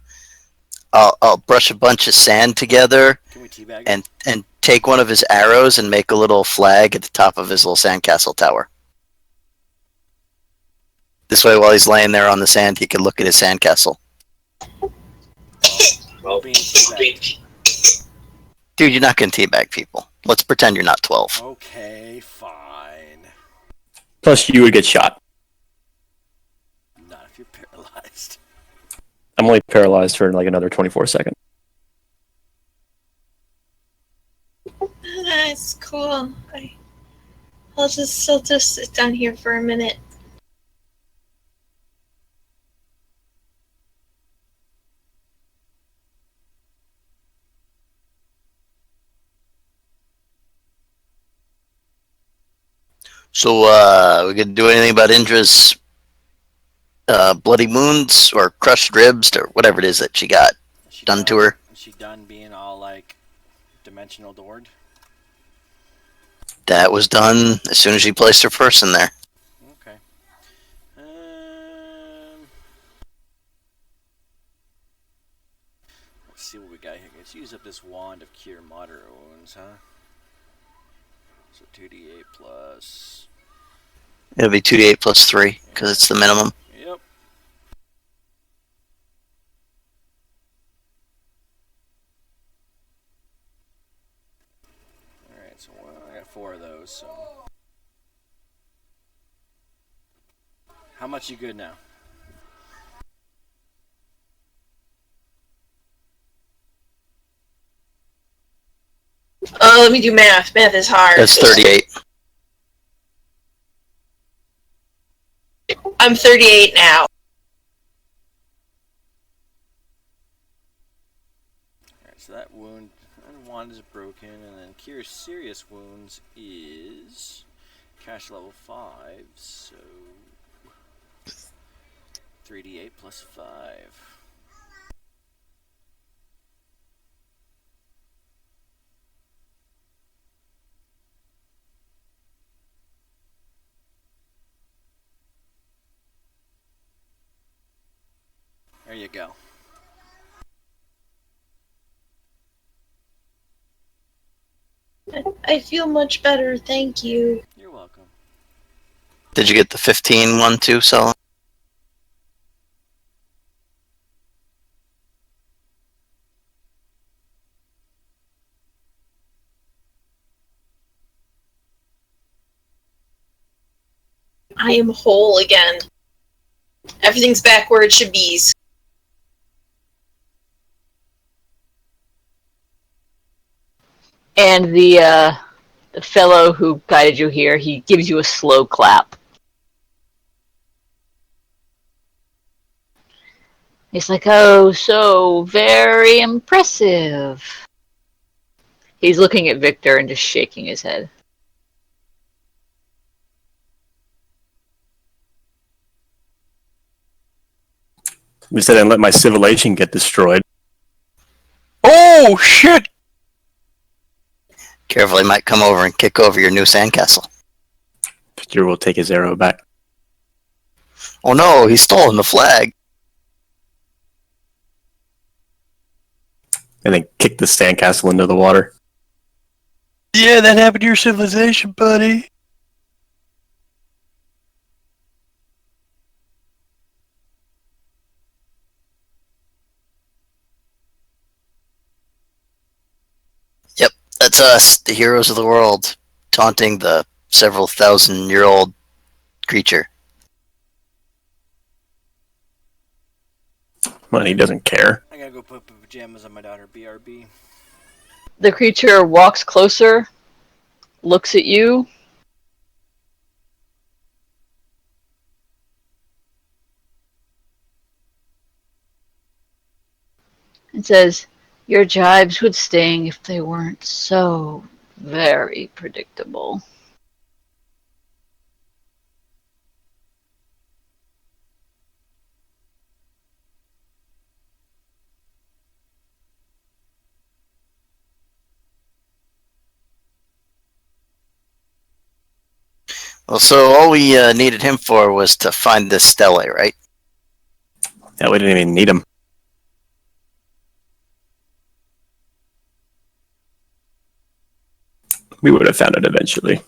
I'll brush a bunch of sand together
Can we teabag?
and take one of his arrows and make a little flag at the top of his little sandcastle tower. This way, while he's laying there on the sand, he can look at his sandcastle.
Well, being teabagged.
Dude, you're not going to teabag people. Let's pretend you're not 12.
Okay, fine.
Plus, you would get shot.
Not if you're paralyzed.
I'm only paralyzed for like another 24 seconds.
That's cool. I'll just sit down here for a minute.
So, we could do anything about Indra's bloody wounds or crushed ribs or whatever it is that she got done to her.
Is she done being all like dimensional doored?
That was done as soon as she placed her purse in there.
Okay. Let's see what we got here. Let's use up this wand of cure moderate wounds, huh? So 2d8 plus.
It'll be 2d8 plus 3 because it's the minimum.
Yep. Alright, so I got 4 of those, so. How much you good now?
Let me do math. Math is hard.
That's 38.
I'm 38 now.
Alright, so that wound is broken, and then cure serious wounds is cash level 5, so 3d8 plus 5. There you go.
I feel much better, thank you.
You're welcome.
Did you get the 15 one too, Sala?
I am whole again. Everything's back where it should be.
And the fellow who guided you here, he gives you a slow clap. He's like, oh, so very impressive. He's looking at Victor and just shaking his head.
We said I'd let my civilization get destroyed.
Oh shit!
Careful, he might come over and kick over your new sandcastle.
Victor will take his arrow back.
Oh no, he's stolen the flag.
And then kick the sandcastle into the water.
Yeah, that happened to your civilization, buddy.
Yep, that's us, the heroes of the world, taunting the several thousand-year-old creature.
Well, he doesn't care.
I gotta go put pajamas on my daughter, BRB.
The creature walks closer, looks at you, and says, your jibes would sting if they weren't so very predictable.
Well, so all we needed him for was to find this stele, right?
Yeah, we didn't even need him. We would have found it eventually.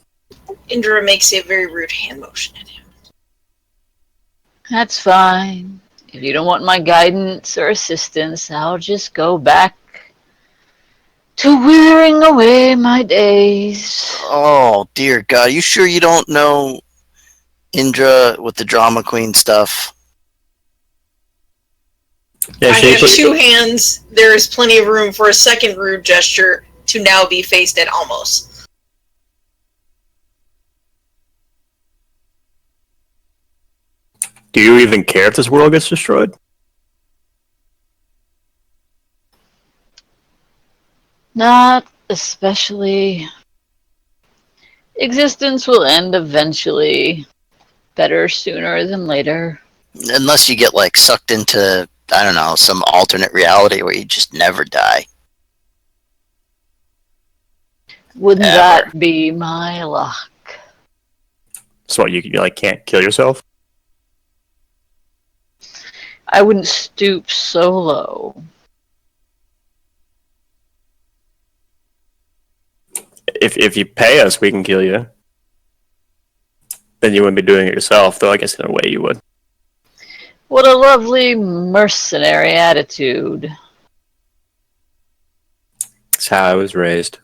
Indra makes a very rude hand motion at him.
That's fine. If you don't want my guidance or assistance, I'll just go back To withering away my days.
Oh dear God! You sure you don't know Indra with the drama queen stuff?
Yeah,
I have
Shaper.
two hands. There is plenty of room for a second rude gesture to now be faced at almost.
Do you even care if this world gets destroyed?
Not especially. Existence will end eventually. Better sooner than later.
Unless you get like sucked into, I don't know, some alternate reality where you just never die.
Wouldn't
Ever.
that be my luck?
So what, you like can't kill yourself?
I wouldn't stoop so low.
If you pay us, we can kill you. Then you wouldn't be doing it yourself, though I guess in a way you would.
What a lovely mercenary attitude.
That's how I was raised.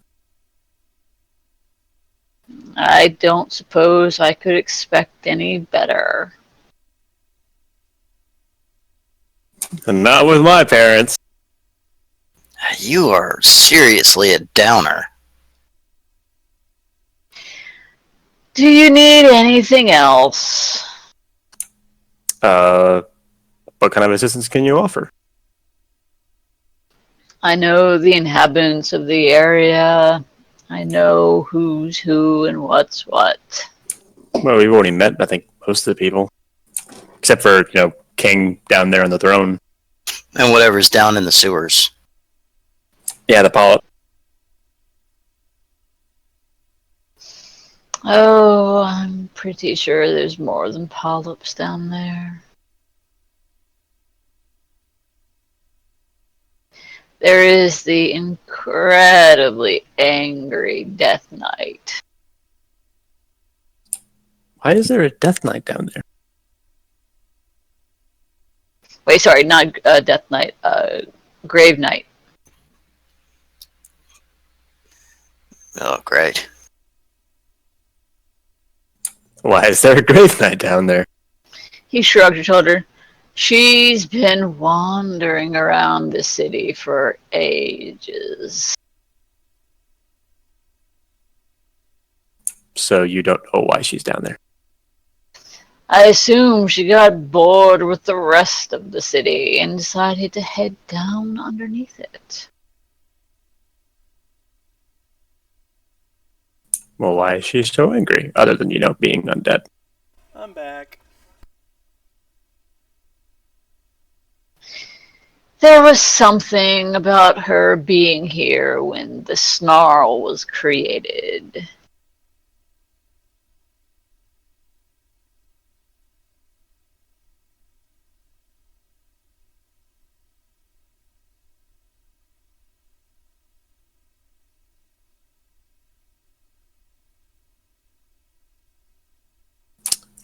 I don't suppose I could expect any better.
And not with my parents.
You are seriously a downer.
Do you need anything else?
What kind of assistance can you offer?
I know the inhabitants of the area. I know who's who and what's what.
Well, we've already met, I think, most of the people. Except for, King down there on the throne.
And whatever's down in the sewers.
Yeah, the polyp.
Oh, I'm pretty sure there's more than polyps down there. There is the incredibly angry Death Knight.
Why is there a Death Knight down there?
Wait, sorry, not Death Knight, Grave Knight.
Oh, great.
Why is there a Grave Knight down there?
He shrugged his shoulder. She's been wandering around the city for ages.
So you don't know why she's down there.
I assume she got bored with the rest of the city and decided to head down underneath it.
Well, why is she so angry? Other than, being undead.
I'm back.
There was something about her being here when the snarl was created.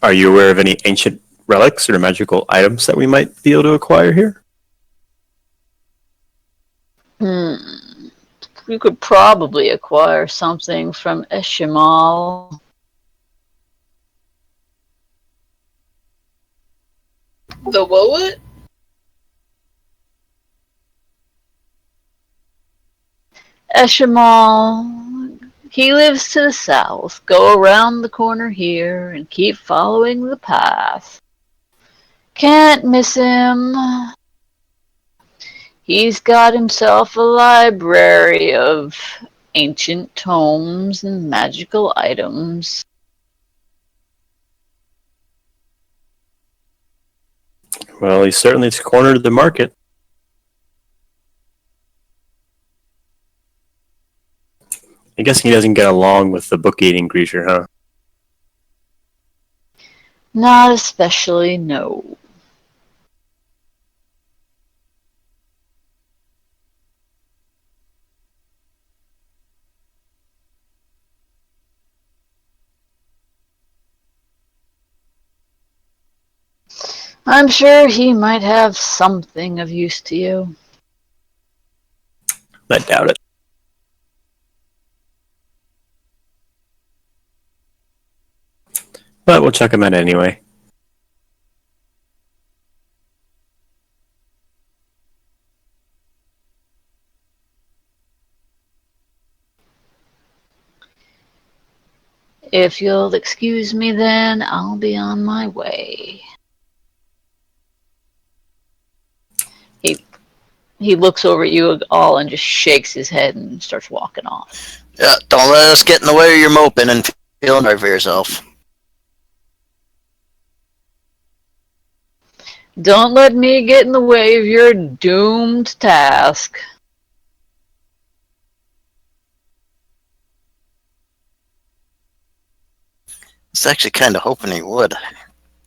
Are you aware of any ancient relics or magical items that we might be able to acquire here?
We could probably acquire something from Eshimal.
The what?
Eshimal, he lives to the south. Go around the corner here and keep following the path. Can't miss him. He's got himself a library of ancient tomes and magical items.
Well, he certainly cornered the market. I guess he doesn't get along with the book-eating creature, huh?
Not especially, no. I'm sure he might have something of use to you.
I doubt it. But we'll check them out anyway.
If you'll excuse me, then I'll be on my way. He looks over at you all and just shakes his head and starts walking off.
Yeah, don't let us get in the way of your moping and feeling sorry for yourself.
Don't let me get in the way of your doomed task.
I was actually kind of hoping he would. I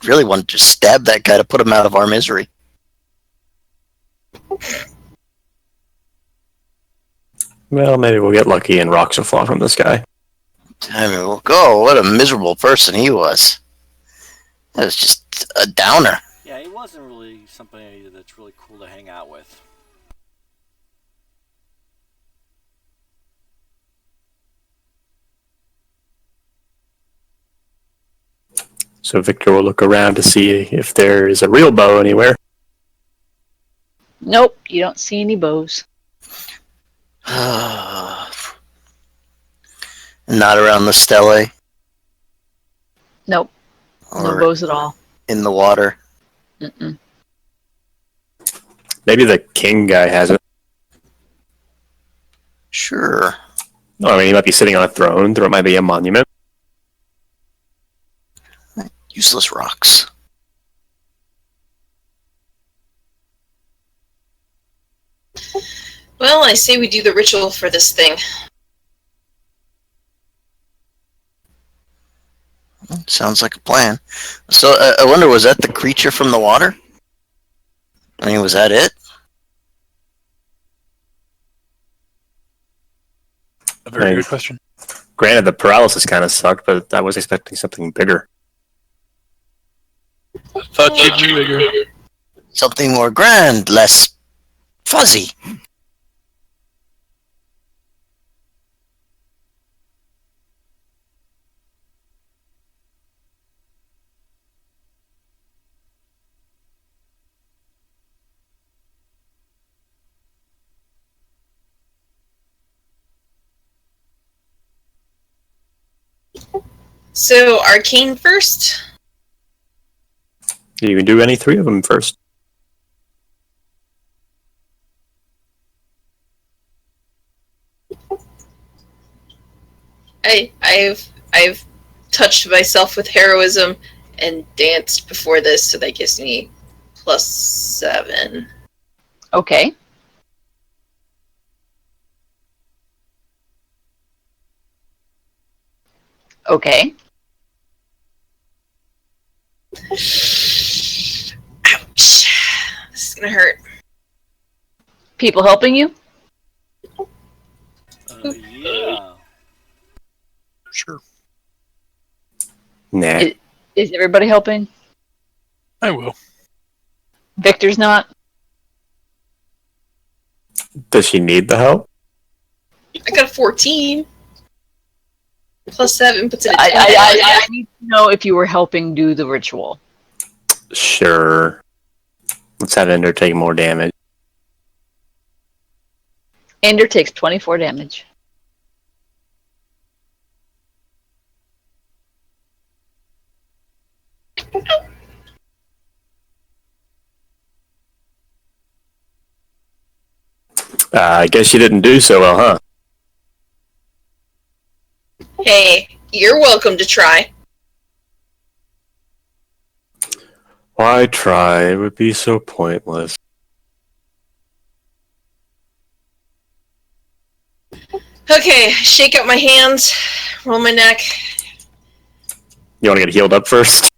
really wanted to just stab that guy to put him out of our misery.
Well, maybe we'll get lucky and rocks will fall from the sky.
I mean, well, go. What a miserable person he was. That was just a downer.
Yeah, he wasn't really somebody that's really cool to hang out with.
So Victor will look around to see if there is a real bow anywhere.
Nope, you don't see any bows.
Not around the stele
Nope, no
or
bows at all.
in the water.
Mm-mm.
Maybe the king guy has it.
Sure.
No, I mean, he might be sitting on a throne. There might be a monument.
Useless rocks.
Well, I say we do the ritual for this thing.
Sounds like a plan. So, I wonder, was that the creature from the water? I mean, was that it?
A very
Right.
good question.
Granted, the paralysis kind of sucked, but I was expecting something bigger.
I thought you'd be bigger.
Something more grand, less fuzzy.
So, arcane first?
You can do any three of them first.
I've touched myself with heroism and danced before this, so that gives me +7.
Okay. Okay.
Ouch. This is gonna hurt.
People helping you?
Yeah.
Sure.
Nah.
Is everybody helping?
I will.
Victor's not?
Does she need the help?
I got a 14. +7 puts it at 10.
I need to know if you were helping do the ritual.
Sure. Let's have Ender take more damage.
Ender takes 24 damage.
I guess you didn't do so well, huh?
Hey, you're welcome to try.
Why try? It would be so pointless.
Okay, shake out my hands, roll my neck.
You want to get healed up first?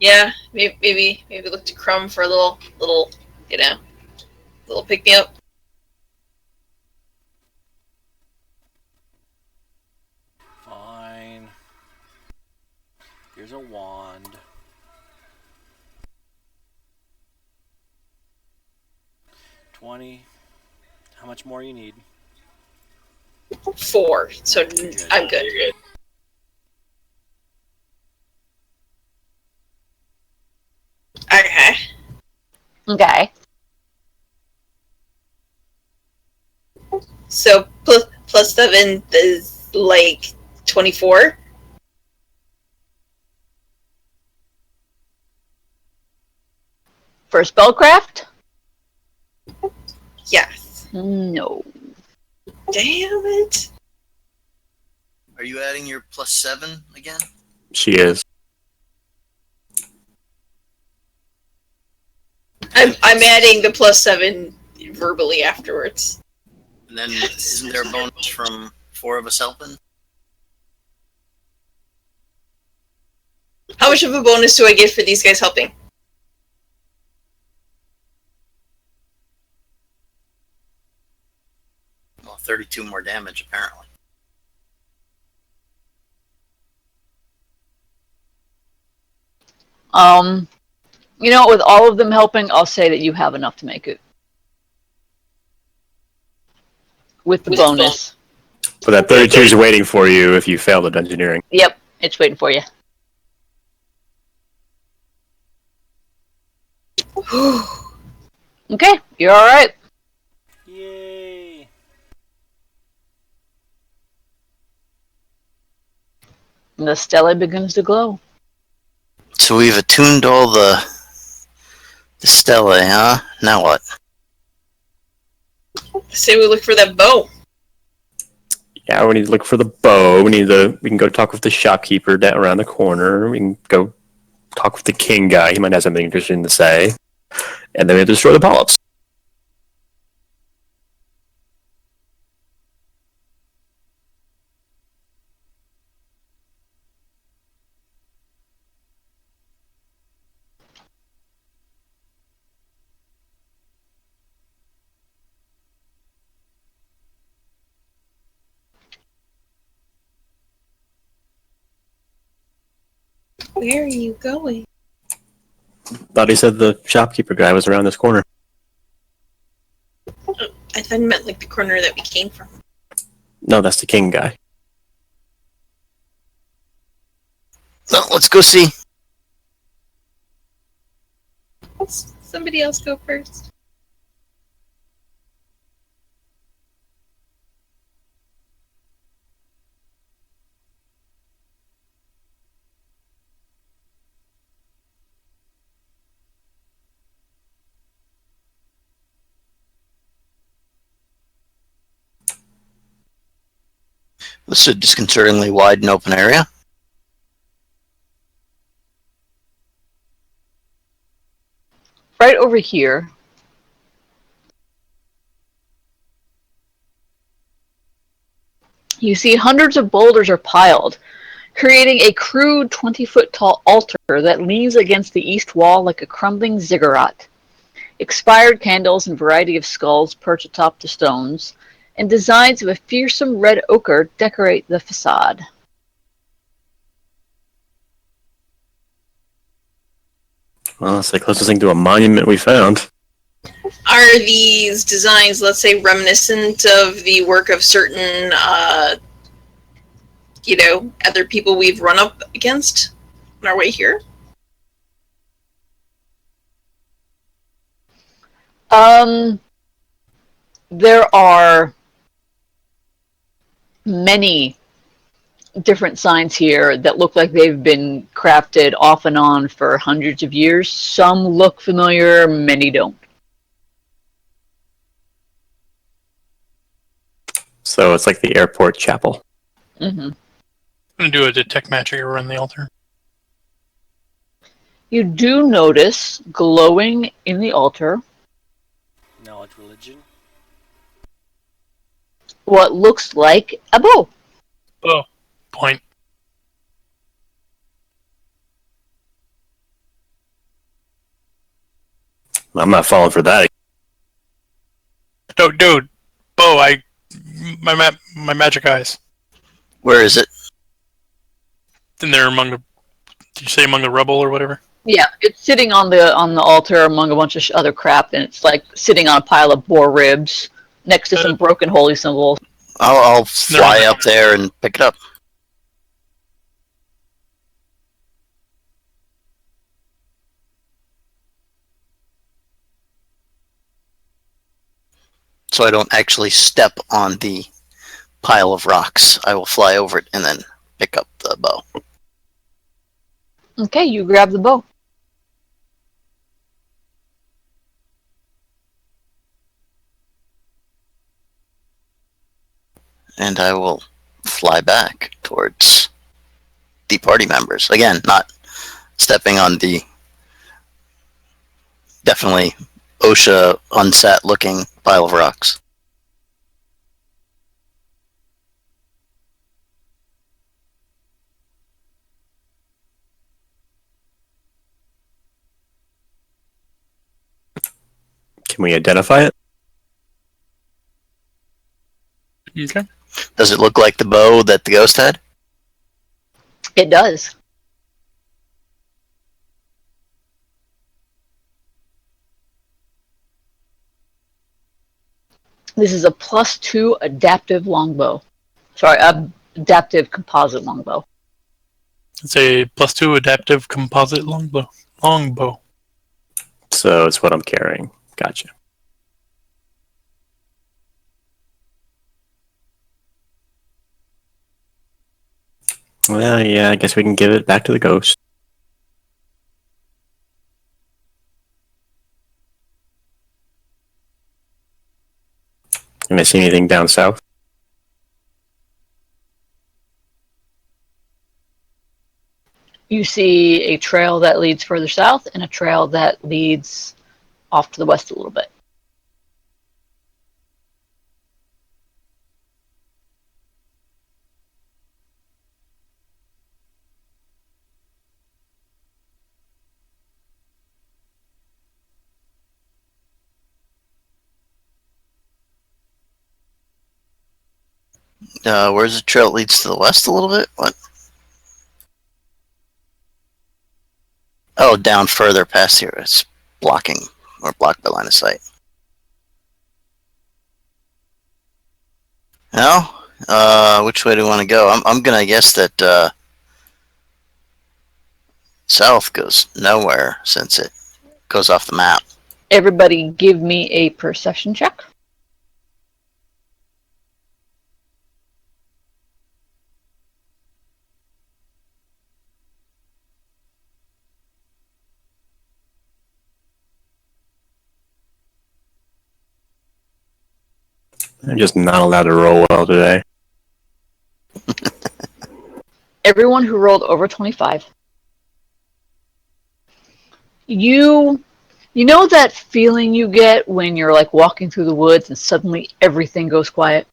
Yeah, maybe look to Crumb for a little, little pick me up.
Fine. Here's a wand. $20. How much more you need?
4, so I'm good.
Okay.
So plus 7 is like 24.
For spellcraft?
Yes.
No.
Damn it.
Are you adding your +7 again?
She is.
I'm adding the plus 7 verbally afterwards.
And then isn't there a bonus from 4 of us helping?
How much of a bonus do I get for these guys helping?
Well, 32 more damage apparently.
With all of them helping, I'll say that you have enough to make it. With the bonus.
But that 32 is waiting for you if you fail the dungeoneering.
Yep, it's waiting for you. Okay, you're alright.
Yay!
And the stele begins to glow.
So we've attuned all the stelae, huh? Now what?
Say we look for that bow.
Yeah, we need to look for the bow. We can go talk with the shopkeeper down around the corner. We can go talk with the king guy. He might have something interesting to say. And then we have to destroy the polyps.
Where are you going?
Thought he said the shopkeeper guy was around this corner.
I thought you meant like the corner that we came from.
No, that's the king guy.
Well, let's go see.
Somebody else go first.
This is a disconcertingly wide and open area.
Right over here, you see hundreds of boulders are piled, creating a crude 20-foot tall altar that leans against the east wall like a crumbling ziggurat. Expired candles and a variety of skulls perch atop the stones, and designs of a fearsome red ochre decorate the facade.
Well, that's the closest thing to a monument we found.
Are these designs, let's say, reminiscent of the work of certain, other people we've run up against on our way here?
There are many different signs here that look like they've been crafted off and on for hundreds of years. Some look familiar, many don't.
So it's like the airport chapel.
Mm-hmm.
I'm gonna do a detect magic around the altar.
You do notice glowing in the altar
Knowledge religion.
what looks like a bow.
Oh, point.
I'm not falling for that.
No, dude. Bo, my magic eyes.
Where is it?
In there among the. Did you say among the rubble or whatever?
Yeah, it's sitting on the altar among a bunch of other crap, and it's like sitting on a pile of boar ribs next to some broken holy symbols.
I'll fly up there and pick it up. so I don't actually step on the pile of rocks. I will fly over it and then pick up the bow.
Okay, you grab the bow.
And I will fly back towards the party members. Again, not stepping on the definitely OSHA unsat looking pile of rocks.
Can we identify it?
Okay.
Does it look like the bow that the ghost had?
It does. This is a +2 adaptive longbow. Sorry, adaptive composite longbow.
It's a +2 adaptive composite longbow. Longbow.
So it's what I'm carrying. Gotcha. Well, yeah, I guess we can give it back to the ghost. Can I see anything down south?
You see a trail that leads further south and a trail that leads off to the west a little bit.
Where's the trail that leads to the west a little bit? What? Oh, down further past here. It's blocking or blocked by line of sight. Now, which way do we want to go? I'm gonna guess that south goes nowhere since it goes off the map.
Everybody give me a perception check.
I'm just not allowed to roll well today.
Everyone who rolled over 25. You know that feeling you get when you're like walking through the woods and suddenly everything goes quiet?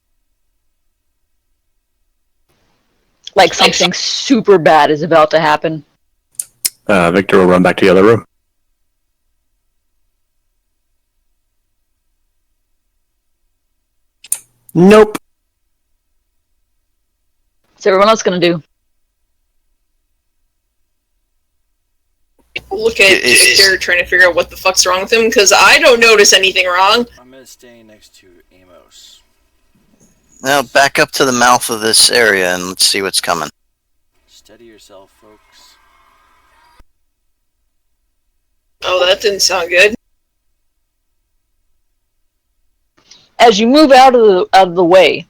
Like something super bad is about to happen.
Victor will run back to the other room. Nope.
What's everyone else gonna do?
Look at Victor trying to figure out what the fuck's wrong with him, because I don't notice anything wrong.
I'm gonna stay next to Amos.
Now back up to the mouth of this area and let's see what's coming.
Steady yourself, folks.
Oh, that didn't sound good.
As you move out of the way,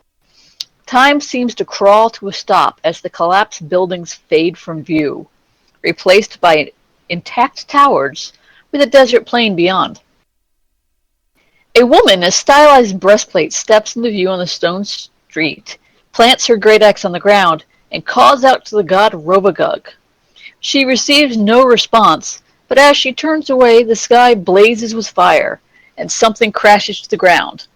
time seems to crawl to a stop as the collapsed buildings fade from view, replaced by intact towers with a desert plain beyond. A woman in a stylized breastplate steps into view on the stone street, plants her great axe on the ground, and calls out to the god Robagug. She receives no response, but as she turns away, the sky blazes with fire, and something crashes to the ground.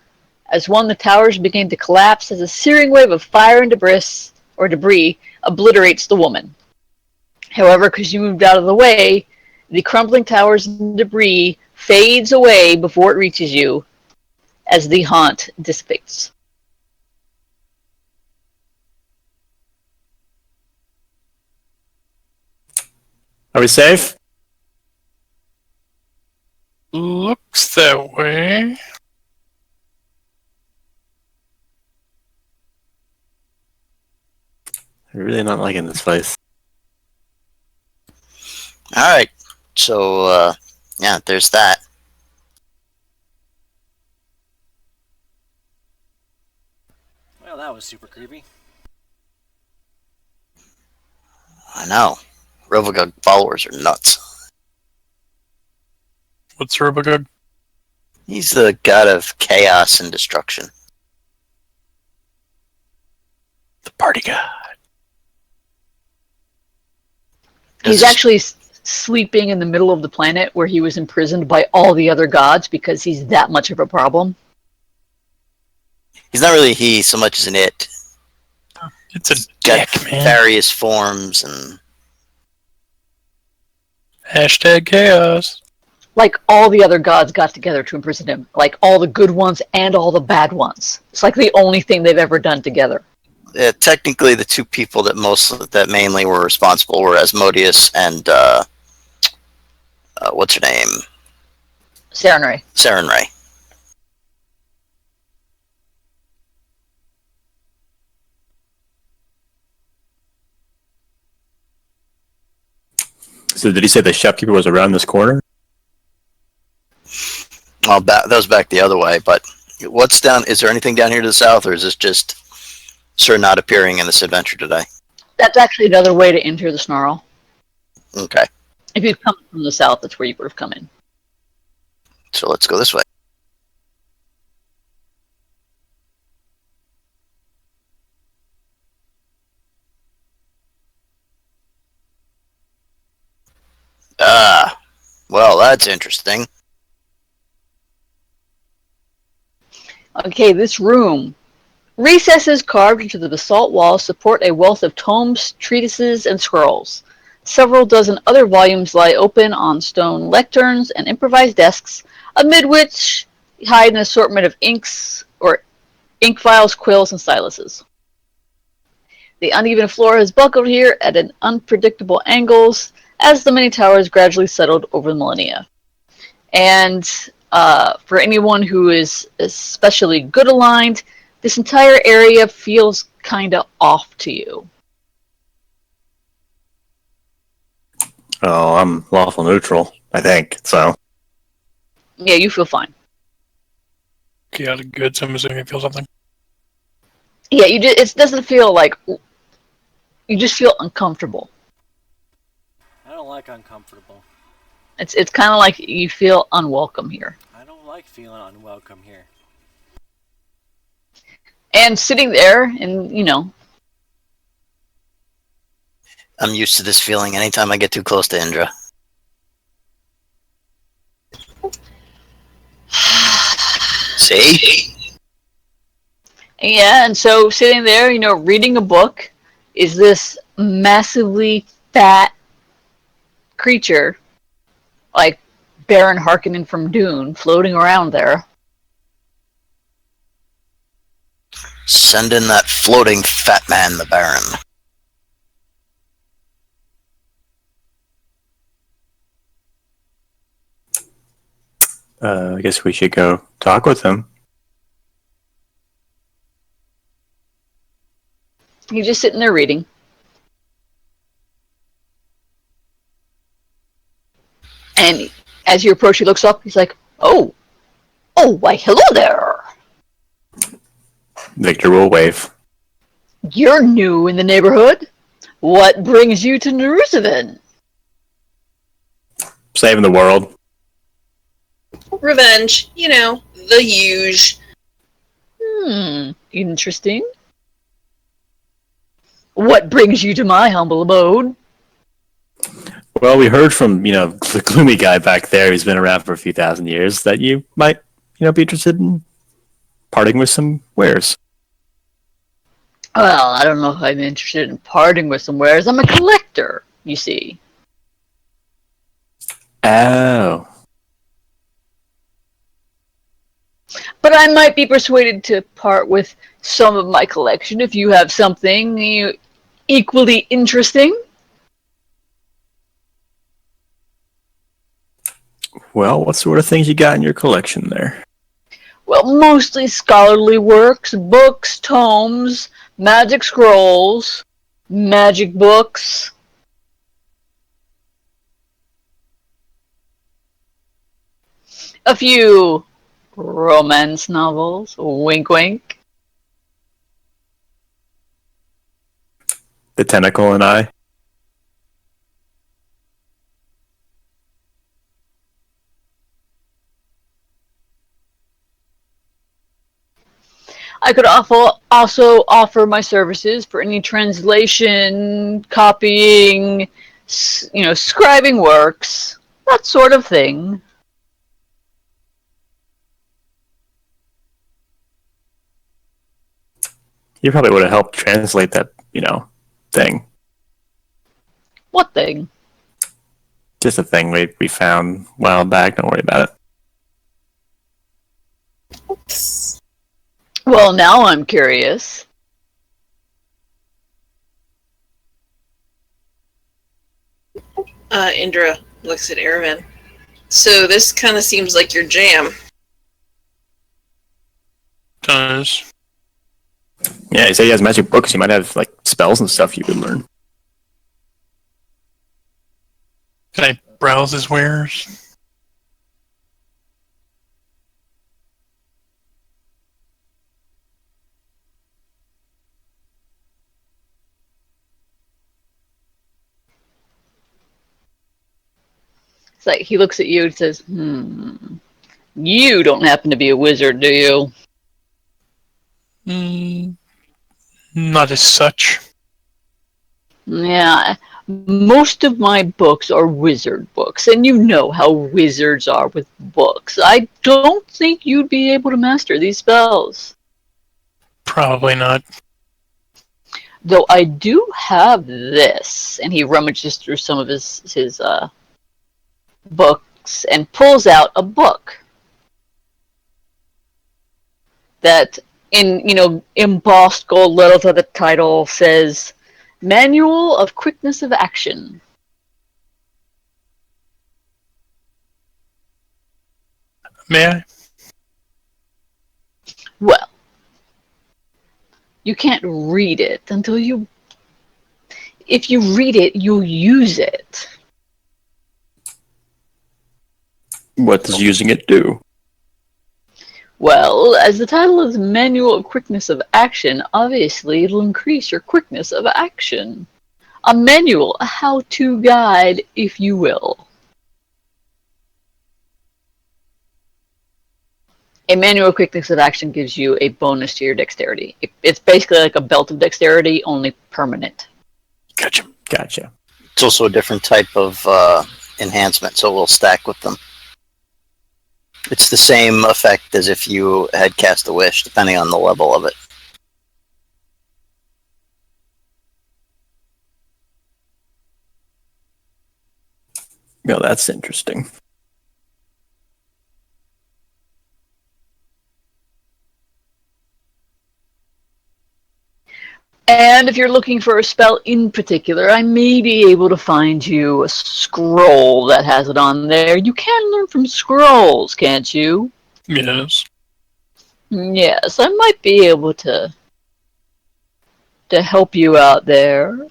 As one of the towers begin to collapse as a searing wave of fire and debris obliterates the woman. However, because you moved out of the way, the crumbling towers and debris fades away before it reaches you as the haunt dissipates.
Are we safe?
Looks that way.
I'm really not liking this place.
Alright, so, yeah, there's that.
was super creepy.
I know. Rovagug followers are nuts.
What's Robogug?
He's the god of chaos and destruction.
The party god.
He's actually sleeping in the middle of the planet where he was imprisoned by all the other gods because he's that much of a problem.
He's not really he so much as an it.
It's a
Got
dick, man.
various forms and
Hashtag chaos.
Like all the other gods got together to imprison him. Like all the good ones and all the bad ones. It's like the only thing they've ever done together.
technically the two people that mainly were responsible were Asmodeus and what's her name?
Sarenrae.
Sarenrae.
So did he say the shopkeeper was around this corner?
Well, that was back the other way. But what's down? Is there anything down here to the south, or is this just Sir not appearing in this adventure today?
That's actually another way to enter the Snarl.
Okay,
If you'd come from the south, that's where you would have come in.
so let's go this way. Ah, well, that's interesting.
Okay, this room. Recesses carved into the basalt walls support a wealth of tomes, treatises, and scrolls. Several dozen other volumes lie open on stone lecterns and improvised desks, amid which hide an assortment of inks or ink vials, quills, and styluses. The uneven floor has buckled here at an unpredictable angles as the many towers gradually settled over the millennia. And for anyone who is especially good aligned, this entire area feels kind of off to you.
Oh, I'm lawful neutral, I think. So
Yeah, you feel fine.
Chaotic good, so I'm assuming you feel something.
Yeah, it doesn't feel like you just feel uncomfortable.
I don't like uncomfortable.
It's kind of like you feel unwelcome here.
I don't like feeling unwelcome here.
And sitting there, and
I'm used to this feeling anytime I get too close to Indra. See?
yeah, and so sitting there, reading a book, is this massively fat creature, like Baron Harkonnen from Dune, floating around there.
Send in that floating fat man, the Baron.
I guess we should go talk with him.
He's just sitting there reading. And as you approach, he looks up. He's like, "Oh, why, hello there.
Victor will wave.
You're new in the neighborhood. What brings you to Jerusalem?"
Saving the world.
Revenge, the huge.
Interesting. What brings you to my humble abode?
Well, we heard from, the gloomy guy back there who's been around for a few thousand years that you might, be interested in parting with some wares.
Well, I don't know if I'm interested in parting with some wares. I'm a collector, you see.
Oh.
But I might be persuaded to part with some of my collection if you have something equally interesting.
Well, what sort of things you got in your collection there?
Well, mostly scholarly works, books, tomes, magic scrolls, magic books. A few romance novels, wink wink.
The tentacle and I.
I could also offer my services for any translation, copying, scribing works, that sort of thing.
You probably would have helped translate that, thing.
What thing?
Just a thing we found a while back. Don't worry about it.
Well, now I'm curious.
Indra looks at Airman. So this kind of seems like your jam.
Does.
Yeah, he said he has magic books. He might have like spells and stuff you could learn.
Can I browse his wares?
It's like he looks at you and says, you don't happen to be a wizard, do you?
Not as such.
Yeah, most of my books are wizard books, and you know how wizards are with books. I don't think you'd be able to master these spells.
Probably not.
Though I do have this, and he rummages through some of his books and pulls out a book that, in embossed gold letters at the title, says Manual of Quickness of Action.
May I?
Well, you can't read it until you... If you read it, you'll use it.
What does using it do?
Well, as the title is Manual of Quickness of Action, obviously it'll increase your quickness of action. A manual, a how-to guide, if you will. A manual quickness of action gives you a bonus to your dexterity. It's basically like a belt of dexterity, only permanent.
Gotcha.
It's also a different type of enhancement, so it will stack with them. It's the same effect as if you had cast a wish, depending on the level of it.
Well, that's interesting.
And if you're looking for a spell in particular, I may be able to find you a scroll that has it on there. You can learn from scrolls, can't you?
Yes.
Yes, I might be able to help you out there.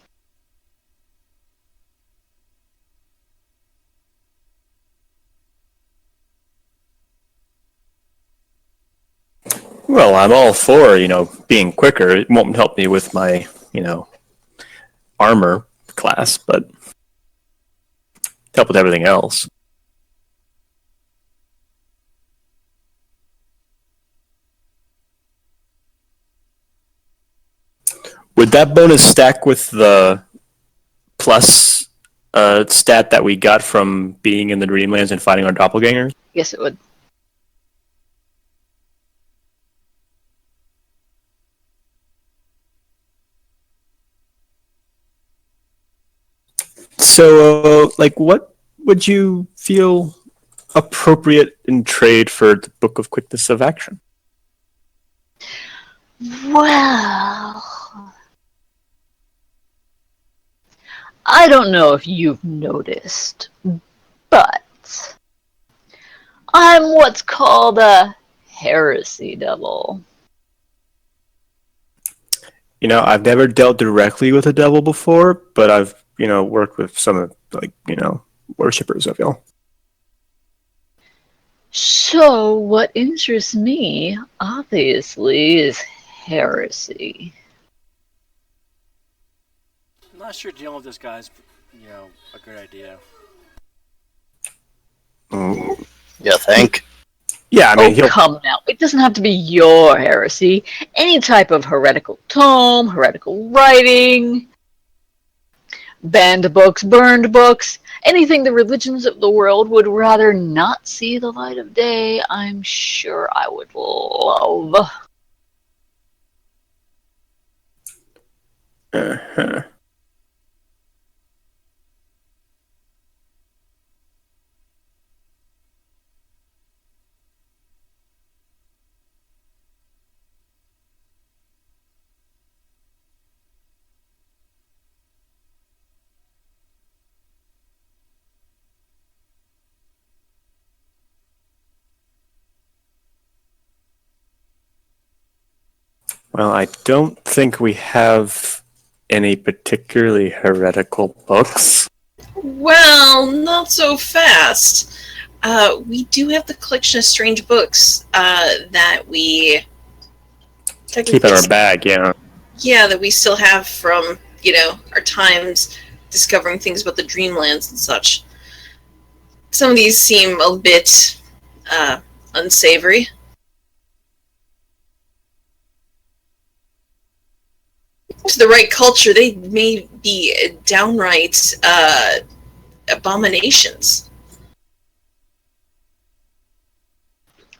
Well, I'm all for, being quicker. It won't help me with my, armor class, but help with everything else. Would that bonus stack with the plus stat that we got from being in the Dreamlands and fighting our doppelgangers?
Yes, it would.
So, what would you feel appropriate in trade for the Book of Quickness of Action?
Well, I don't know if you've noticed, but I'm what's called a heresy devil.
I've never dealt directly with a devil before, but I've, worked with some of, worshippers of y'all.
So, what interests me, obviously, is heresy.
I'm not sure dealing with this guy's, a good idea.
Mm.
You think?
Yeah, I mean,
Oh, come now. It doesn't have to be your heresy. Any type of heretical tome, heretical writing, banned books, burned books, anything the religions of the world would rather not see the light of day, I'm sure I would love.
Uh-huh. Well, I don't think we have any particularly heretical books.
Well, not so fast. We do have the collection of strange books that we
Keep in our bag, yeah.
Yeah, that we still have from our times discovering things about the Dreamlands and such. Some of these seem a bit unsavory. To the right culture, they may be downright abominations.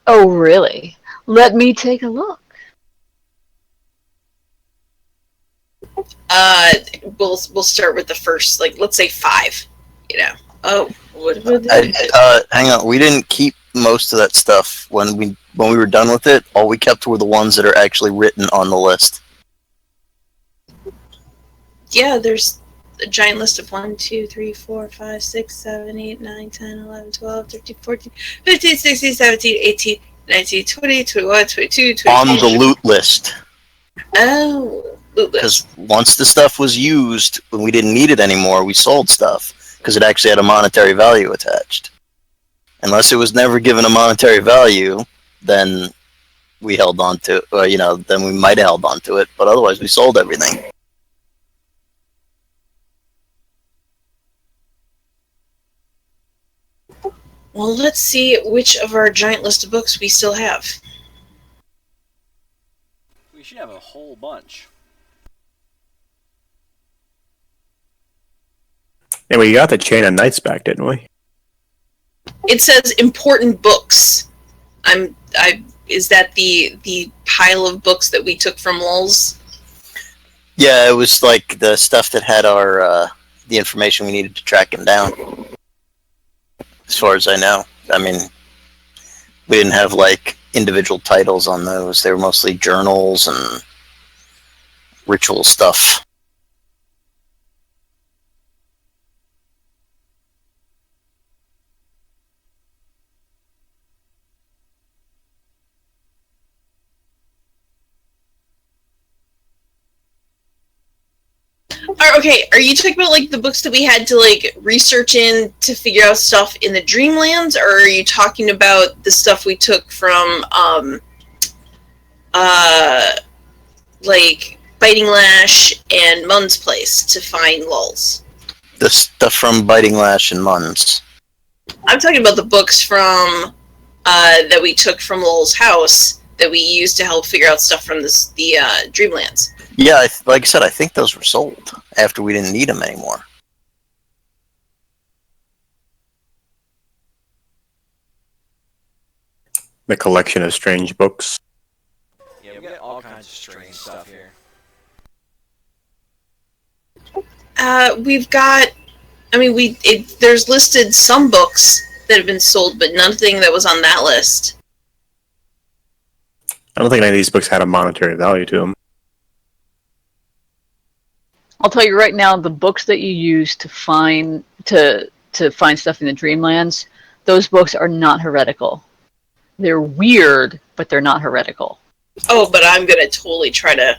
Oh, really? Let me take a look.
We'll start with the first, like, let's say 5. Oh,
Hang on. We didn't keep most of that stuff when we were done with it. All we kept were the ones that are actually written on the list.
Yeah, there's a giant list of 1, 2, 3, 4, 5, 6, 7, 8, 9, 10, 11, 12, 13, 14, 15, 16, 17, 18, 19, 20, 21, 22, 23.
On the loot list.
Oh, loot list.
Because once the stuff was used, when we didn't need it anymore, we sold stuff because it actually had a monetary value attached. Unless it was never given a monetary value, then we held on to it. Then we might have held on to it, but otherwise we sold everything.
Well, let's see which of our giant list of books we still have.
We should have a whole bunch.
And we got the Chain of Knights back, didn't we?
It says important books. Is that the pile of books that we took from Lulz?
Yeah, it was like the stuff that had our the information we needed to track him down. As far as I know, I mean, we didn't have like individual titles on those. They were mostly journals and ritual stuff.
Okay, are you talking about like the books that we had to like research in to figure out stuff in the Dreamlands, or are you talking about the stuff we took from like Biting Lash and Mun's place to find Lulz?
The stuff from Biting Lash and Mun's.
I'm talking about the books from that we took from Lulz's house that we used to help figure out stuff from the Dreamlands.
Yeah, like I said, I think those were sold after we didn't need them anymore.
The collection of strange books.
Yeah, we got all kinds of strange stuff here.
We've got. I mean, there's listed some books that have been sold, but nothing that was on that list.
I don't think any of these books had a monetary value to them.
I'll tell you right now, the books that you use to find find stuff in the Dreamlands, those books are not heretical. They're weird, but they're not heretical.
Oh, but I'm gonna totally try to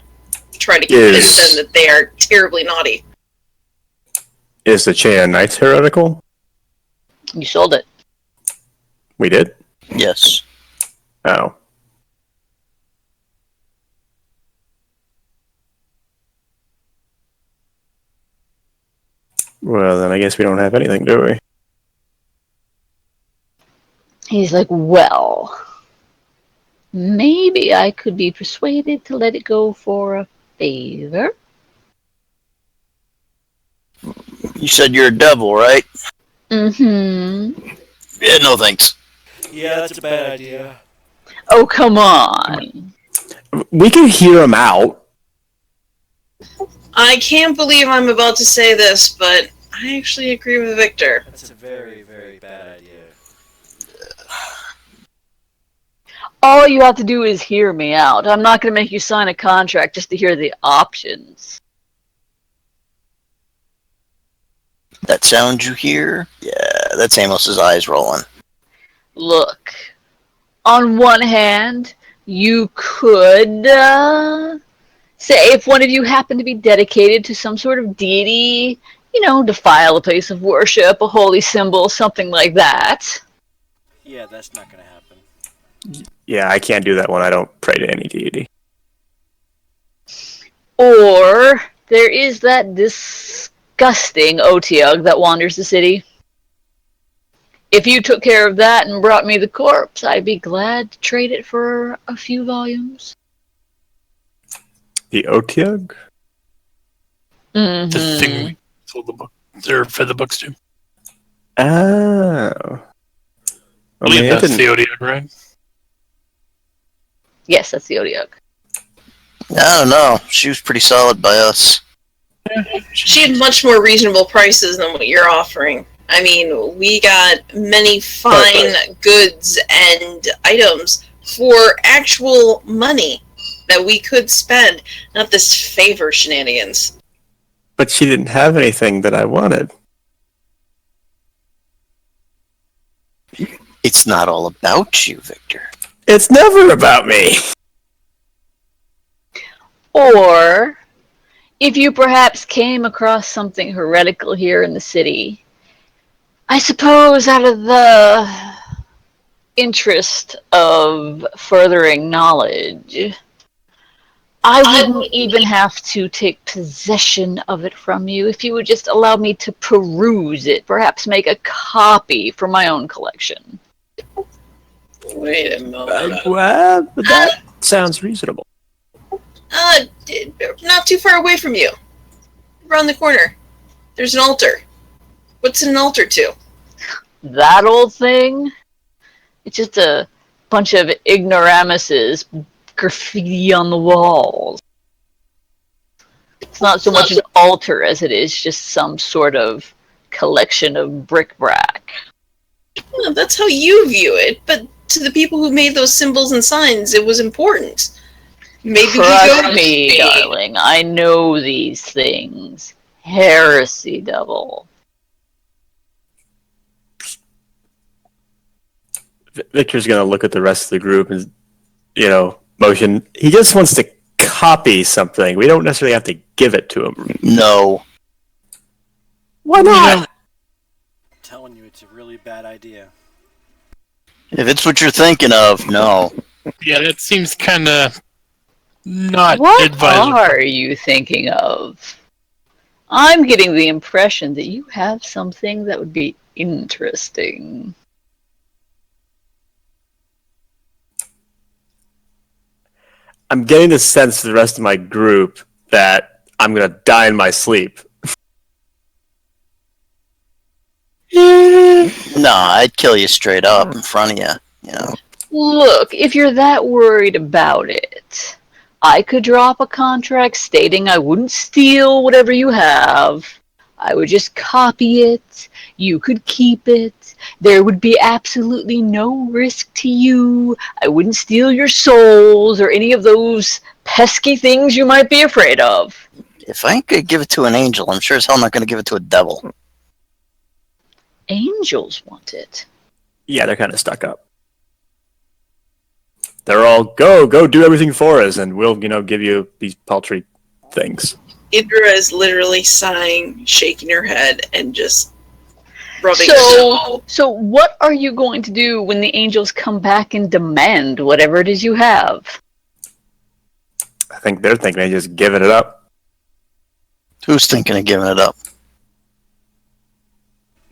convince them that they are terribly naughty.
Is the Chain of Knights heretical?
You sold it.
We did?
Yes.
Oh. Well, then I guess we don't have anything, do we?
He's like, well, maybe I could be persuaded to let it go for a favor.
You said you're a devil, right?
Mm-hmm.
Yeah, no thanks.
Yeah, that's a bad idea.
Oh, come on.
We can hear him out.
I can't believe I'm about to say this, but I actually agree with Victor.
That's a very, very bad idea.
All you have to do is hear me out. I'm not going to make you sign a contract just to hear the options.
That sound you hear? Yeah, that's Amos's eyes rolling.
Look, on one hand, you could say if one of you happened to be dedicated to some sort of deity, defile a place of worship, a holy symbol, something like that.
Yeah, that's not gonna happen.
Yeah, I can't do that when I don't pray to any deity.
Or there is that disgusting Otiug that wanders the city. If you took care of that and brought me the corpse, I'd be glad to trade it for a few volumes.
The Otiug?
Mm-hmm.
The thing we sold the book or fed the books to.
Oh.
I
Well,
believe
man,
that's
didn't-
the Odium, right?
Yes, that's the Otiug.
I don't know. She was pretty solid by us.
She had much more reasonable prices than what you're offering. I mean, we got many fine goods and items for actual money that we could spend, not this favor shenanigans.
But she didn't have anything that I wanted.
It's not all about you, Victor.
It's never about me.
Or if you perhaps came across something heretical here in the city, I suppose out of the interest of furthering knowledge, I wouldn't even have to take possession of it from you if you would just allow me to peruse it, perhaps make a copy for my own collection.
Wait a moment.
Well, that sounds reasonable.
Not too far away from you. Around the corner. There's an altar. What's an altar to?
That old thing? It's just a bunch of ignoramuses graffiti on the walls. It's not so much an altar as it is just some sort of collection of bric-a-brac.
Well, that's how you view it, but to the people who made those symbols and signs, it was important. Maybe
Trust me, darling, I know these things. Heresy devil.
Victor's gonna look at the rest of the group and, motion. He just wants to copy something. We don't necessarily have to give it to him.
No.
Why not?
I'm telling you, it's a really bad idea.
If it's what you're thinking of, no.
Yeah, that seems kind of not
What
advisable.
are you thinking of? I'm getting the impression that you have something that would be interesting.
I'm getting the sense to the rest of my group that I'm gonna die in my sleep.
No, I'd kill you straight up in front of you.
Look, if you're that worried about it, I could drop a contract stating I wouldn't steal whatever you have. I would just copy it. You could keep it. There would be absolutely no risk to you. I wouldn't steal your souls or any of those pesky things you might be afraid of.
If I ain't gonna give it to an angel, I'm sure as hell not gonna give it to a devil.
Angels want it.
Yeah, they're kind of stuck up. They're all, go do everything for us, and we'll, give you these paltry things.
Idra is literally sighing, shaking her head, and just rubbing herself.
So what are you going to do when the angels come back and demand whatever it is you have?
I think they're thinking they just giving it up.
Who's thinking of giving it up?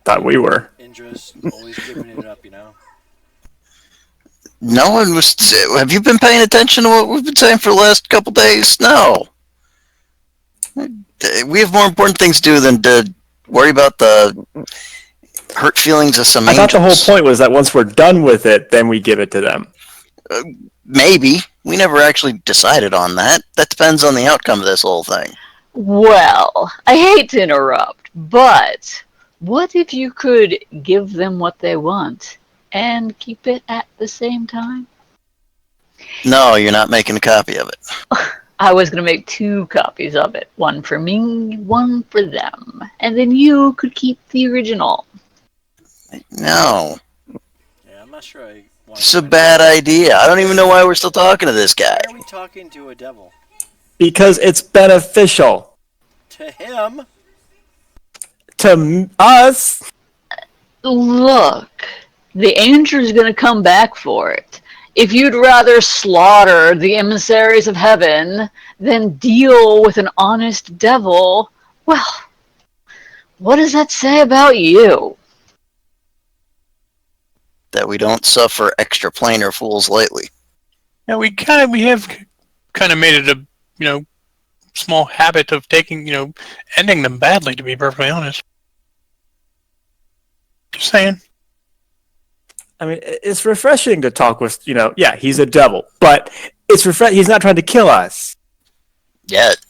thought we were.
Indra's always giving it up, you know?
No one was. Have you been paying attention to what we've been saying for the last couple days? No. We have more important things to do than to worry about the hurt feelings of some
I
angels.
thought the whole point was that once we're done with it, then we give it to them.
Maybe. We never actually decided on that. That depends on the outcome of this whole thing.
Well, I hate to interrupt, but what if you could give them what they want and keep it at the same time?
No, you're not making a copy of it.
I was going to make 2 copies of it. One for me, one for them. And then you could keep the original.
No.
Yeah, I'm not sure I want
It's a bad idea. I don't even know why we're still talking to this guy.
Why are we talking to a devil?
Because it's beneficial.
To him?
To us?
Look, the angel's going to come back for it. If you'd rather slaughter the emissaries of heaven than deal with an honest devil, well, what does that say about you?
That we don't suffer extra planar fools lately.
Yeah, we have kind of made it a small habit of taking ending them badly. To be perfectly honest, just saying.
I mean, it's refreshing to talk with, yeah, he's a devil, but it's he's not trying to kill us.
Yet.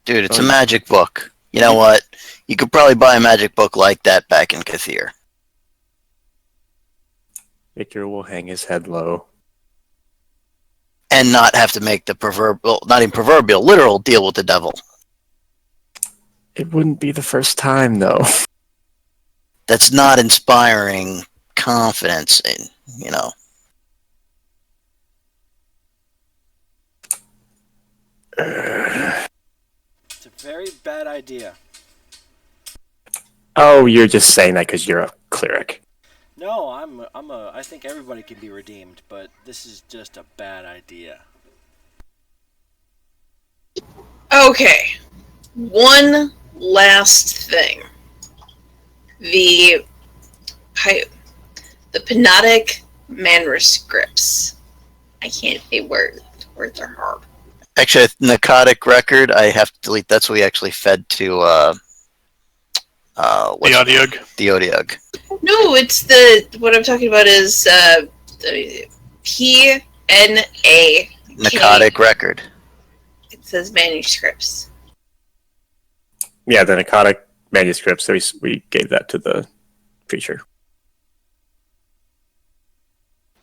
Dude, it's a magic book. You know what? You could probably buy a magic book like that back in Kathir.
Victor will hang his head low.
And not have to make the not even proverbial, literal deal with the devil.
It wouldn't be the first time, though.
That's not inspiring confidence in.
It's a very bad idea.
Oh, you're just saying that because you're a cleric.
No, I think everybody can be redeemed, but this is just a bad idea.
Okay. One last thing. The Penotic manuscripts. I can't say words. Words are hard.
Actually, narcotic record, I have to delete. That's what we actually fed to
The Odiug.
The Odiug.
No, it's what I'm talking about is PNA.
Narcotic record.
It says manuscripts.
Yeah, the narcotic manuscripts, so we gave that to the preacher.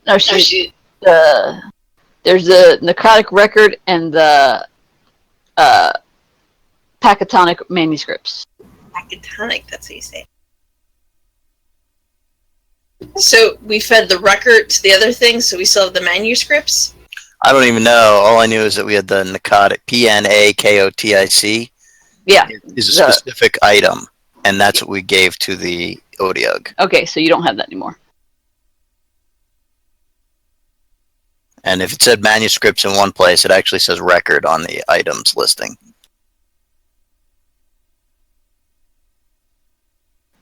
No, there's the narcotic record and the Pacatonic manuscripts.
Pacatonic, that's what you say. So we fed the record to the other things, so we still have the manuscripts?
I don't even know. All I knew is that we had the narcotic, PNAKOTIC.
Yeah.
Is a specific item, and that's what we gave to the Odiug.
Okay, so you don't have that anymore.
And if it said manuscripts in one place, it actually says record on the items listing.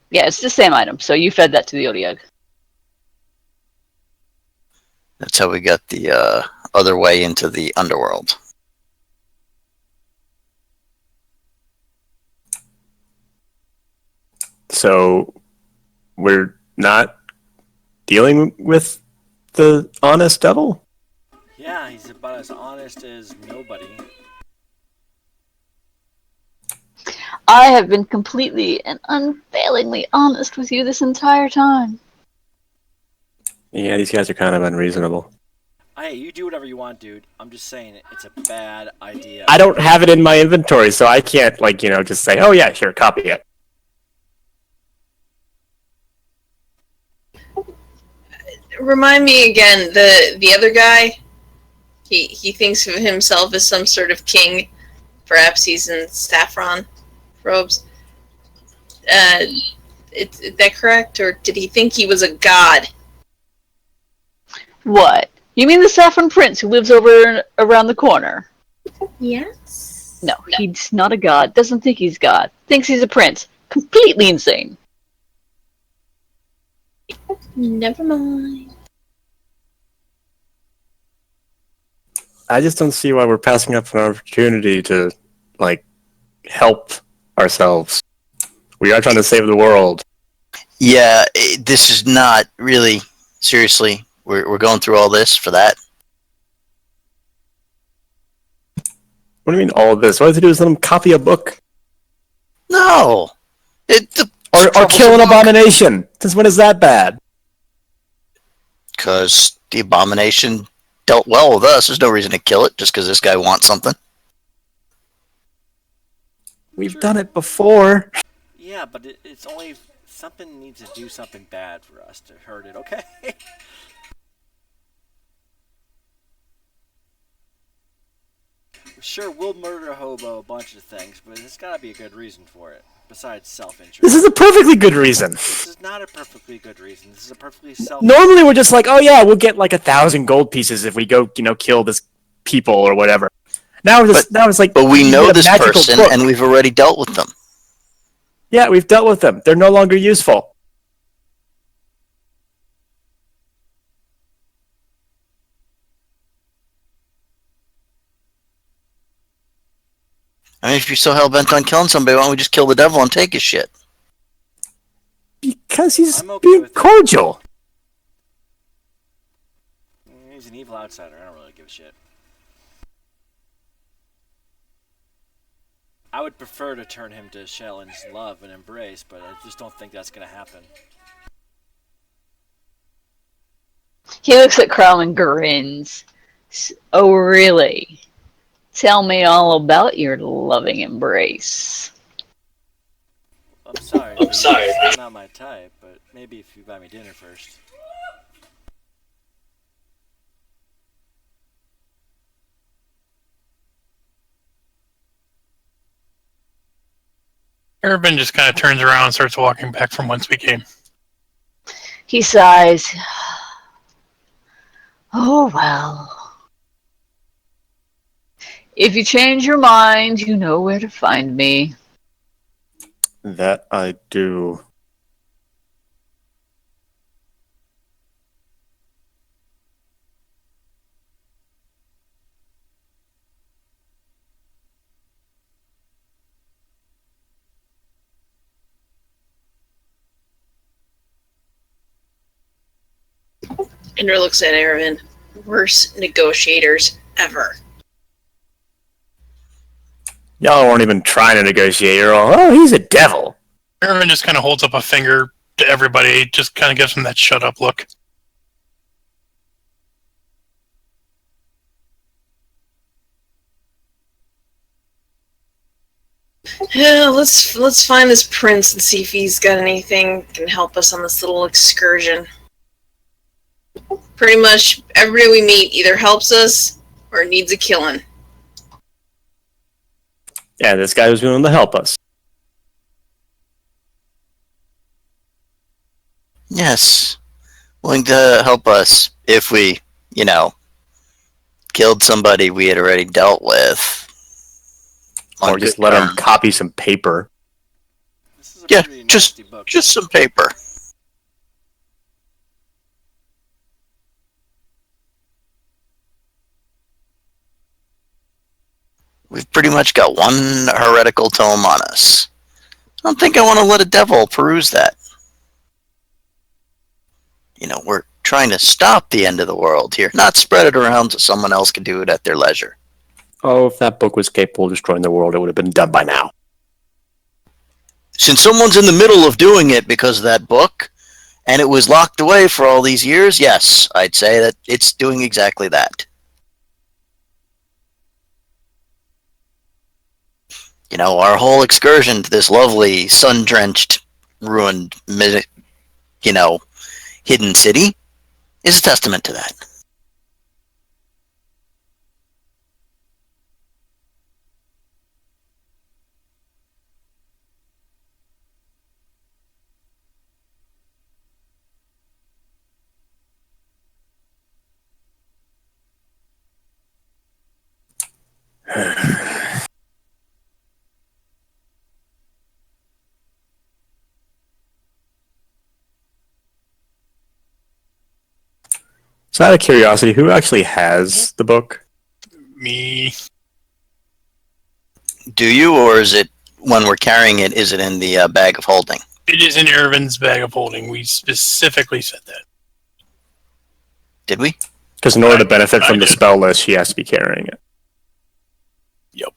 Yeah, it's the same item, so you fed that to the Odiug.
That's how we got the other way into the underworld.
So we're not dealing with the honest devil?
Yeah, he's about as honest as nobody.
I have been completely and unfailingly honest with you this entire time.
Yeah, these guys are kind of unreasonable.
Hey, you do whatever you want, dude. I'm just saying it's a bad idea.
I don't have it in my inventory, so I can't, just say, oh yeah, sure, copy it.
Remind me again, the other guy, he thinks of himself as some sort of king. Perhaps he's in saffron robes. Is that correct? Or did he think he was a god?
What? You mean the Saffron Prince who lives over around the corner?
Yes.
No, he's not a god. Doesn't think he's God. Thinks he's a prince. Completely insane.
Never mind.
I just don't see why we're passing up an opportunity to, like, help ourselves. We are trying to save the world.
Yeah, this is not really seriously. We're going through all this for that.
What do you mean all of this? All I have to do is let them copy a book.
No,
Or kill an abomination. Since when is that bad?
Because the abomination dealt well with us. There's no reason to kill it just because this guy wants something.
We've done it before.
Yeah, but it's only something needs to do something bad for us to hurt it. Okay. Sure, we'll murder a hobo a bunch of things, but there's got to be a good reason for it. Besides self-interest.
This is a perfectly good reason.
This is not a perfectly good reason. This is a perfectly self.
Normally we're just like, oh yeah, we'll get like 1,000 gold pieces if we go, kill this people or whatever. Now it's like,
but we know this person
book.
and we've already dealt with them.
Yeah, we've dealt with them. They're no longer useful.
I mean, if you're so hell-bent on killing somebody, why don't we just kill the devil and take his shit?
Because he's
I'm okay
being
with it.
cordial.
He's an evil outsider. I don't really give a shit. I would prefer to turn him to Shellen's love and embrace, but I just don't think that's going to happen.
He looks at Crom and grins. Oh, really? Tell me all about your loving embrace.
I'm sorry. It's not my type, but maybe if you buy me dinner first.
Ervin just kind of turns around and starts walking back from whence we came.
He sighs. Oh, well. If you change your mind, you know where to find me.
That I do.
Ender looks at Ervin. Worst negotiators ever.
Y'all weren't even trying to negotiate. You're all, oh, he's a devil.
Ervin just kind of holds up a finger to everybody, just kind of gives them that shut up look.
Yeah, let's find this prince and see if he's got anything that can help us on this little excursion. Pretty much everybody we meet either helps us or needs a killing.
Yeah, this guy was willing to help us.
Yes. Willing to help us if we, killed somebody we had already dealt with.
Or just let him copy some paper.
This is a
Yeah,
pretty
just
nasty book.
some paper. We've pretty much got one heretical tome on us. I don't think I want to let a devil peruse that. We're trying to stop the end of the world here, not spread it around so someone else can do it at their leisure.
Oh, if that book was capable of destroying the world, it would have been done by now.
Since someone's in the middle of doing it because of that book, and it was locked away for all these years, yes, I'd say that it's doing exactly that. Our whole excursion to this lovely, sun-drenched, ruined, hidden city is a testament to that.
So out of curiosity, who actually has the book?
Me.
Do you, or is it when we're carrying it? Is it in the bag of holding?
It is in Irvin's bag of holding. We specifically said that.
Did we?
Because in order to
I
benefit from the
did.
spell list, she has to be carrying it.
Yep.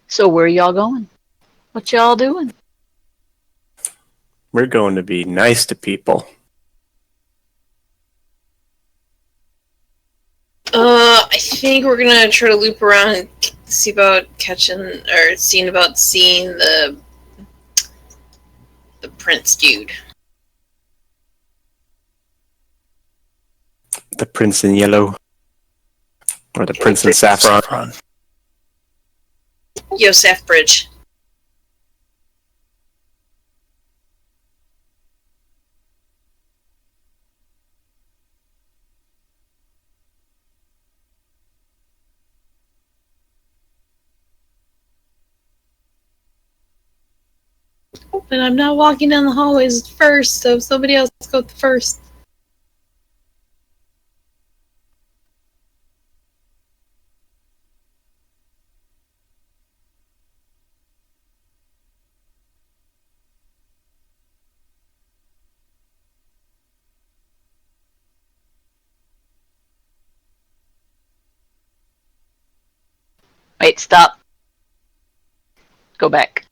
So where y'all going? What y'all doing?
We're going to be nice to people.
I think we're gonna try to loop around and see about seeing the prince dude.
The Prince in Yellow. Or the Prince in Saffron.
Yosef Bridge. But I'm not walking down the hallways first, so somebody else go first.
Wait, stop. Go back.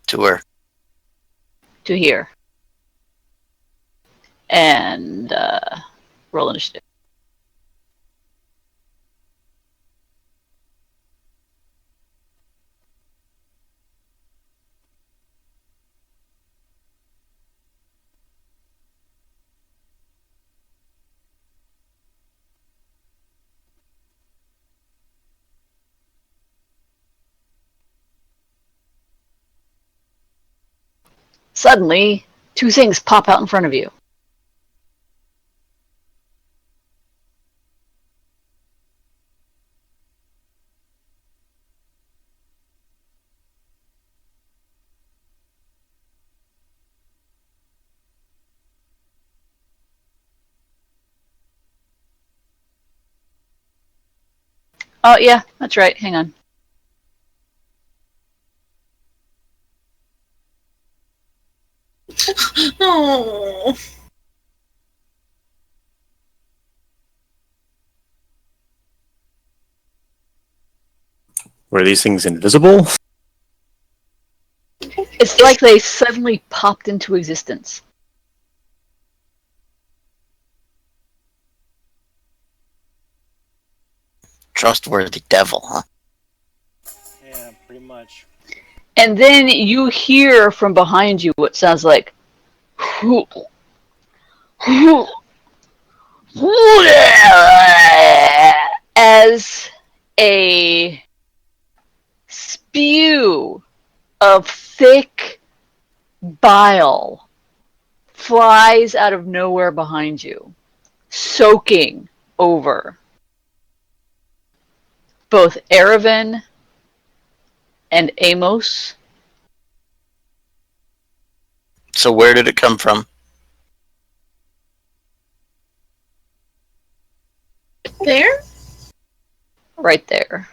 To where?
To here. And roll initiative. Suddenly, two things pop out in front of you. Oh, yeah, that's right. Hang on.
Oh.
Were these things invisible?
It's like they suddenly popped into existence.
Trustworthy devil, huh?
Yeah, pretty much.
And then you hear from behind you what sounds like as a spew of thick bile flies out of nowhere behind you, soaking over both Erevan and Amos.
So where did it come from?
There?
Right there.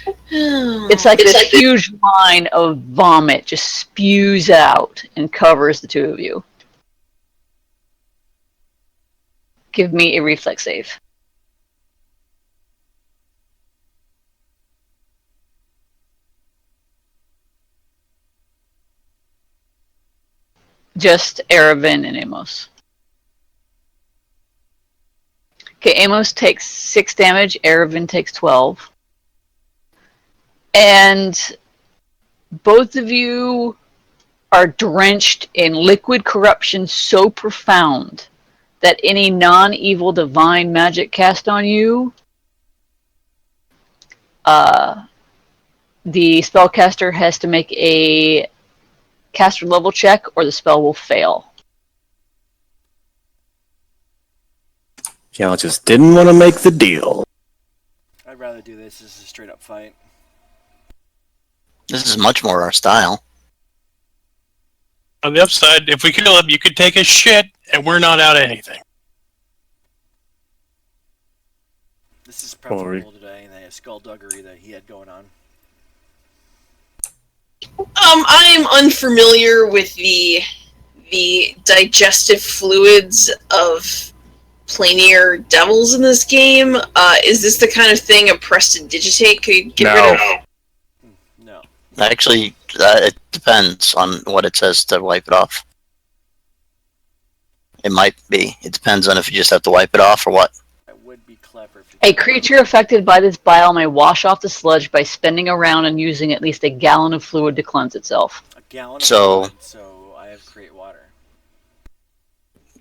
Oh.
It's like this huge line of vomit just spews out and covers the two of you. Give me a reflex save. Just Erebin and Amos. Okay, Amos takes 6 damage, Erebin takes 12. And both of you are drenched in liquid corruption so profound that any non-evil divine magic cast on you, the spellcaster has to make a caster level check or the spell will fail.
Y'all just didn't want to make the deal.
I'd rather do this as a straight up fight.
This is much more our style.
On the upside, if we kill him, you could take a shit, and we're not out of anything.
This is preferable today than the skullduggery that he had going on.
I am unfamiliar with the digestive fluids of planier devils in this game. Is this the kind of thing a prestidigitate could get rid of?
No.
Actually, it depends on what it says to wipe it off. It might be. It depends on if you just have to wipe it off or what.
It would be clever if you
A creature affected by this bile may wash off the sludge by spinning around and using at least a gallon of fluid to cleanse itself.
a gallon of
So-
fluid, so I have create water.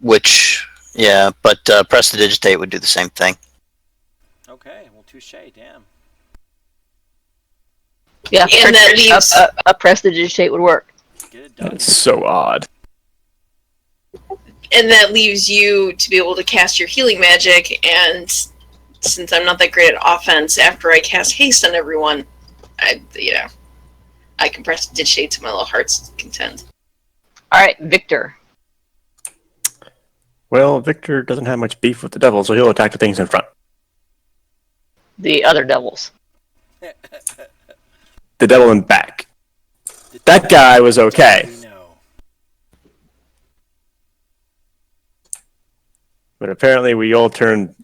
Which, yeah, but Prestidigitate would do the same thing.
Okay, well, touche, damn.
Yeah,
And that leaves-
a prestidigitate would work.
Get it done.
That's so odd.
And that leaves you to be able to cast your healing magic, and since I'm not that great at offense, after I cast haste on everyone, I can prestidigitate to my little heart's content.
Alright, Victor.
Well, Victor doesn't have much beef with the devil, so he'll attack the things in front.
The other devils.
The devil in back. That guy was okay.
We know.
But apparently we all turned,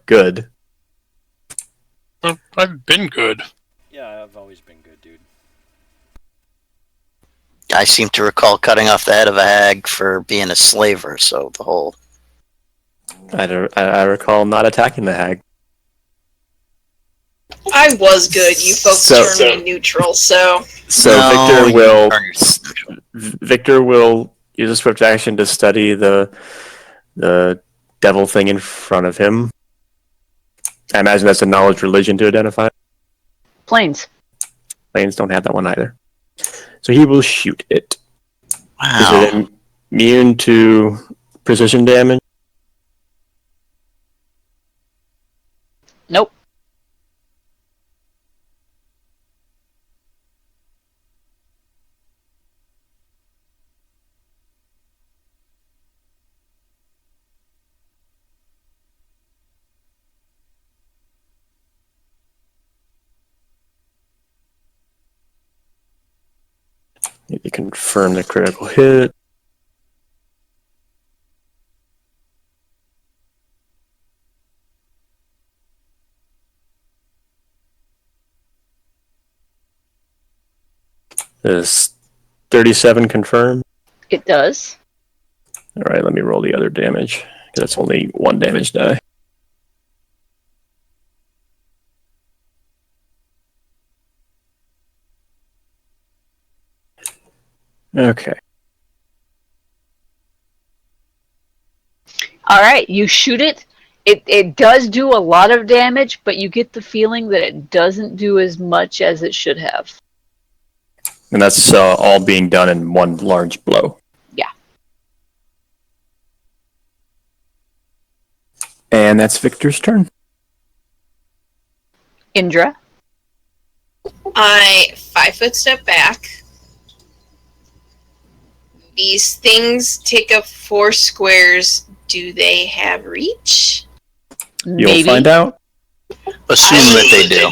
good.
Well, I've been good.
Yeah, I've always been good, dude.
I seem to recall cutting off the head of a hag for being a slaver, so the whole...
I recall not attacking the hag.
I was good. You folks turned me neutral, so
So
No,
Victor will use a swift action to study the devil thing in front of him. I imagine that's a knowledge religion to identify.
Planes.
Planes don't have that one either. So he will shoot it.
Wow.
Is it immune to precision damage?
Nope.
Need to confirm the critical hit. Is 37 confirmed?
It does.
Alright, let me roll the other damage. Because it's only 1 damage die. Okay.
Alright, you shoot it. It does do a lot of damage, but you get the feeling that it doesn't do as much as it should have.
And that's all being done in one large blow.
Yeah.
And that's Victor's turn.
Indra.
I 5-foot step back. These things take up 4 squares. Do they have reach?
You'll
Maybe.
find out.
Assume that they do.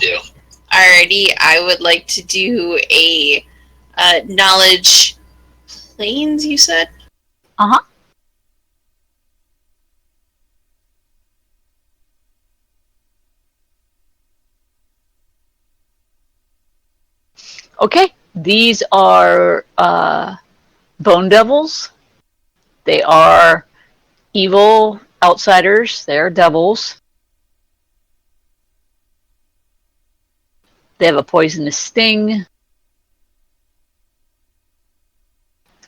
Alrighty, I would like to do a knowledge planes, you said?
Uh-huh. Okay, these are bone devils. They are evil outsiders. They are devils. They have a poisonous sting.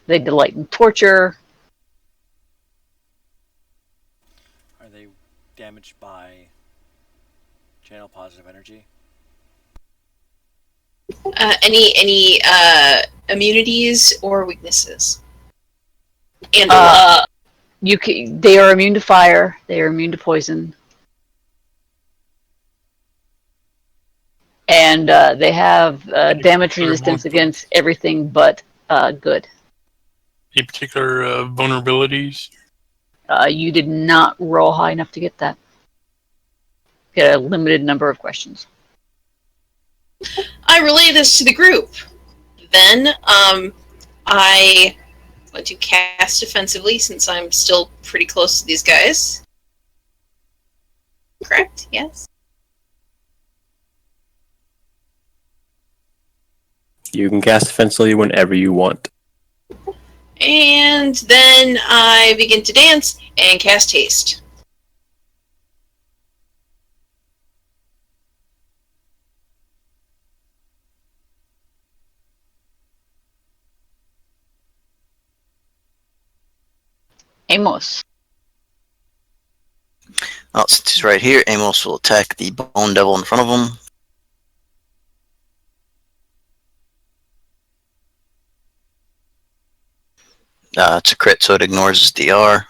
They delight in torture.
Are they damaged by channel positive energy?
Any immunities or weaknesses? And
They are immune to fire. They are immune to poison. And they have damage resistance against everything but good.
Any particular vulnerabilities?
You did not roll high enough to get that. Get a limited number of questions.
I relay this to the group. Then I want to cast defensively since I'm still pretty close to these guys. Correct? Yes.
You can cast defensively whenever you want.
And then I begin to dance and cast haste.
Amos.
Oh, since he's right here, Amos will attack the bone devil in front of him. It's a crit, so it ignores his DR.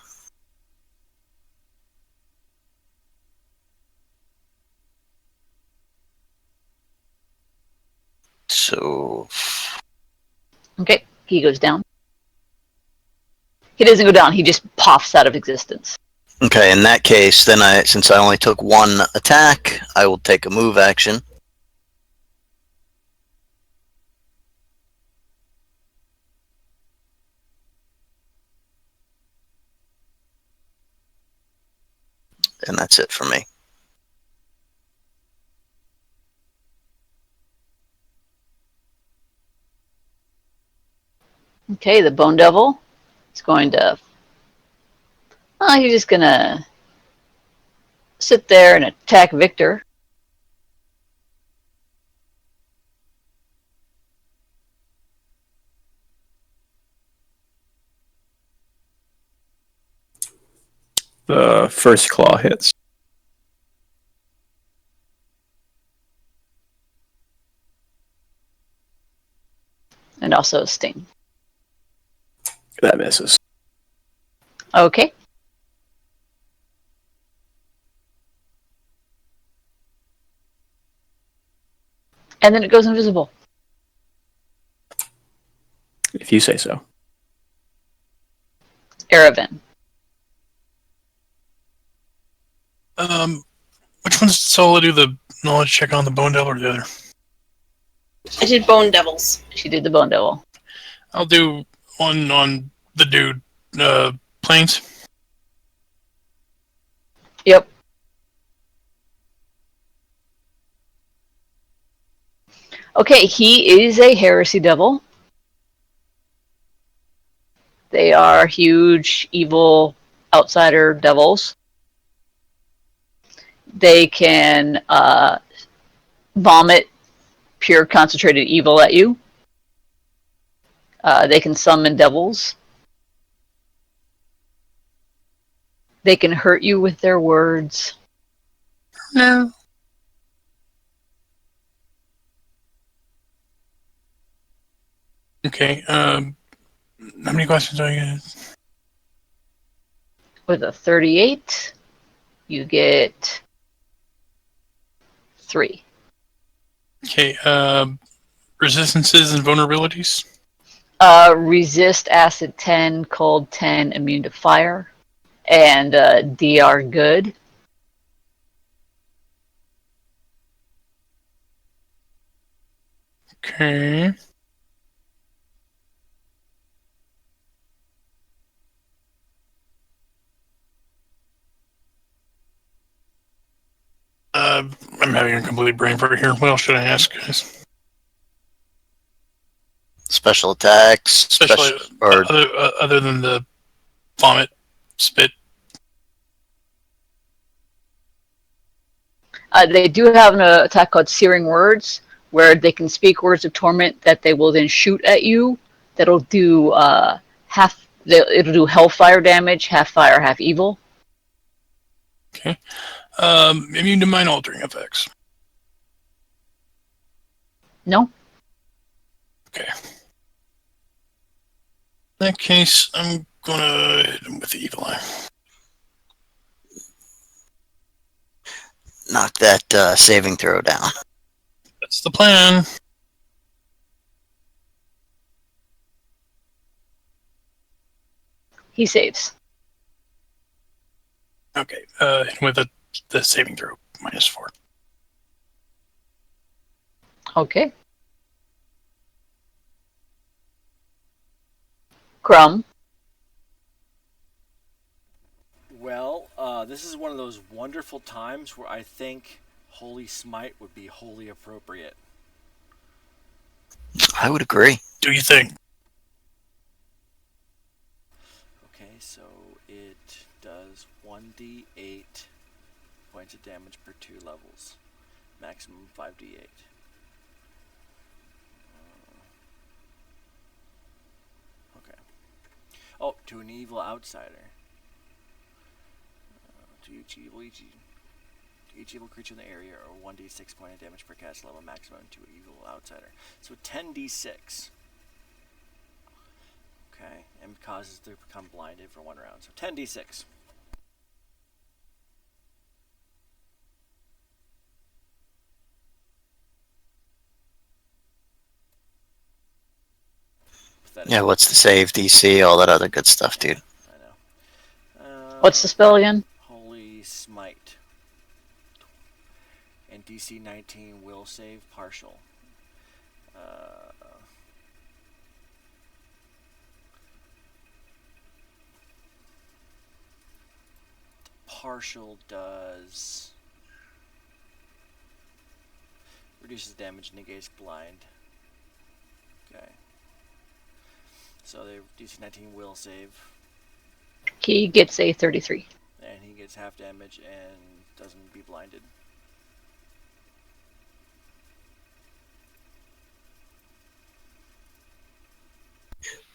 So,
Okay, he goes down. He doesn't go down, he just puffs out of existence.
okay, in that case, then since I only took one attack, I will take a move action. And that's it for me.
Okay, the Bone Devil is going to... he's just going to sit there and attack Victor.
The first claw hits.
And also Sting.
That misses.
Okay. And then it goes invisible.
If you say so.
Aravan.
Which one's Sola do the knowledge check on, the bone devil or the other?
I did bone devils.
She did the Bone Devil.
I'll do one on the dude, planes.
Yep. Okay, he is a heresy devil. They are huge, evil, outsider devils. They can vomit pure concentrated evil at you. They can summon devils. They can hurt you with their words.
No. Okay, how many questions do I get?
With a 38, you get 3.
Okay, resistances and vulnerabilities.
Resist acid 10, cold 10, immune to fire, and DR good.
Okay. I'm having a complete brain fart here. What else should I ask, guys?
Special attacks,
Especially
or
other than the vomit, spit.
They do have an attack called Searing Words, where they can speak words of torment that they will then shoot at you. That'll do it'll do hellfire damage, half fire, half evil.
Okay. Immune to mind altering effects.
No?
Okay. In that case, I'm gonna hit him with the evil eye.
knock that saving throw down.
That's the plan.
He saves.
Okay. With the saving throw, -4.
Okay. Crumb.
Well, this is one of those wonderful times where I think Holy Smite would be wholly appropriate.
I would agree.
Do you think?
Okay, so it does 1d8 points of damage per 2 levels. Maximum 5d8. Okay. Oh, to an evil outsider. To each evil creature in the area, or 1d6 point of damage per cast level, maximum to an evil outsider. So 10d6. Okay, and causes them to become blinded for 1 round. So 10d6. Pathetic.
Yeah, what's the save, DC, all that other good stuff, dude.
I know.
What's the spell again?
Holy Smite. And DC 19 will save partial. Partial does reduces damage, negates blind. Okay. So the DC 19 will save,
He gets a 33.
and he gets half damage and doesn't be blinded.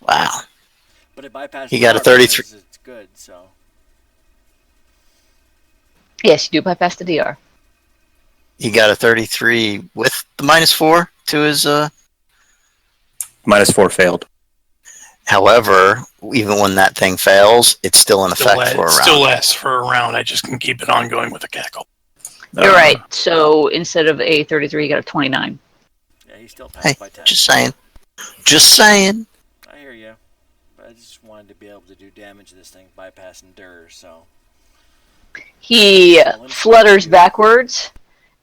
Wow.
But it bypasses.
He got a
DR
33.
because it's good, so.
Yes, you do bypass the DR.
He got a 33 with the -4 to his.
-4 failed.
However, even when that thing fails, it's still in effect for a round.
Still lasts for a round. I just can keep it ongoing with a cackle.
You're right. So instead of a 33, you got a 29.
Yeah, he still
Hey,
passed by 10.
just saying. Just saying.
I hear you. But I just wanted to be able to do damage to this thing bypassing DUR, so.
He flutters backwards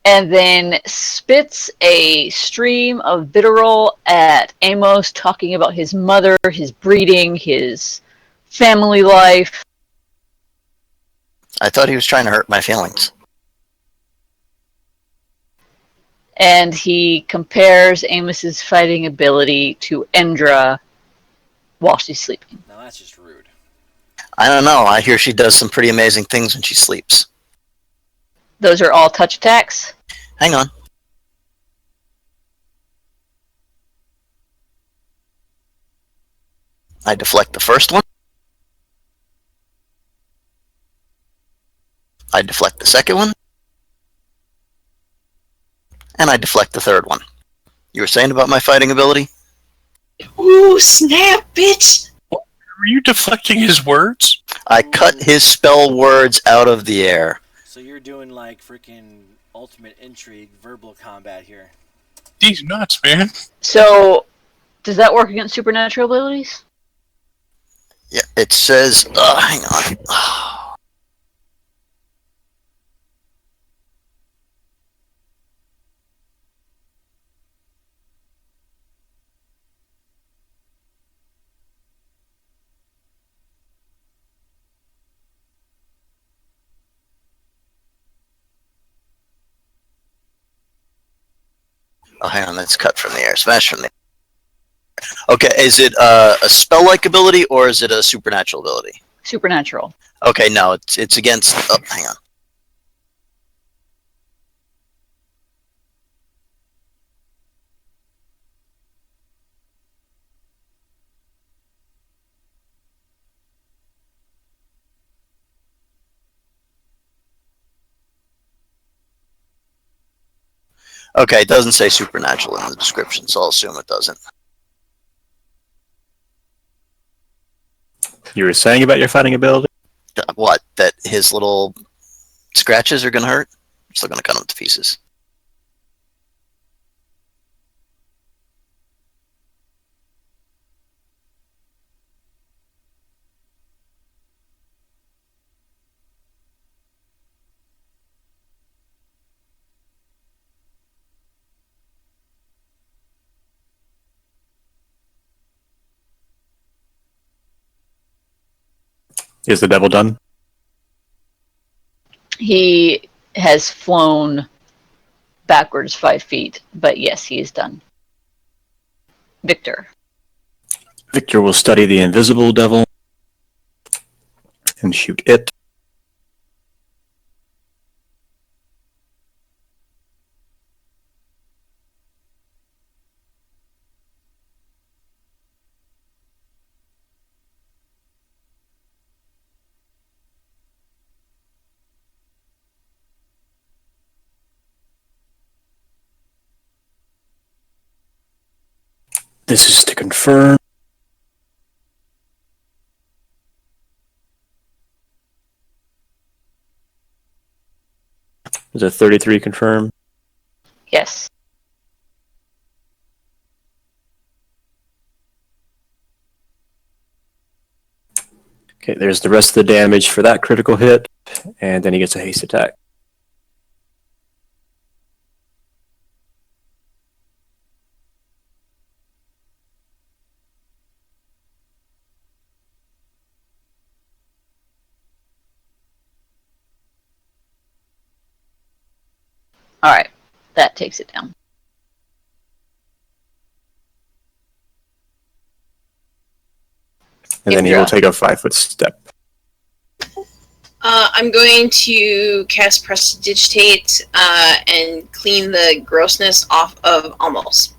and then spits a stream of vitriol at Amos, talking about his mother, his breeding, his family life.
I thought he was trying to hurt my feelings.
And he compares Amos's fighting ability to Endra while she's sleeping.
Now that's just rude.
I don't know. I hear she does some pretty amazing things when she sleeps.
Those are all touch attacks.
Hang on. I deflect the first one. I deflect the second one. And I deflect the third one. You were saying about my fighting ability?
Ooh, snap, bitch!
Were you deflecting his words?
I cut his spell words out of the air.
So you're doing like freaking ultimate intrigue verbal combat here.
These nuts, man.
So, does that work against supernatural abilities?
Yeah, it says... hang on. Oh, hang on, that's cut from the air. Smash from the Okay, is it a spell-like ability or is it a supernatural ability?
Supernatural.
Okay, no, it's against. Oh, hang on. Okay, it doesn't say supernatural in the description, so I'll assume it doesn't.
You were saying about your fighting ability?
What? That his little scratches are gonna hurt? I'm still gonna cut him to pieces.
Is the devil done?
He has flown backwards 5 feet, but yes, he is done. Victor.
Victor will study the invisible devil and shoot it. This is to confirm. Is a 33 confirm?
Yes.
Okay, there's the rest of the damage for that critical hit, and then he gets a haste attack.
All right. That takes it down.
And then he will
Indra.
take a 5-foot step.
I'm going to cast Prestidigitate and clean the grossness off of Almost.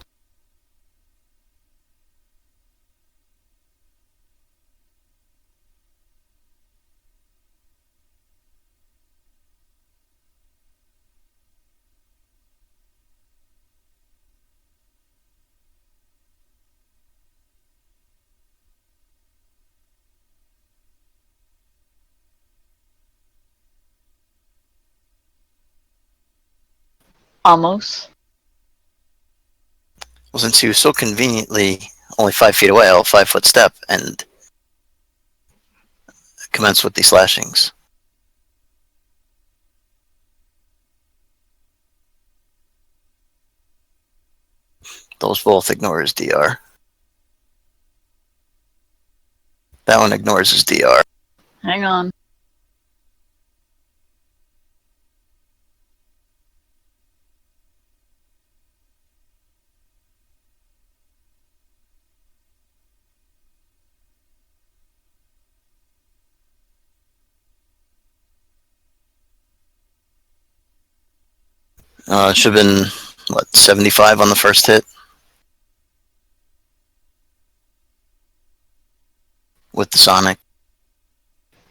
Almost.
Well, since he was so conveniently only 5 feet away, I'll 5-foot step and commence with the slashings. Those both ignore his DR. That one ignores his DR.
Hang on.
It should have been, what, 75 on the first hit? With the Sonic.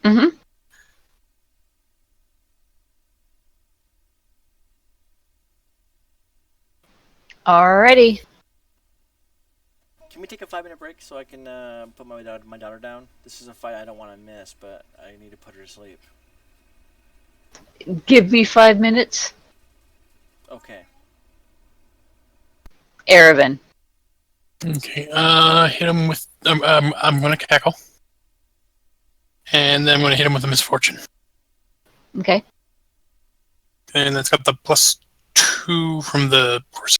Mm-hmm. Alrighty.
Can we take a 5-minute break so I can put my daughter down? This is a fight I don't want to miss, but I need to put her to sleep.
Give me 5 minutes.
Okay.
Aravan.
Okay, hit him with. I'm going to cackle. And then I'm going to hit him with a misfortune.
Okay.
And that's got the +2 from the horse.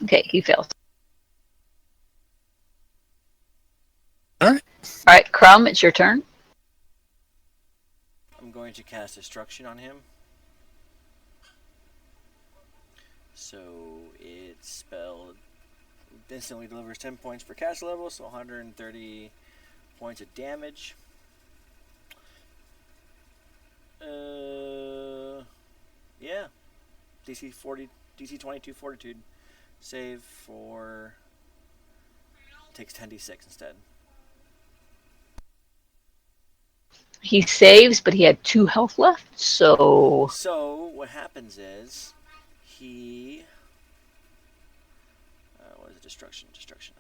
Okay, he fails.
Alright.
Alright, Crumb, it's your turn.
I'm going to cast Destruction on him. So it's spelled instantly delivers 10 points per cast level, so 130 points of damage. Yeah. DC 22 Fortitude. Save for... takes 10d6 instead.
He saves, but he had 2 health left, so...
So, what happens is, he... what is it? Destruction,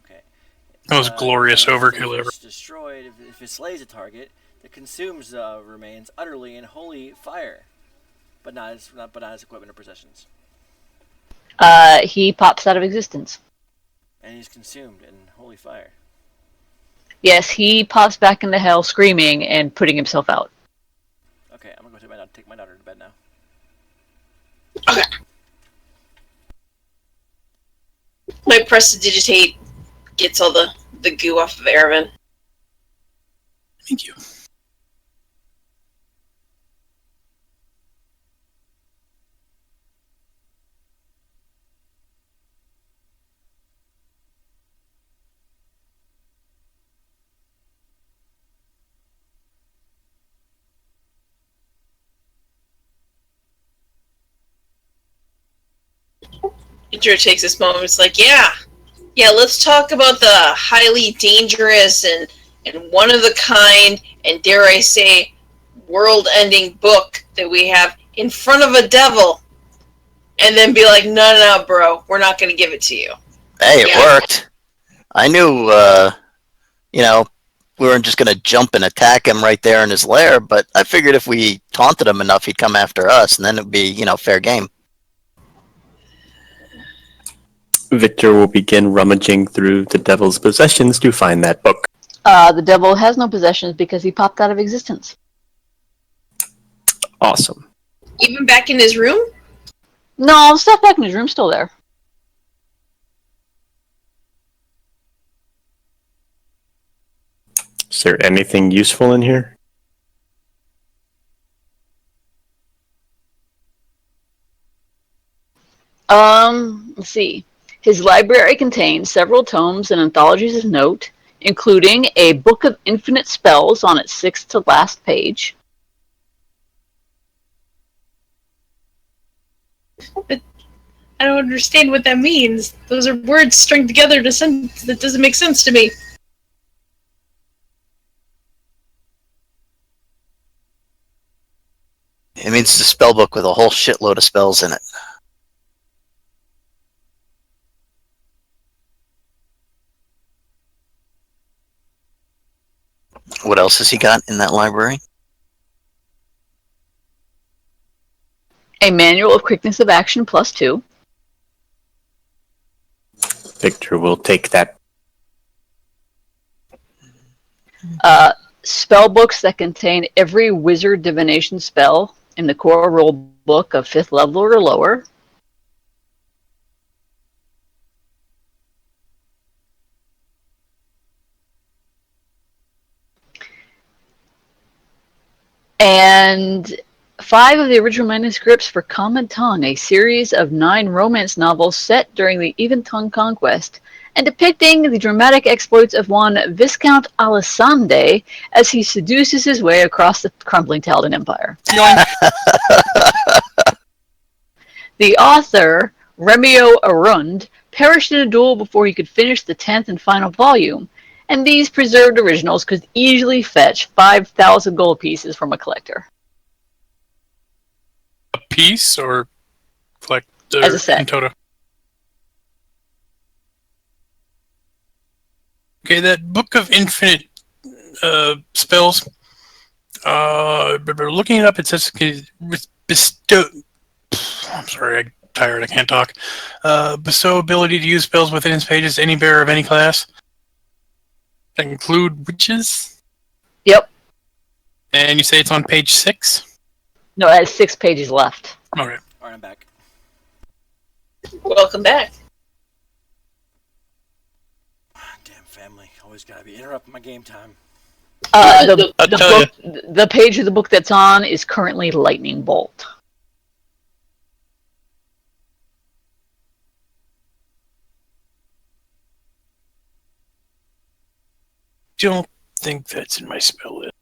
okay.
That was glorious overkill ever.
It's destroyed if it slays a target that consumes remains utterly in holy fire, but not as equipment or possessions.
He pops out of existence.
And he's consumed in holy fire.
Yes, he pops back into hell screaming and putting himself out.
Okay, I'm gonna go take my daughter to bed now.
Okay. My prestidigitate gets all the goo off of Erevin.
Thank you.
Drew takes this moment. It's like, yeah, let's talk about the highly dangerous and one of a kind and dare I say, world-ending book that we have in front of a devil, and then be like, no, bro, we're not going to give it to you.
Hey, it worked. I knew, we weren't just going to jump and attack him right there in his lair, but I figured if we taunted him enough, he'd come after us, and then it'd be, fair game.
Victor will begin rummaging through the devil's possessions to find that book.
The devil has no possessions because he popped out of existence.
Awesome.
Even back in his room?
No, the stuff back in his room's still there.
Is there anything useful in here?
Let's see. His library contains several tomes and anthologies of note, including a book of infinite spells on its 6th to last page.
But I don't understand what that means. Those are words strung together to sentence that doesn't make sense to me.
It means it's a spell book with a whole shitload of spells in it. What else has he got in that library?
A manual of quickness of action +2.
Victor will take that.
Spell books that contain every wizard divination spell in the core rule book of 5th level or lower. And 5 of the original manuscripts for Common Tongue, a series of 9 romance novels set during the Even Tongue Conquest, and depicting the dramatic exploits of one Viscount Alessande as he seduces his way across the crumbling Taldan Empire. The author, Remio Arund, perished in a duel before he could finish the 10th and final volume, and these preserved originals could easily fetch 5,000 gold pieces from a collector.
A piece or collect
As a set.
in total? Okay, that Book of Infinite Spells. Looking it up, it says bestow. I'm sorry, I'm tired. I can't talk. Bestow ability to use spells within its pages. Any bearer of any class. That include witches.
Yep.
And you say it's on page 6?
No, it has 6 pages left.
Okay.
Alright, I'm back.
Welcome back.
Damn family. Always gotta be interrupting my game time.
The page of the book that's on is currently Lightning Bolt.
don't think that's in my spell list.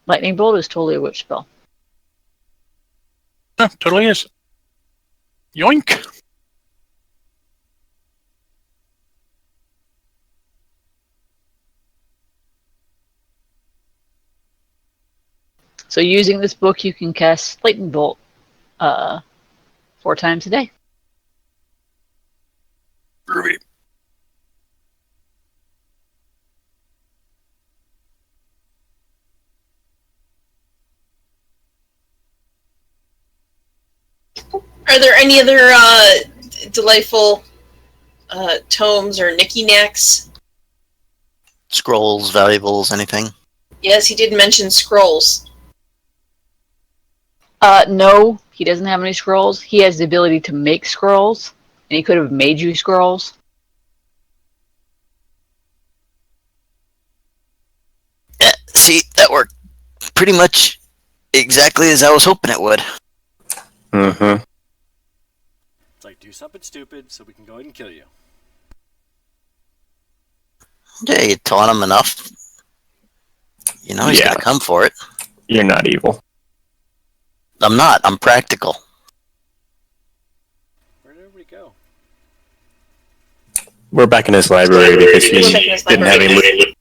Lightning bolt is totally a witch spell.
No, totally is. Yoink!
So using this book, you can cast lightning bolt 4 times a day.
Ruby.
Are there any other delightful tomes or knicky-knacks?
Scrolls, valuables, anything?
Yes, he did mention scrolls.
No, he doesn't have any scrolls. He has the ability to make scrolls, and he could have made you scrolls.
Yeah, see, that worked pretty much exactly as I was hoping it would.
Mm-hmm.
It's like, do something stupid so we can go ahead and kill you.
Yeah, you taunt him enough. You know he's
Yeah.
gonna come for it.
You're not evil.
I'm not. I'm practical.
Where did everybody go?
We're back in his library because he
We're back in his
didn't have any loot.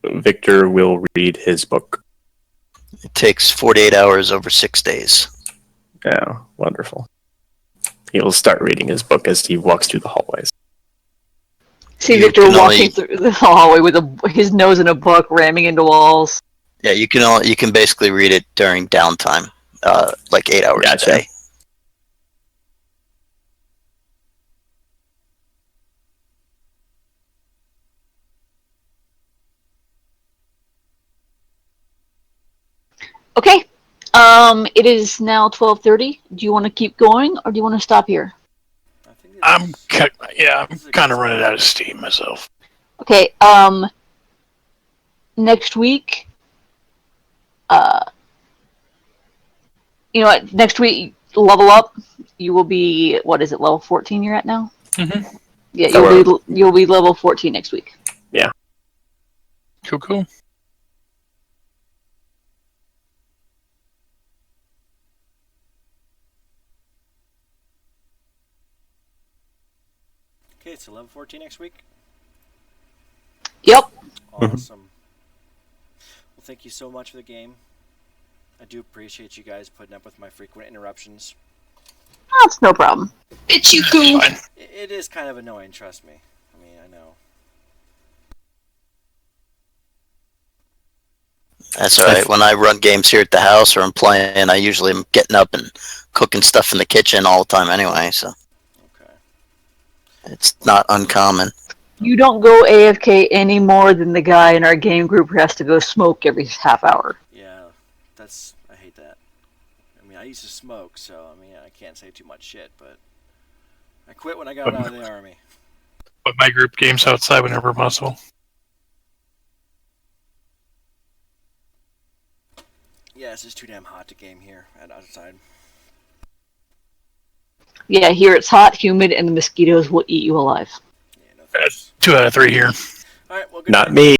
Victor will read his book.
It takes 48 hours over 6 days.
Yeah, wonderful. He will start reading his book as he walks through the hallways.
See
You
Victor
can
walking
only-
through the hallway with his nose in a book, ramming into walls.
Yeah, you can basically read it during downtime, like 8 hours
Gotcha.
a day.
Okay. It is now 12:30. Do you want to keep going, or do you want to stop here?
I think
I'm
this is a
kind
good
of running
spot.
out of steam myself.
Okay. Next week. You know what? Next week, level up. You will be, what is it? Level 14 you're at now.
Mm-hmm.
Yeah,
Oh,
you'll be level 14 next week.
Cool.
Okay, so level 14 next week.
Yep.
Awesome. Well, thank you so much for the game. I do appreciate you guys putting up with my frequent interruptions.
That's no problem.
Bitch, you cool.
Fine.
It is kind of annoying, trust me. I mean, I know.
That's all right. When I run games here at the house or I'm playing, I usually am getting up and cooking stuff in the kitchen all the time anyway, so
Okay.
it's not uncommon.
You don't go AFK any more than the guy in our game group who has to go smoke every half hour.
Yeah, I hate that. I mean, I used to smoke, so I mean, I can't say too much shit, but I quit when I got out of the army.
But my group games outside whenever possible.
Yeah, it's just too damn hot to game here at outside.
Yeah, here it's hot, humid, and the mosquitoes will eat you alive.
Yeah, no
That's
thanks.
2 out of 3 here.
All right, well, good
Not
night.
me.